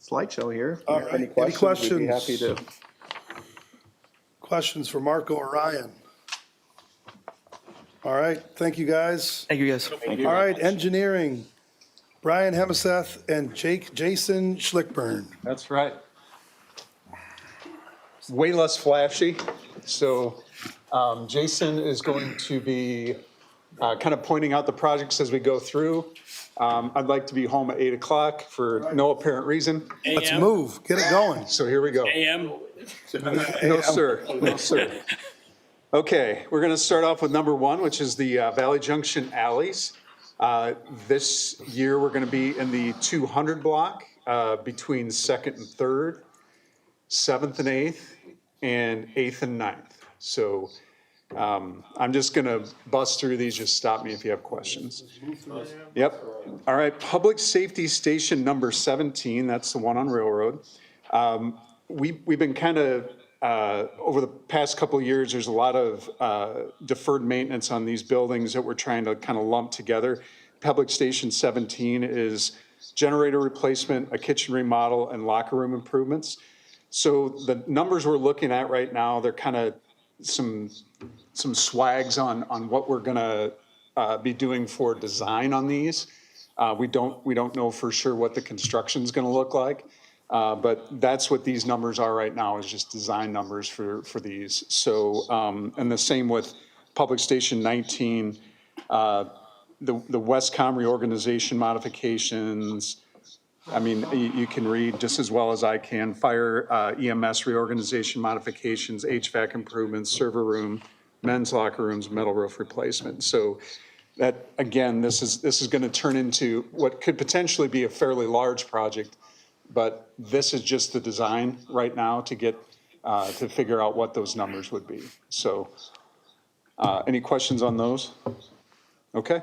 slideshow here. All right. Any questions? We'd be happy to. Questions for Marco or Ryan? All right, thank you, guys. Thank you, guys. All right, engineering, Brian Hemseth and Jason Schlickburn. That's right. Way less flashy. So Jason is going to be kind of pointing out the projects as we go through. I'd like to be home at 8 o'clock for no apparent reason. Let's move, get it going. So here we go. No, sir. No, sir. Okay, we're going to start off with number one, which is the Valley Junction alleys. This year, we're going to be in the 200 block between 2nd and 3rd, 7th and 8th, and 8th and 9th. So I'm just going to bust through these. Just stop me if you have questions. Yep. All right, Public Safety Station number 17, that's the one on Railroad. We've been kind of, over the past couple of years, there's a lot of deferred maintenance on these buildings that we're trying to kind of lump together. Public Station 17 is generator replacement, a kitchen remodel, and locker room improvements. So the numbers we're looking at right now, they're kind of some swags on what we're going to be doing for design on these. We don't know for sure what the construction's going to look like. But that's what these numbers are right now, is just design numbers for these. So, and the same with Public Station 19, the Westcom reorganization modifications. I mean, you can read just as well as I can. Fire EMS reorganization modifications, HVAC improvements, server room, men's locker rooms, metal roof replacement. So that, again, this is going to turn into what could potentially be a fairly large project. But this is just the design right now to get, to figure out what those numbers would be. So any questions on those? Okay.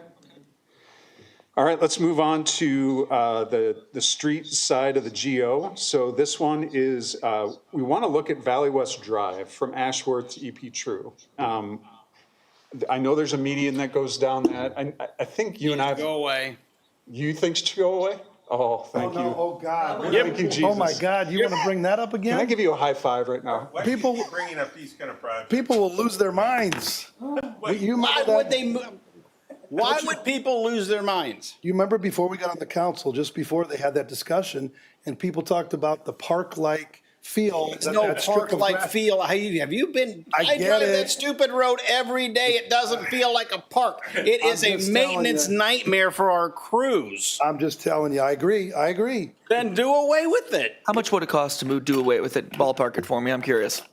All right, let's move on to the street side of the GO. So this one is, we want to look at Valley West Drive from Ashworth to EP True. I know there's a median that goes down that. I think you and I. Go away. You think should go away? Oh, thank you. Oh, God. Thank you, Jesus. Oh, my God, you want to bring that up again? Can I give you a high five right now? People, Bringing up these kind of projects. people will lose their minds. Why would people lose their minds? You remember before we got on the council, just before they had that discussion, and people talked about the park-like feel. It's no park-like feel. Have you been? I drive that stupid road every day. It doesn't feel like a park. It is a maintenance nightmare for our crews. I'm just telling you, I agree. Then do away with it. How much would it cost to do away with it? Ballpark it for me. I'm curious.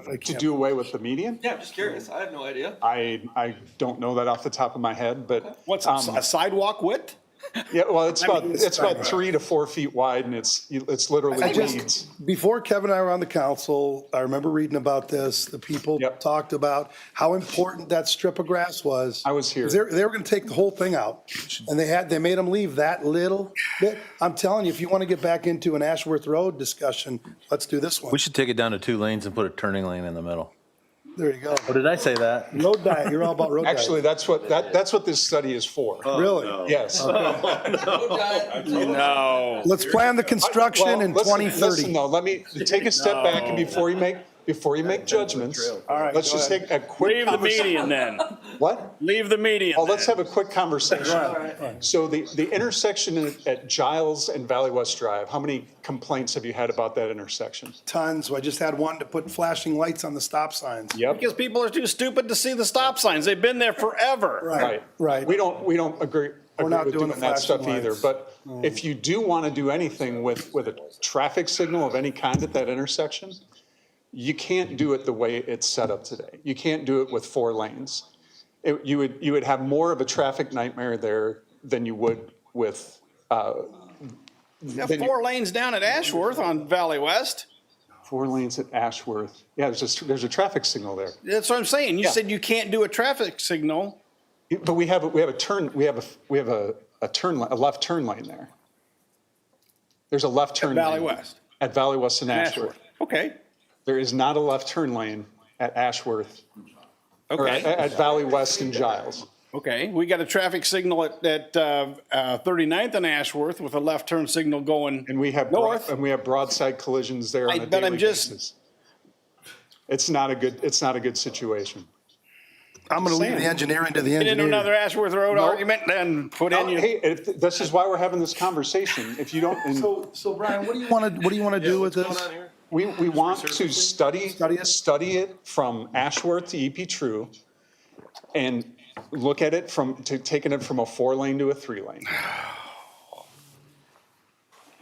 To do away with the median? Yeah, I'm just curious. I have no idea. I don't know that off the top of my head, but. What's a sidewalk width? Yeah, well, it's about 3 to 4 feet wide, and it's literally weeds. Before Kevin and I were on the council, I remember reading about this. The people talked about how important that strip of grass was. I was here. They were going to take the whole thing out, and they made them leave that little bit. I'm telling you, if you want to get back into an Ashworth Road discussion, let's do this one. We should take it down to 2 lanes and put a turning lane in the middle. There you go. Or did I say that? Road diet. You're all about road diet. Actually, that's what this study is for. Really? Yes. No. Let's plan the construction in 2030. Listen, though, let me take a step back, and before you make judgments, let's just take a quick Leave the median then. What? Leave the median. Oh, let's have a quick conversation. So the intersection at Giles and Valley West Drive, how many complaints have you had about that intersection? Tons. I just had one to put flashing lights on the stop signs. Yep. Because people are too stupid to see the stop signs. They've been there forever. Right. We don't agree not with doing doing the that stuff flashing either. lights. But if you do want to do anything with a traffic signal of any kind at that intersection, you can't do it the way it's set up today. You can't do it with 4 lanes. You would have more of a traffic nightmare there than you would with. 4 lanes down at Ashworth on Valley West. 4 lanes at Ashworth. Yeah, there's a traffic signal there. That's what I'm saying. You said you can't do a traffic signal. But we have a left turn lane there. There's a left turn Valley lane West. at Valley West and Ashworth. Okay. There is not a left turn lane at Ashworth. Or Okay. at Valley West and Giles. Okay. We got a traffic signal at 39th and Ashworth with a left turn signal going And we have north. broadside collisions there on a But I'm daily just- basis. It's not a good situation. I'm going to leave the engineering to the Get into engineer. another Ashworth Road argument, then put in your. Hey, this is why we're having this conversation. If you don't. So Brian, what do you want to do with this? We want to study it from Ashworth to EP True and look at it taking it from a 4 lane to a 3 lane.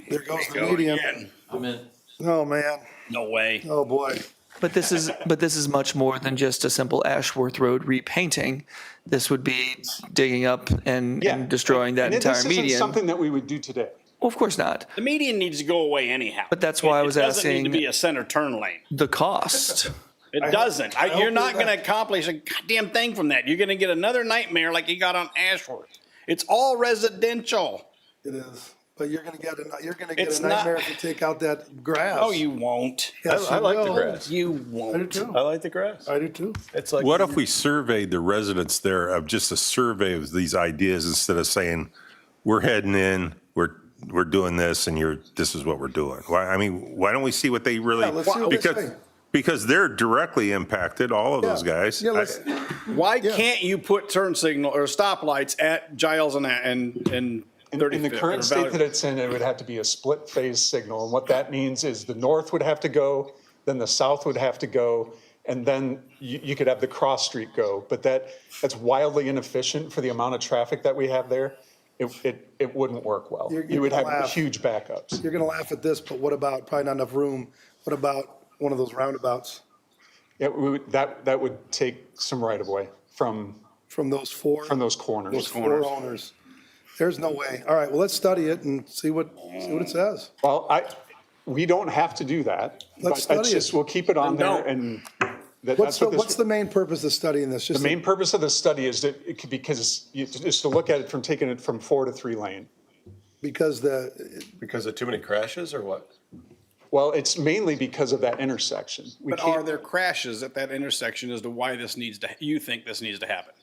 There goes the median. I'm in. Oh, man. No way. Oh, boy. But this is much more than just a simple Ashworth Road repainting. This would be digging up and destroying that And entire this median. isn't something that we would do today. Well, of course not. The median needs to go away anyhow. But that's why I was It doesn't need to asking be a center turn lane. the cost. It doesn't. You're not going to accomplish a goddamn thing from that. You're going to get another nightmare like you got on Ashworth. It's all residential. It is. But you're going to get It's a not- nightmare if you take out that grass. No, you won't. Yes, I you like the will. grass. You I do won't. too. I like the grass. I do too. It's like. What if we surveyed the residents there of just a survey of these ideas instead of saying, we're heading in, we're doing this and this is what we're doing? Why don't we see what they really, Yeah, let's see what they say. because they're directly impacted, all of those guys. Yeah, let's, Why can't you put turn signal or stoplights at Giles and 35th? In the current state that it's in, it would have to be a split phase signal. And what that means is the north would have to go, then the south would have to go, and then you could have the cross street go. But that's wildly inefficient for the amount of traffic that we have there. It wouldn't work well. You're You would have gonna laugh. huge backups. you're going to laugh at this, but what about, probably not enough room, what about one of those roundabouts Yeah, that would take some right of way from those 4? those corners. Those 4 owners. There's no way. All right, well, let's study it and see what it says. Well, we don't have to do that. Let's but it's study just, it. we'll keep it on there and What's the main purpose of studying this? The main purpose of the study is to look at it from taking it from 4 to 3 lane. Because of too many crashes or what? Well, it's mainly because of that intersection. But are there crashes at that intersection as to why you think this needs to happen?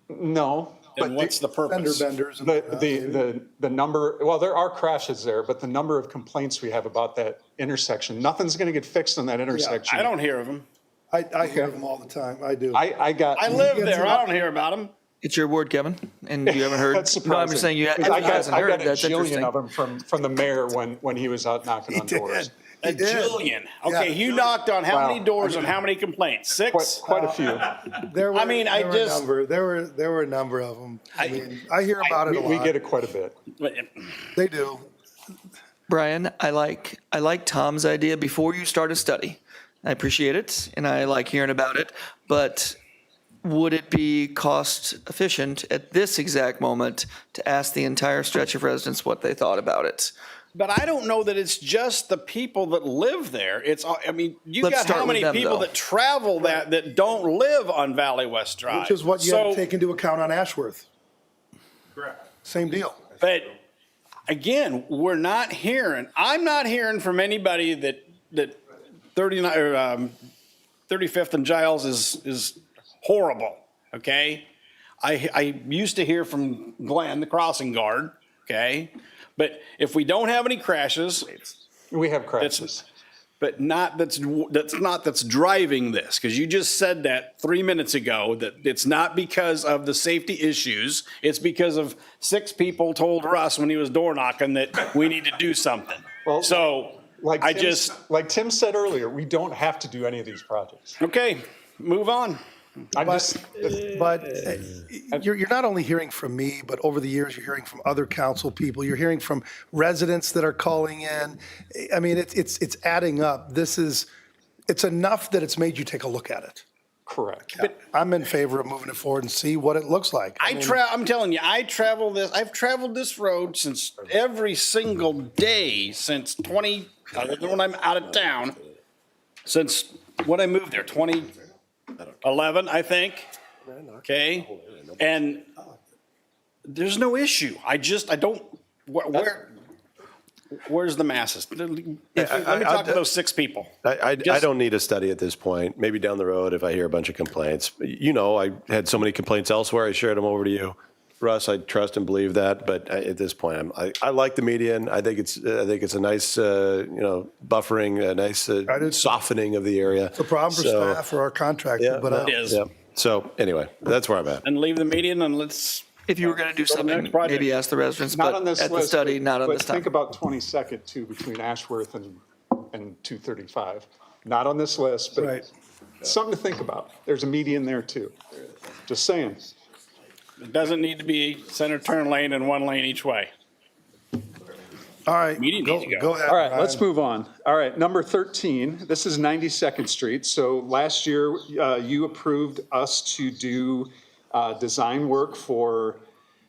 No. Then what's the purpose? Benders. The number, well, there are crashes there, but the number of complaints we have about that intersection, nothing's going to get fixed on that intersection. I don't hear of them. I hear them all the time. I do. I live there. I don't hear about them. It's your word, Kevin, and you haven't heard. That's No, I'm surprising. saying you I hasn't got heard. a That's jillion interesting. of them from the mayor when he was out knocking on doors. A jillion. Okay, you knocked on how many doors and how many complaints? 6? Quite a few. There were, I mean, there were a number of them. I mean, I hear about it a lot. We get it quite a bit. They do. Brian, I like Tom's idea before you start a study. I appreciate it, and I like hearing about it. But would it be cost efficient at this exact moment to ask the entire stretch of residents what they thought about it? But I don't know that it's just the people that live there. It's, I mean, you Let's got start how with many them, people though. that travel that don't live on Valley West Drive? Which is what you have to take into account on Ashworth. Correct. Same deal. But again, I'm not hearing from anybody that 39, or 35th and Giles is horrible, okay? I used to hear from Glenn, the crossing guard, okay? But if we don't have any crashes. We have crashes. But that's driving this, because you just said that 3 minutes ago, that it's not because of the safety issues, it's because of 6 people told Russ when he was door knocking that we need to do something. Well, So like Tim said earlier, we don't have to do any of these projects. Okay, move on. But you're not only hearing from me, but over the years, you're hearing from other council people. You're hearing from residents that are calling in. I mean, it's adding up. It's enough that it's made you take a look at it. Correct. But I'm in favor of moving it forward and see what it looks like. I'm telling you, I've traveled this road since every single day since other than when I'm out of town, since when I moved there, 2011, I think. Okay, and there's no issue. Where's the masses? Let me talk to those 6 people. I don't need a study at this point. Maybe down the road if I hear a bunch of complaints. You know, I had so many complaints elsewhere. I shared them over to you. Russ, I trust and believe that, but at this point, I like the median. I think it's a nice, buffering, a nice softening of the area. It's a problem for staff or our contractor, but It is. Yeah. So anyway, that's where I'm at. And leave the median and let's. If you were going to do something, maybe ask the residents, Not but on this at the list, study, not on but this time. think about 22nd too, between Ashworth and 235. Not on this list, but Right. something to think about. There's a median there too. Just saying. It doesn't need to be center turn lane and 1 lane each way. all right, Median needs to go ahead. All right, Ryan. let's move on. All right, number 13, this is 92nd Street. So last year, you approved us to do design work for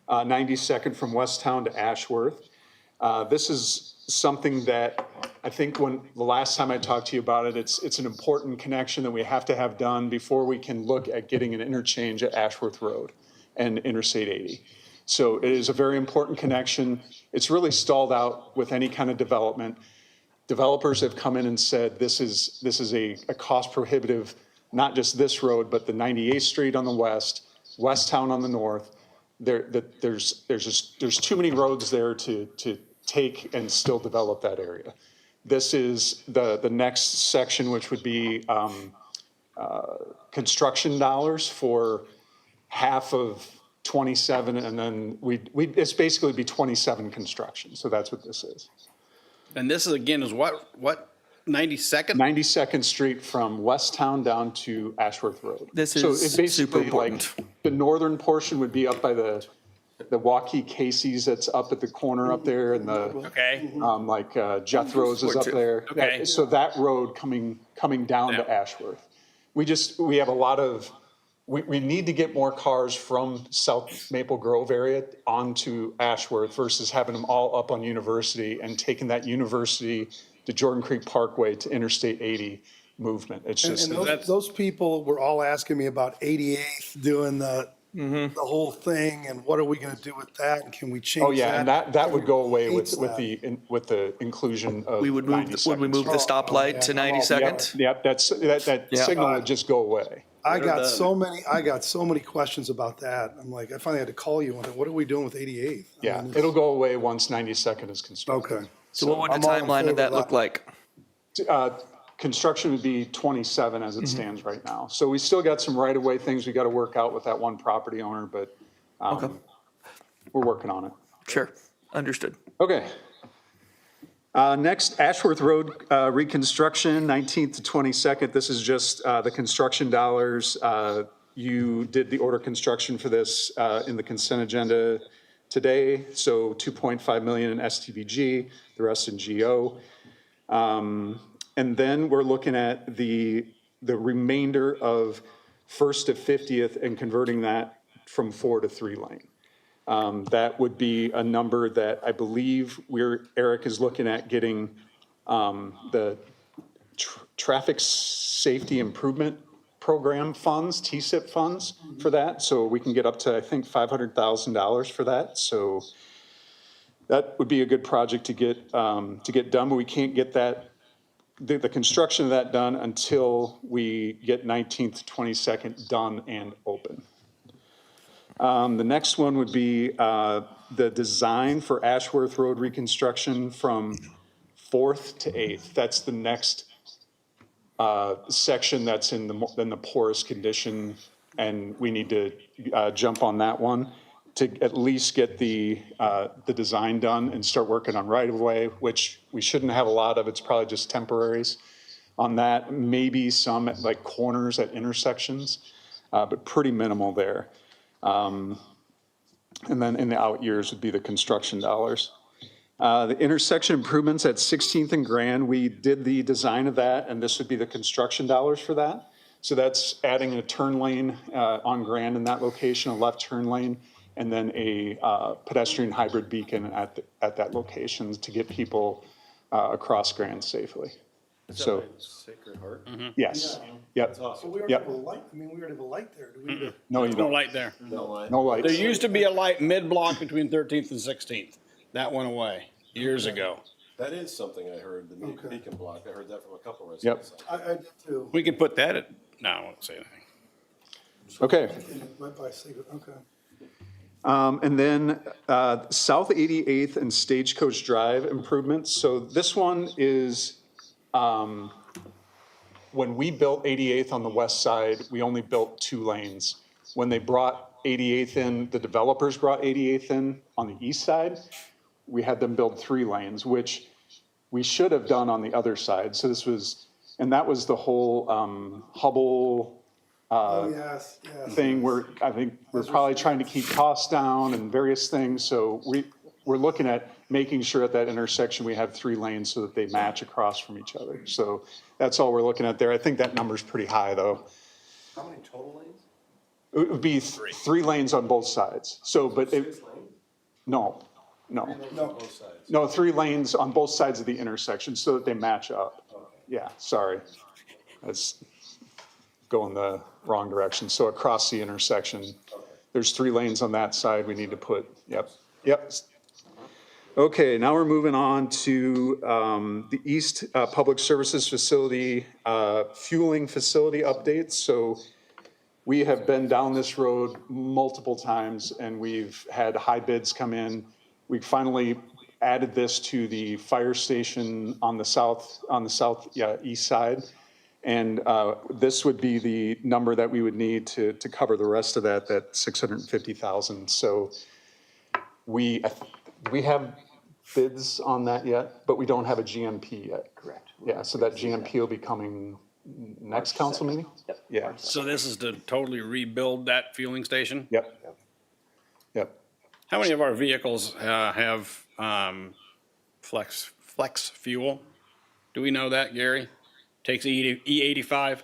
92nd from Westtown to Ashworth. This is something that I think when the last time I talked to you about it, it's an important connection that we have to have done before we can look at getting an interchange at Ashworth Road and Interstate 80. So it is a very important connection. It's really stalled out with any kind of development. Developers have come in and said this is a cost prohibitive, not just this road, but the 98th Street on the west, Westtown on the north. There's too many roads there to take and still develop that area. This is the next section, which would be construction dollars for half of 27, and then it's basically be 27 construction. So that's what this is. And this is again is what 92nd? 92nd Street from Westtown down to Ashworth Road. This So is it basically, super important. like, the northern portion would be up by the Waukee Casey's that's up at the corner up there, and Okay. Jethro's is up there. Okay. So that road coming down to Ashworth. We have a lot of, we need to get more cars from South Maple Grove area onto Ashworth versus having them all up on University and taking that University to Jordan Creek Parkway to Interstate 80 movement. It's just. And those people were all asking me about 88th doing the whole thing, and what are we going to do with that, and can we change that? Oh, yeah, and that would go away with Hates the inclusion of Would we move the 92nd. stoplight to 92nd? Yep, that signal would just go away. I got so many questions about that. I'm like, I finally had to call you on it. What are we doing with 88th? Yeah, it'll go away once 92nd is constructed. Okay. So what would the I'm all in timeline favor of that of look that. like? Construction would be 27 as it stands right now. So we still got some right-of-way things we got to work out with that one property owner, but we're working on it. Sure, understood. Okay. Next, Ashworth Road reconstruction, 19th to 22nd. This is just the construction dollars. You did the order construction for this in the consent agenda today. So 2.5 million in STVG, the rest in GO. And then we're looking at the remainder of First to 50th and converting that from 4 to 3 lane. That would be a number that I believe Eric is looking at getting the Traffic Safety Improvement Program funds, TSIP funds for that. So we can get up to, I think, $500,000 for that. So that would be a good project to get done, but we can't get that, the construction of that done until we get 19th, 22nd done and open. The next one would be the design for Ashworth Road reconstruction from 4th to 8th. That's the next section that's in the poorest condition, and we need to jump on that one to at least get the design done and start working on right-of-way, which we shouldn't have a lot of. It's probably just temporaries on that. Maybe some at like corners at intersections, but pretty minimal there. And then in the out years would be the construction dollars. The intersection improvements at 16th and Grand, we did the design of that, and this would be the construction dollars for that. So that's adding a turn lane on Grand in that location, a left turn lane, and then a pedestrian hybrid beacon at that location to get people across Grand safely. So, Sacred Heart? yes, yep. So we already have a light, I mean, we already have a light there. Do we? No, you No don't. light there. No light. No lights. There used to be a light mid-block between 13th and 16th. That went away years ago. That is something I heard, the Okay. beacon block. I heard that from a couple of Yep. residents. I did too. We could put that at, no, I won't say anything. Okay. Right by Secret, okay. And then South 88th and Stagecoach Drive improvements. So this one is, when we built 88th on the west side, we only built 2 lanes. When they brought 88th in, the developers brought 88th in on the east side, we had them build 3 lanes, which we should have done on the other side. So this was, and that was the whole Hubble Oh, yes, yes. thing where I think we're probably trying to keep costs down and various things. So we're looking at making sure at that intersection we have 3 lanes so that they match across from each other. So that's all we're looking at there. I think that number's pretty high though. How many total lanes? It would be 3 lanes on both sides. So, but no. No. Both sides. No, 3 lanes on both sides of the intersection so that they match up. Yeah, sorry. That's going the wrong direction. So across the intersection, there's 3 lanes on that side we need to put, yep. Okay, now we're moving on to the East Public Services Facility fueling facility updates. So we have been down this road multiple times and we've had high bids come in. We finally added this to the fire station on the east side. And this would be the number that we would need to cover the rest of that 650,000. So we have bids on that yet, but we don't have a GMP yet. Correct. Yeah, so that GMP will be coming next council meeting? Yep. Yeah. So this is to totally rebuild that fueling station? Yep. How many of our vehicles have flex fuel? Do we know that, Gary? Takes E85?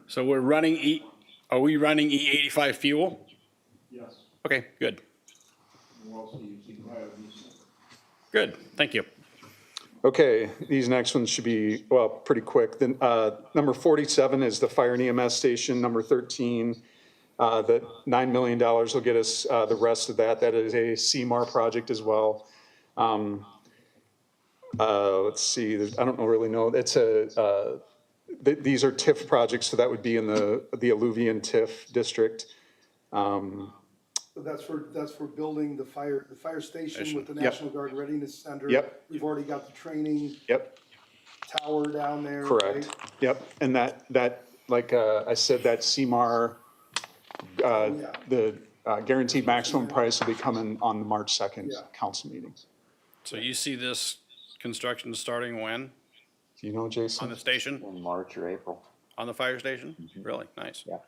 So we're running are we running E85 fuel? Yes. Okay, good. We're also using biodiesel. Good, thank you. Okay, these next ones should be, well, pretty quick. Then number 47 is the fire and EMS station. Number 13, the $9 million will get us the rest of that. That is a CMAR project as well. Let's see, I don't really know. It's these are TIF projects, so that would be in the Alluvion TIF district. But that's for building the fire station with the Yep. National Guard Readiness Center. Yep. We've already got the training Yep, tower down there. correct. right? Yep, and that like I said, that CMAR, the guaranteed maximum price will be coming on the March 2nd council meeting. So you see this construction starting when? Do you know, Jason? On the station? In March or April. On the fire station? Really? Nice. Yeah.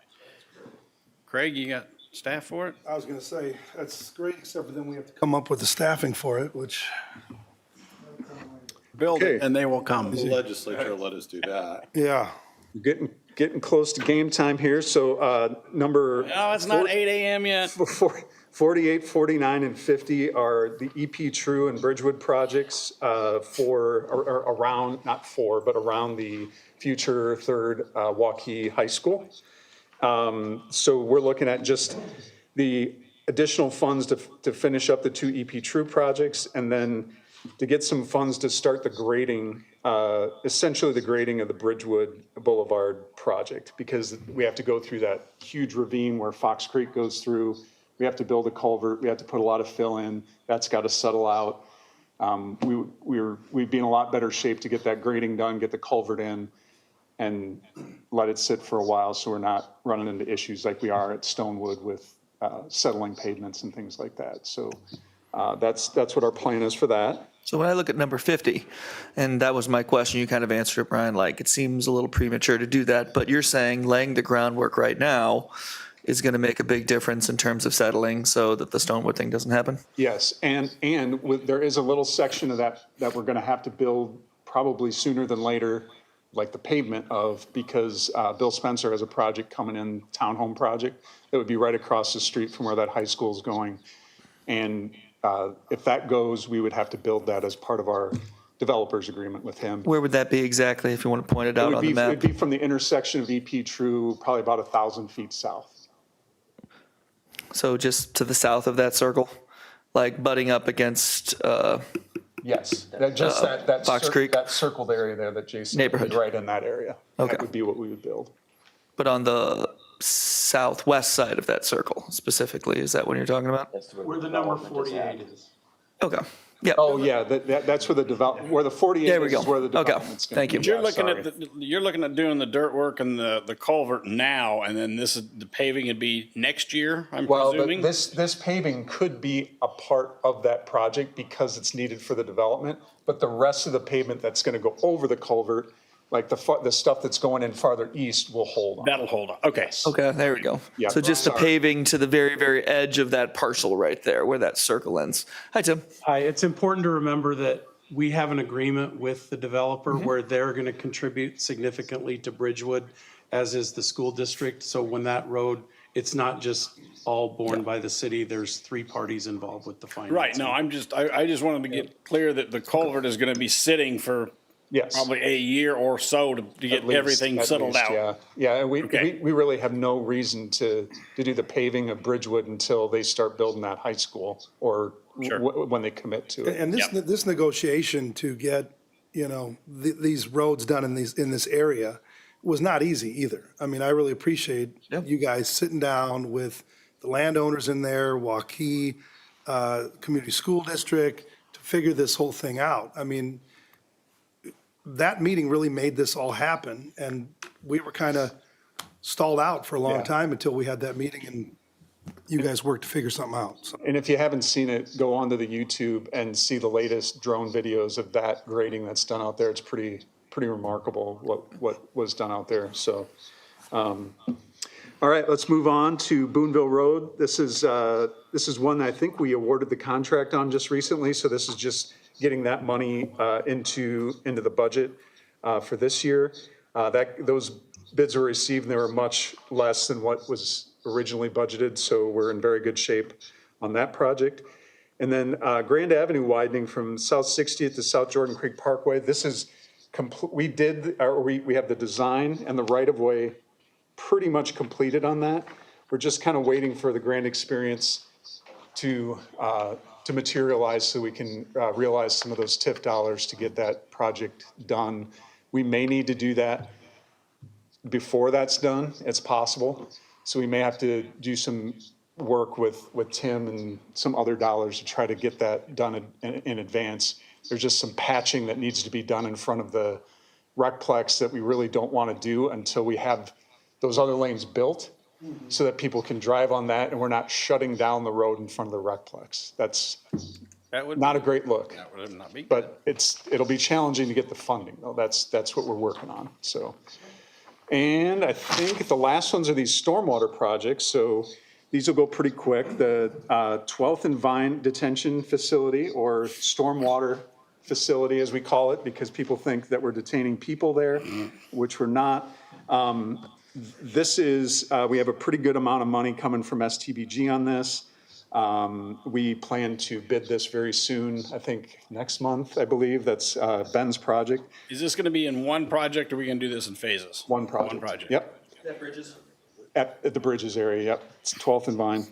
Craig, you got staff for it? I was gonna say, that's great, except for then we have to come up with the staffing for it, which. Build Okay. it and they will come. The legislature let us do that. Yeah. Getting close to game time here, so number. No, it's not 8 a.m. yet. 48, 49, and 50 are the EP True and Bridgewood projects around, not for, but around the future third Waukee High School. So we're looking at just the additional funds to finish up the 2 EP True projects, and then to get some funds to start the grading, essentially the grading of the Bridgewood Boulevard project, because we have to go through that huge ravine where Fox Creek goes through. We have to build a culvert. We have to put a lot of fill in. That's got to settle out. We'd be in a lot better shape to get that grading done, get the culvert in, and let it sit for a while so we're not running into issues like we are at Stonewood with settling pavements and things like that. So that's what our plan is for that. So when I look at number 50, and that was my question, you kind of answered it, Brian, like it seems a little premature to do that, but you're saying laying the groundwork right now is going to make a big difference in terms of settling so that the Stonewood thing doesn't happen? Yes, and there is a little section of that we're going to have to build probably sooner than later, like the pavement of, because Bill Spencer has a project coming in, townhome project, that would be right across the street from where that high school is going. And if that goes, we would have to build that as part of our developer's agreement with him. Where would that be exactly, if you want to point it out on the map? It would be from the intersection of EP True, probably about 1,000 feet south. So just to the south of that circle, like butting up against Yes, that Fox Creek? that circled area there that Jason Neighborhood. did, right in that area. Okay. That would be what we would build. But on the southwest side of that circle specifically, is that what you're talking about? Where the number 48 is. Okay, yeah. Oh, yeah, that's where where the 48 There we is go. is where the Okay, development's going thank to you. be. You're Yeah, looking sorry. you're looking at doing the dirt work and the culvert now, and then the paving would be next year, I'm Well, presuming? this paving could be a part of that project because it's needed for the development, but the rest of the pavement that's going to go over the culvert, like the stuff that's going in farther east, will hold on. That'll hold on. Okay. Okay, there we go. Yeah, So just the sorry. paving to the very, very edge of that parcel right there, where that circle ends. Hi, Tim. Hi, it's important to remember that we have an agreement with the developer where they're going to contribute significantly to Bridgewood, as is the school district. So when that road, it's not just all borne by the city. There's 3 parties involved with the financing. Right, no, I just wanted to get clear that the culvert is gonna be sitting for Yes. probably a year or so to get At least- everything at settled least, out. Yeah, yeah, and Okay. we really have no reason to do the paving of Bridgewood until they start building that high school or Sure. when they commit to it. And this negotiation to get, these roads done in this area was not easy either. I mean, I really appreciate you guys sitting down with the landowners in there, Waukee Community School District, to figure this whole thing out. I mean, that meeting really made this all happen, and we were kind of stalled out for a long Yeah. time until we had that meeting and you guys worked to figure something out. So. And if you haven't seen it, go onto the YouTube and see the latest drone videos of that grading that's done out there. It's pretty remarkable what was done out there. So, all right, let's move on to Boonville Road. This is one that I think we awarded the contract on just recently. So this is just getting that money into the budget for this year. Those bids were received and they were much less than what was originally budgeted, so we're in very good shape on that project. And then Grand Avenue widening from South 60th to South Jordan Creek Parkway. This is we have the design and the right-of-way pretty much completed on that. We're just kind of waiting for the Grand Experience to materialize so we can realize some of those TIF dollars to get that project done. We may need to do that before that's done. It's possible. So we may have to do some work with Tim and some other dollars to try to get that done in advance. There's just some patching that needs to be done in front of the recplex that we really don't want to do until we have those other lanes built so that people can drive on that and we're not shutting down the road in front of the recplex. That's not a great look. That would not be. But it'll be challenging to get the funding, though. That's what we're working on, so. And I think the last ones are these stormwater projects, so these will go pretty quick. The 12th and Vine Detention Facility, or stormwater facility as we call it, because people think that we're detaining people there, which we're not. This is, we have a pretty good amount of money coming from STBG on this. We plan to bid this very soon, I think next month, I believe. That's Ben's project. Is this gonna be in one project, or are we gonna do this in phases? One project. One project. Yep, That bridges? at the Bridges area, yep. It's 12th and Vine.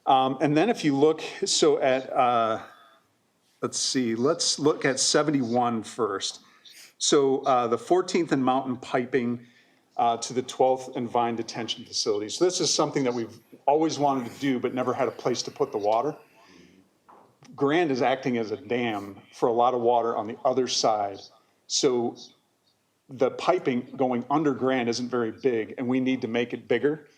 And then if you look, so at, let's see, let's look at 71 first. So the 14th and Mountain piping to the 12th and Vine detention facility. So this is something that we've always wanted to do, but never had a place to put the water. Grand is acting as a dam for a lot of water on the other side. So the piping going under Grand isn't very big, and we need to make it bigger.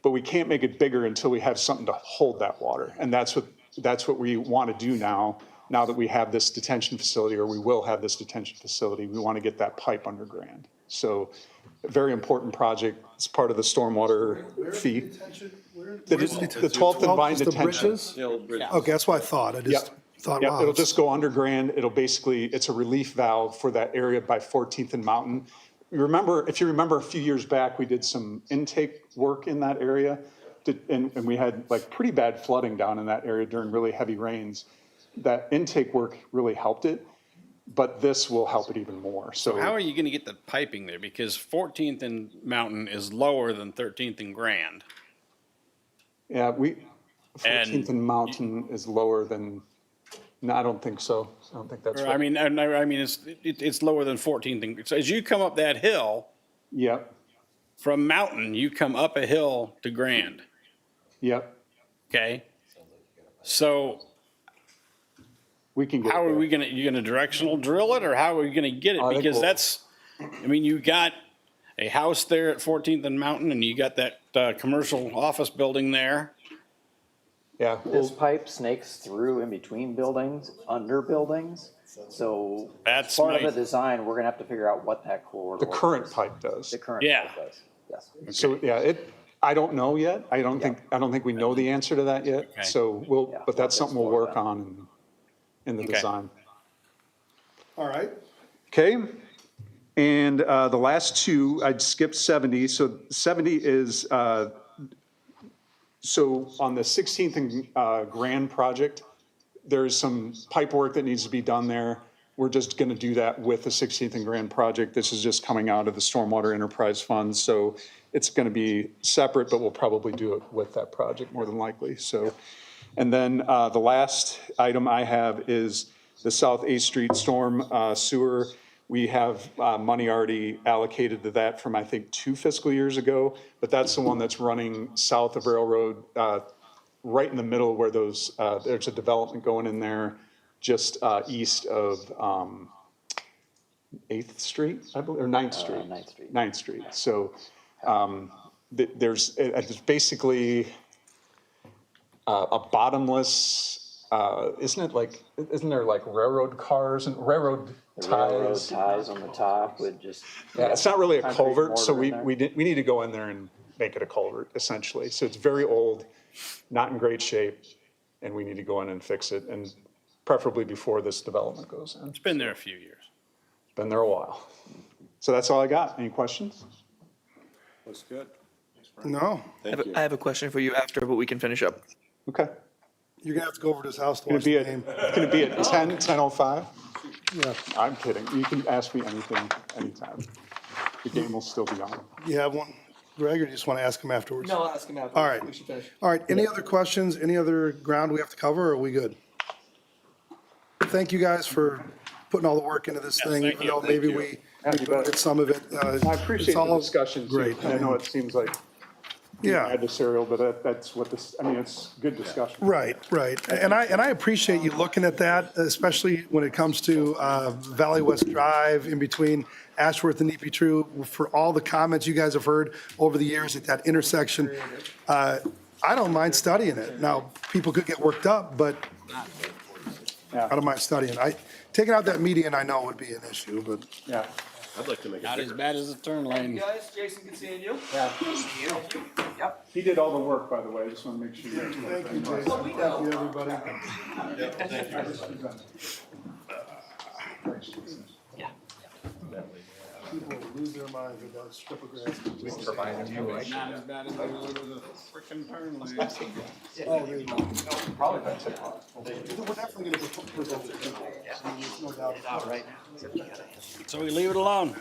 But we can't make it bigger until we have something to hold that water. And that's what we want to do now that we have this detention facility, or we will have this detention facility. We want to get that pipe under Grand. So a very important project. It's part of the stormwater fee. The 12th and Vine detention. Okay, that's what I thought. I just thought, Yeah, wow. it'll just go under Grand. It'll basically, it's a relief valve for that area by 14th and Mountain. If you remember a few years back, we did some intake work in that area. And we had like pretty bad flooding down in that area during really heavy rains. That intake work really helped it, but this will help it even more. So How are you gonna get the piping there? Because 14th and Mountain is lower than 13th and Grand. yeah, 14th and Mountain is lower than, no, I don't think so. I don't think that's Or, right. I mean, it's lower than 14th and, so as you come up that hill, Yep, from Mountain, you come up a hill to Grand, yep. okay? So We can get how are there. we gonna, you gonna directional drill it, or how are we gonna get it? I think Because we'll- that's, I mean, you got a house there at 14th and Mountain, and you got that commercial office building there. Yeah. This pipe snakes through in between buildings, under buildings. So That's part of my- the design, we're gonna have to figure out what that corridor. The current is. pipe does. The current Yeah. pipe does, yes. So, yeah, I don't know yet. I don't think we know the answer to that yet. Okay. So Yeah, but that's something we'll explore work that. on in the Okay. design. All right. Okay, and the last two, I'd skip 70. So 70 is, so on the 16th and Grand project, there's some pipe work that needs to be done there. We're just going to do that with the 16th and Grand project. This is just coming out of the Stormwater Enterprise Fund. So it's going to be separate, but we'll probably do it with that project more than likely. So, and then the last item I have is the South 8th Street Storm Sewer. We have money already allocated to that from, I think, 2 fiscal years ago, but that's the one that's running south of Railroad, right in the middle where those, there's a development going in there just east of 8th Street, I believe, or 9th Street. 9th Street. 9th Street. So there's basically a bottomless, isn't there like railroad cars and railroad The railroad ties? ties on the top would just. Yeah, it's not really a concrete culvert, so mortar in we there. need to go in there and make it a culvert essentially. So it's very old, not in great shape, and we need to go in and fix it, and preferably before this development goes in. It's been there a few years. Been there a while. So that's all I got. Any questions? Looks good. No, I have a question for you after, but we can finish up. Okay. you're gonna have to go over to his house to Gonna watch be the at, game. gonna be at 10:05? Yeah. I'm kidding. You can ask me anything, anytime. The game will still be on. You have one, Greg, or you just want to ask him afterwards? No, I'll ask him after. All right. We should finish. All right, any other questions, any other ground we have to cover, or are we good? Thank you guys for putting all the work into this thing, thank even you. though Thank maybe you. we Yeah, you bet. did some of it. I appreciate the discussion too. Great. I know it seems like Yeah. adversarial, but that's what this, I mean, it's good discussion. Right, right. And I appreciate you looking at that, especially when it comes to Valley West Drive in between Ashworth and Neepy True, for all the comments you guys have heard over the years at that intersection. I don't mind studying it. Now, people could get worked up, but I don't mind studying. Taking out that median, I know would be an issue, but. Yeah. I'd like to make it Not as bigger. bad as the turn lane. Guys, Jason, good seeing you. Yeah. Thank you. Yep. He did all the work, by the way. I just want to make sure. Thank you, Jason. Thank you, everybody. Yeah. People lose lose their minds with that strip of grass. Not as bad as they were with the frickin' turn lanes. Oh, there you go. Probably been too hot. We're definitely gonna go. There's no doubt. Out right now. So we leave it alone.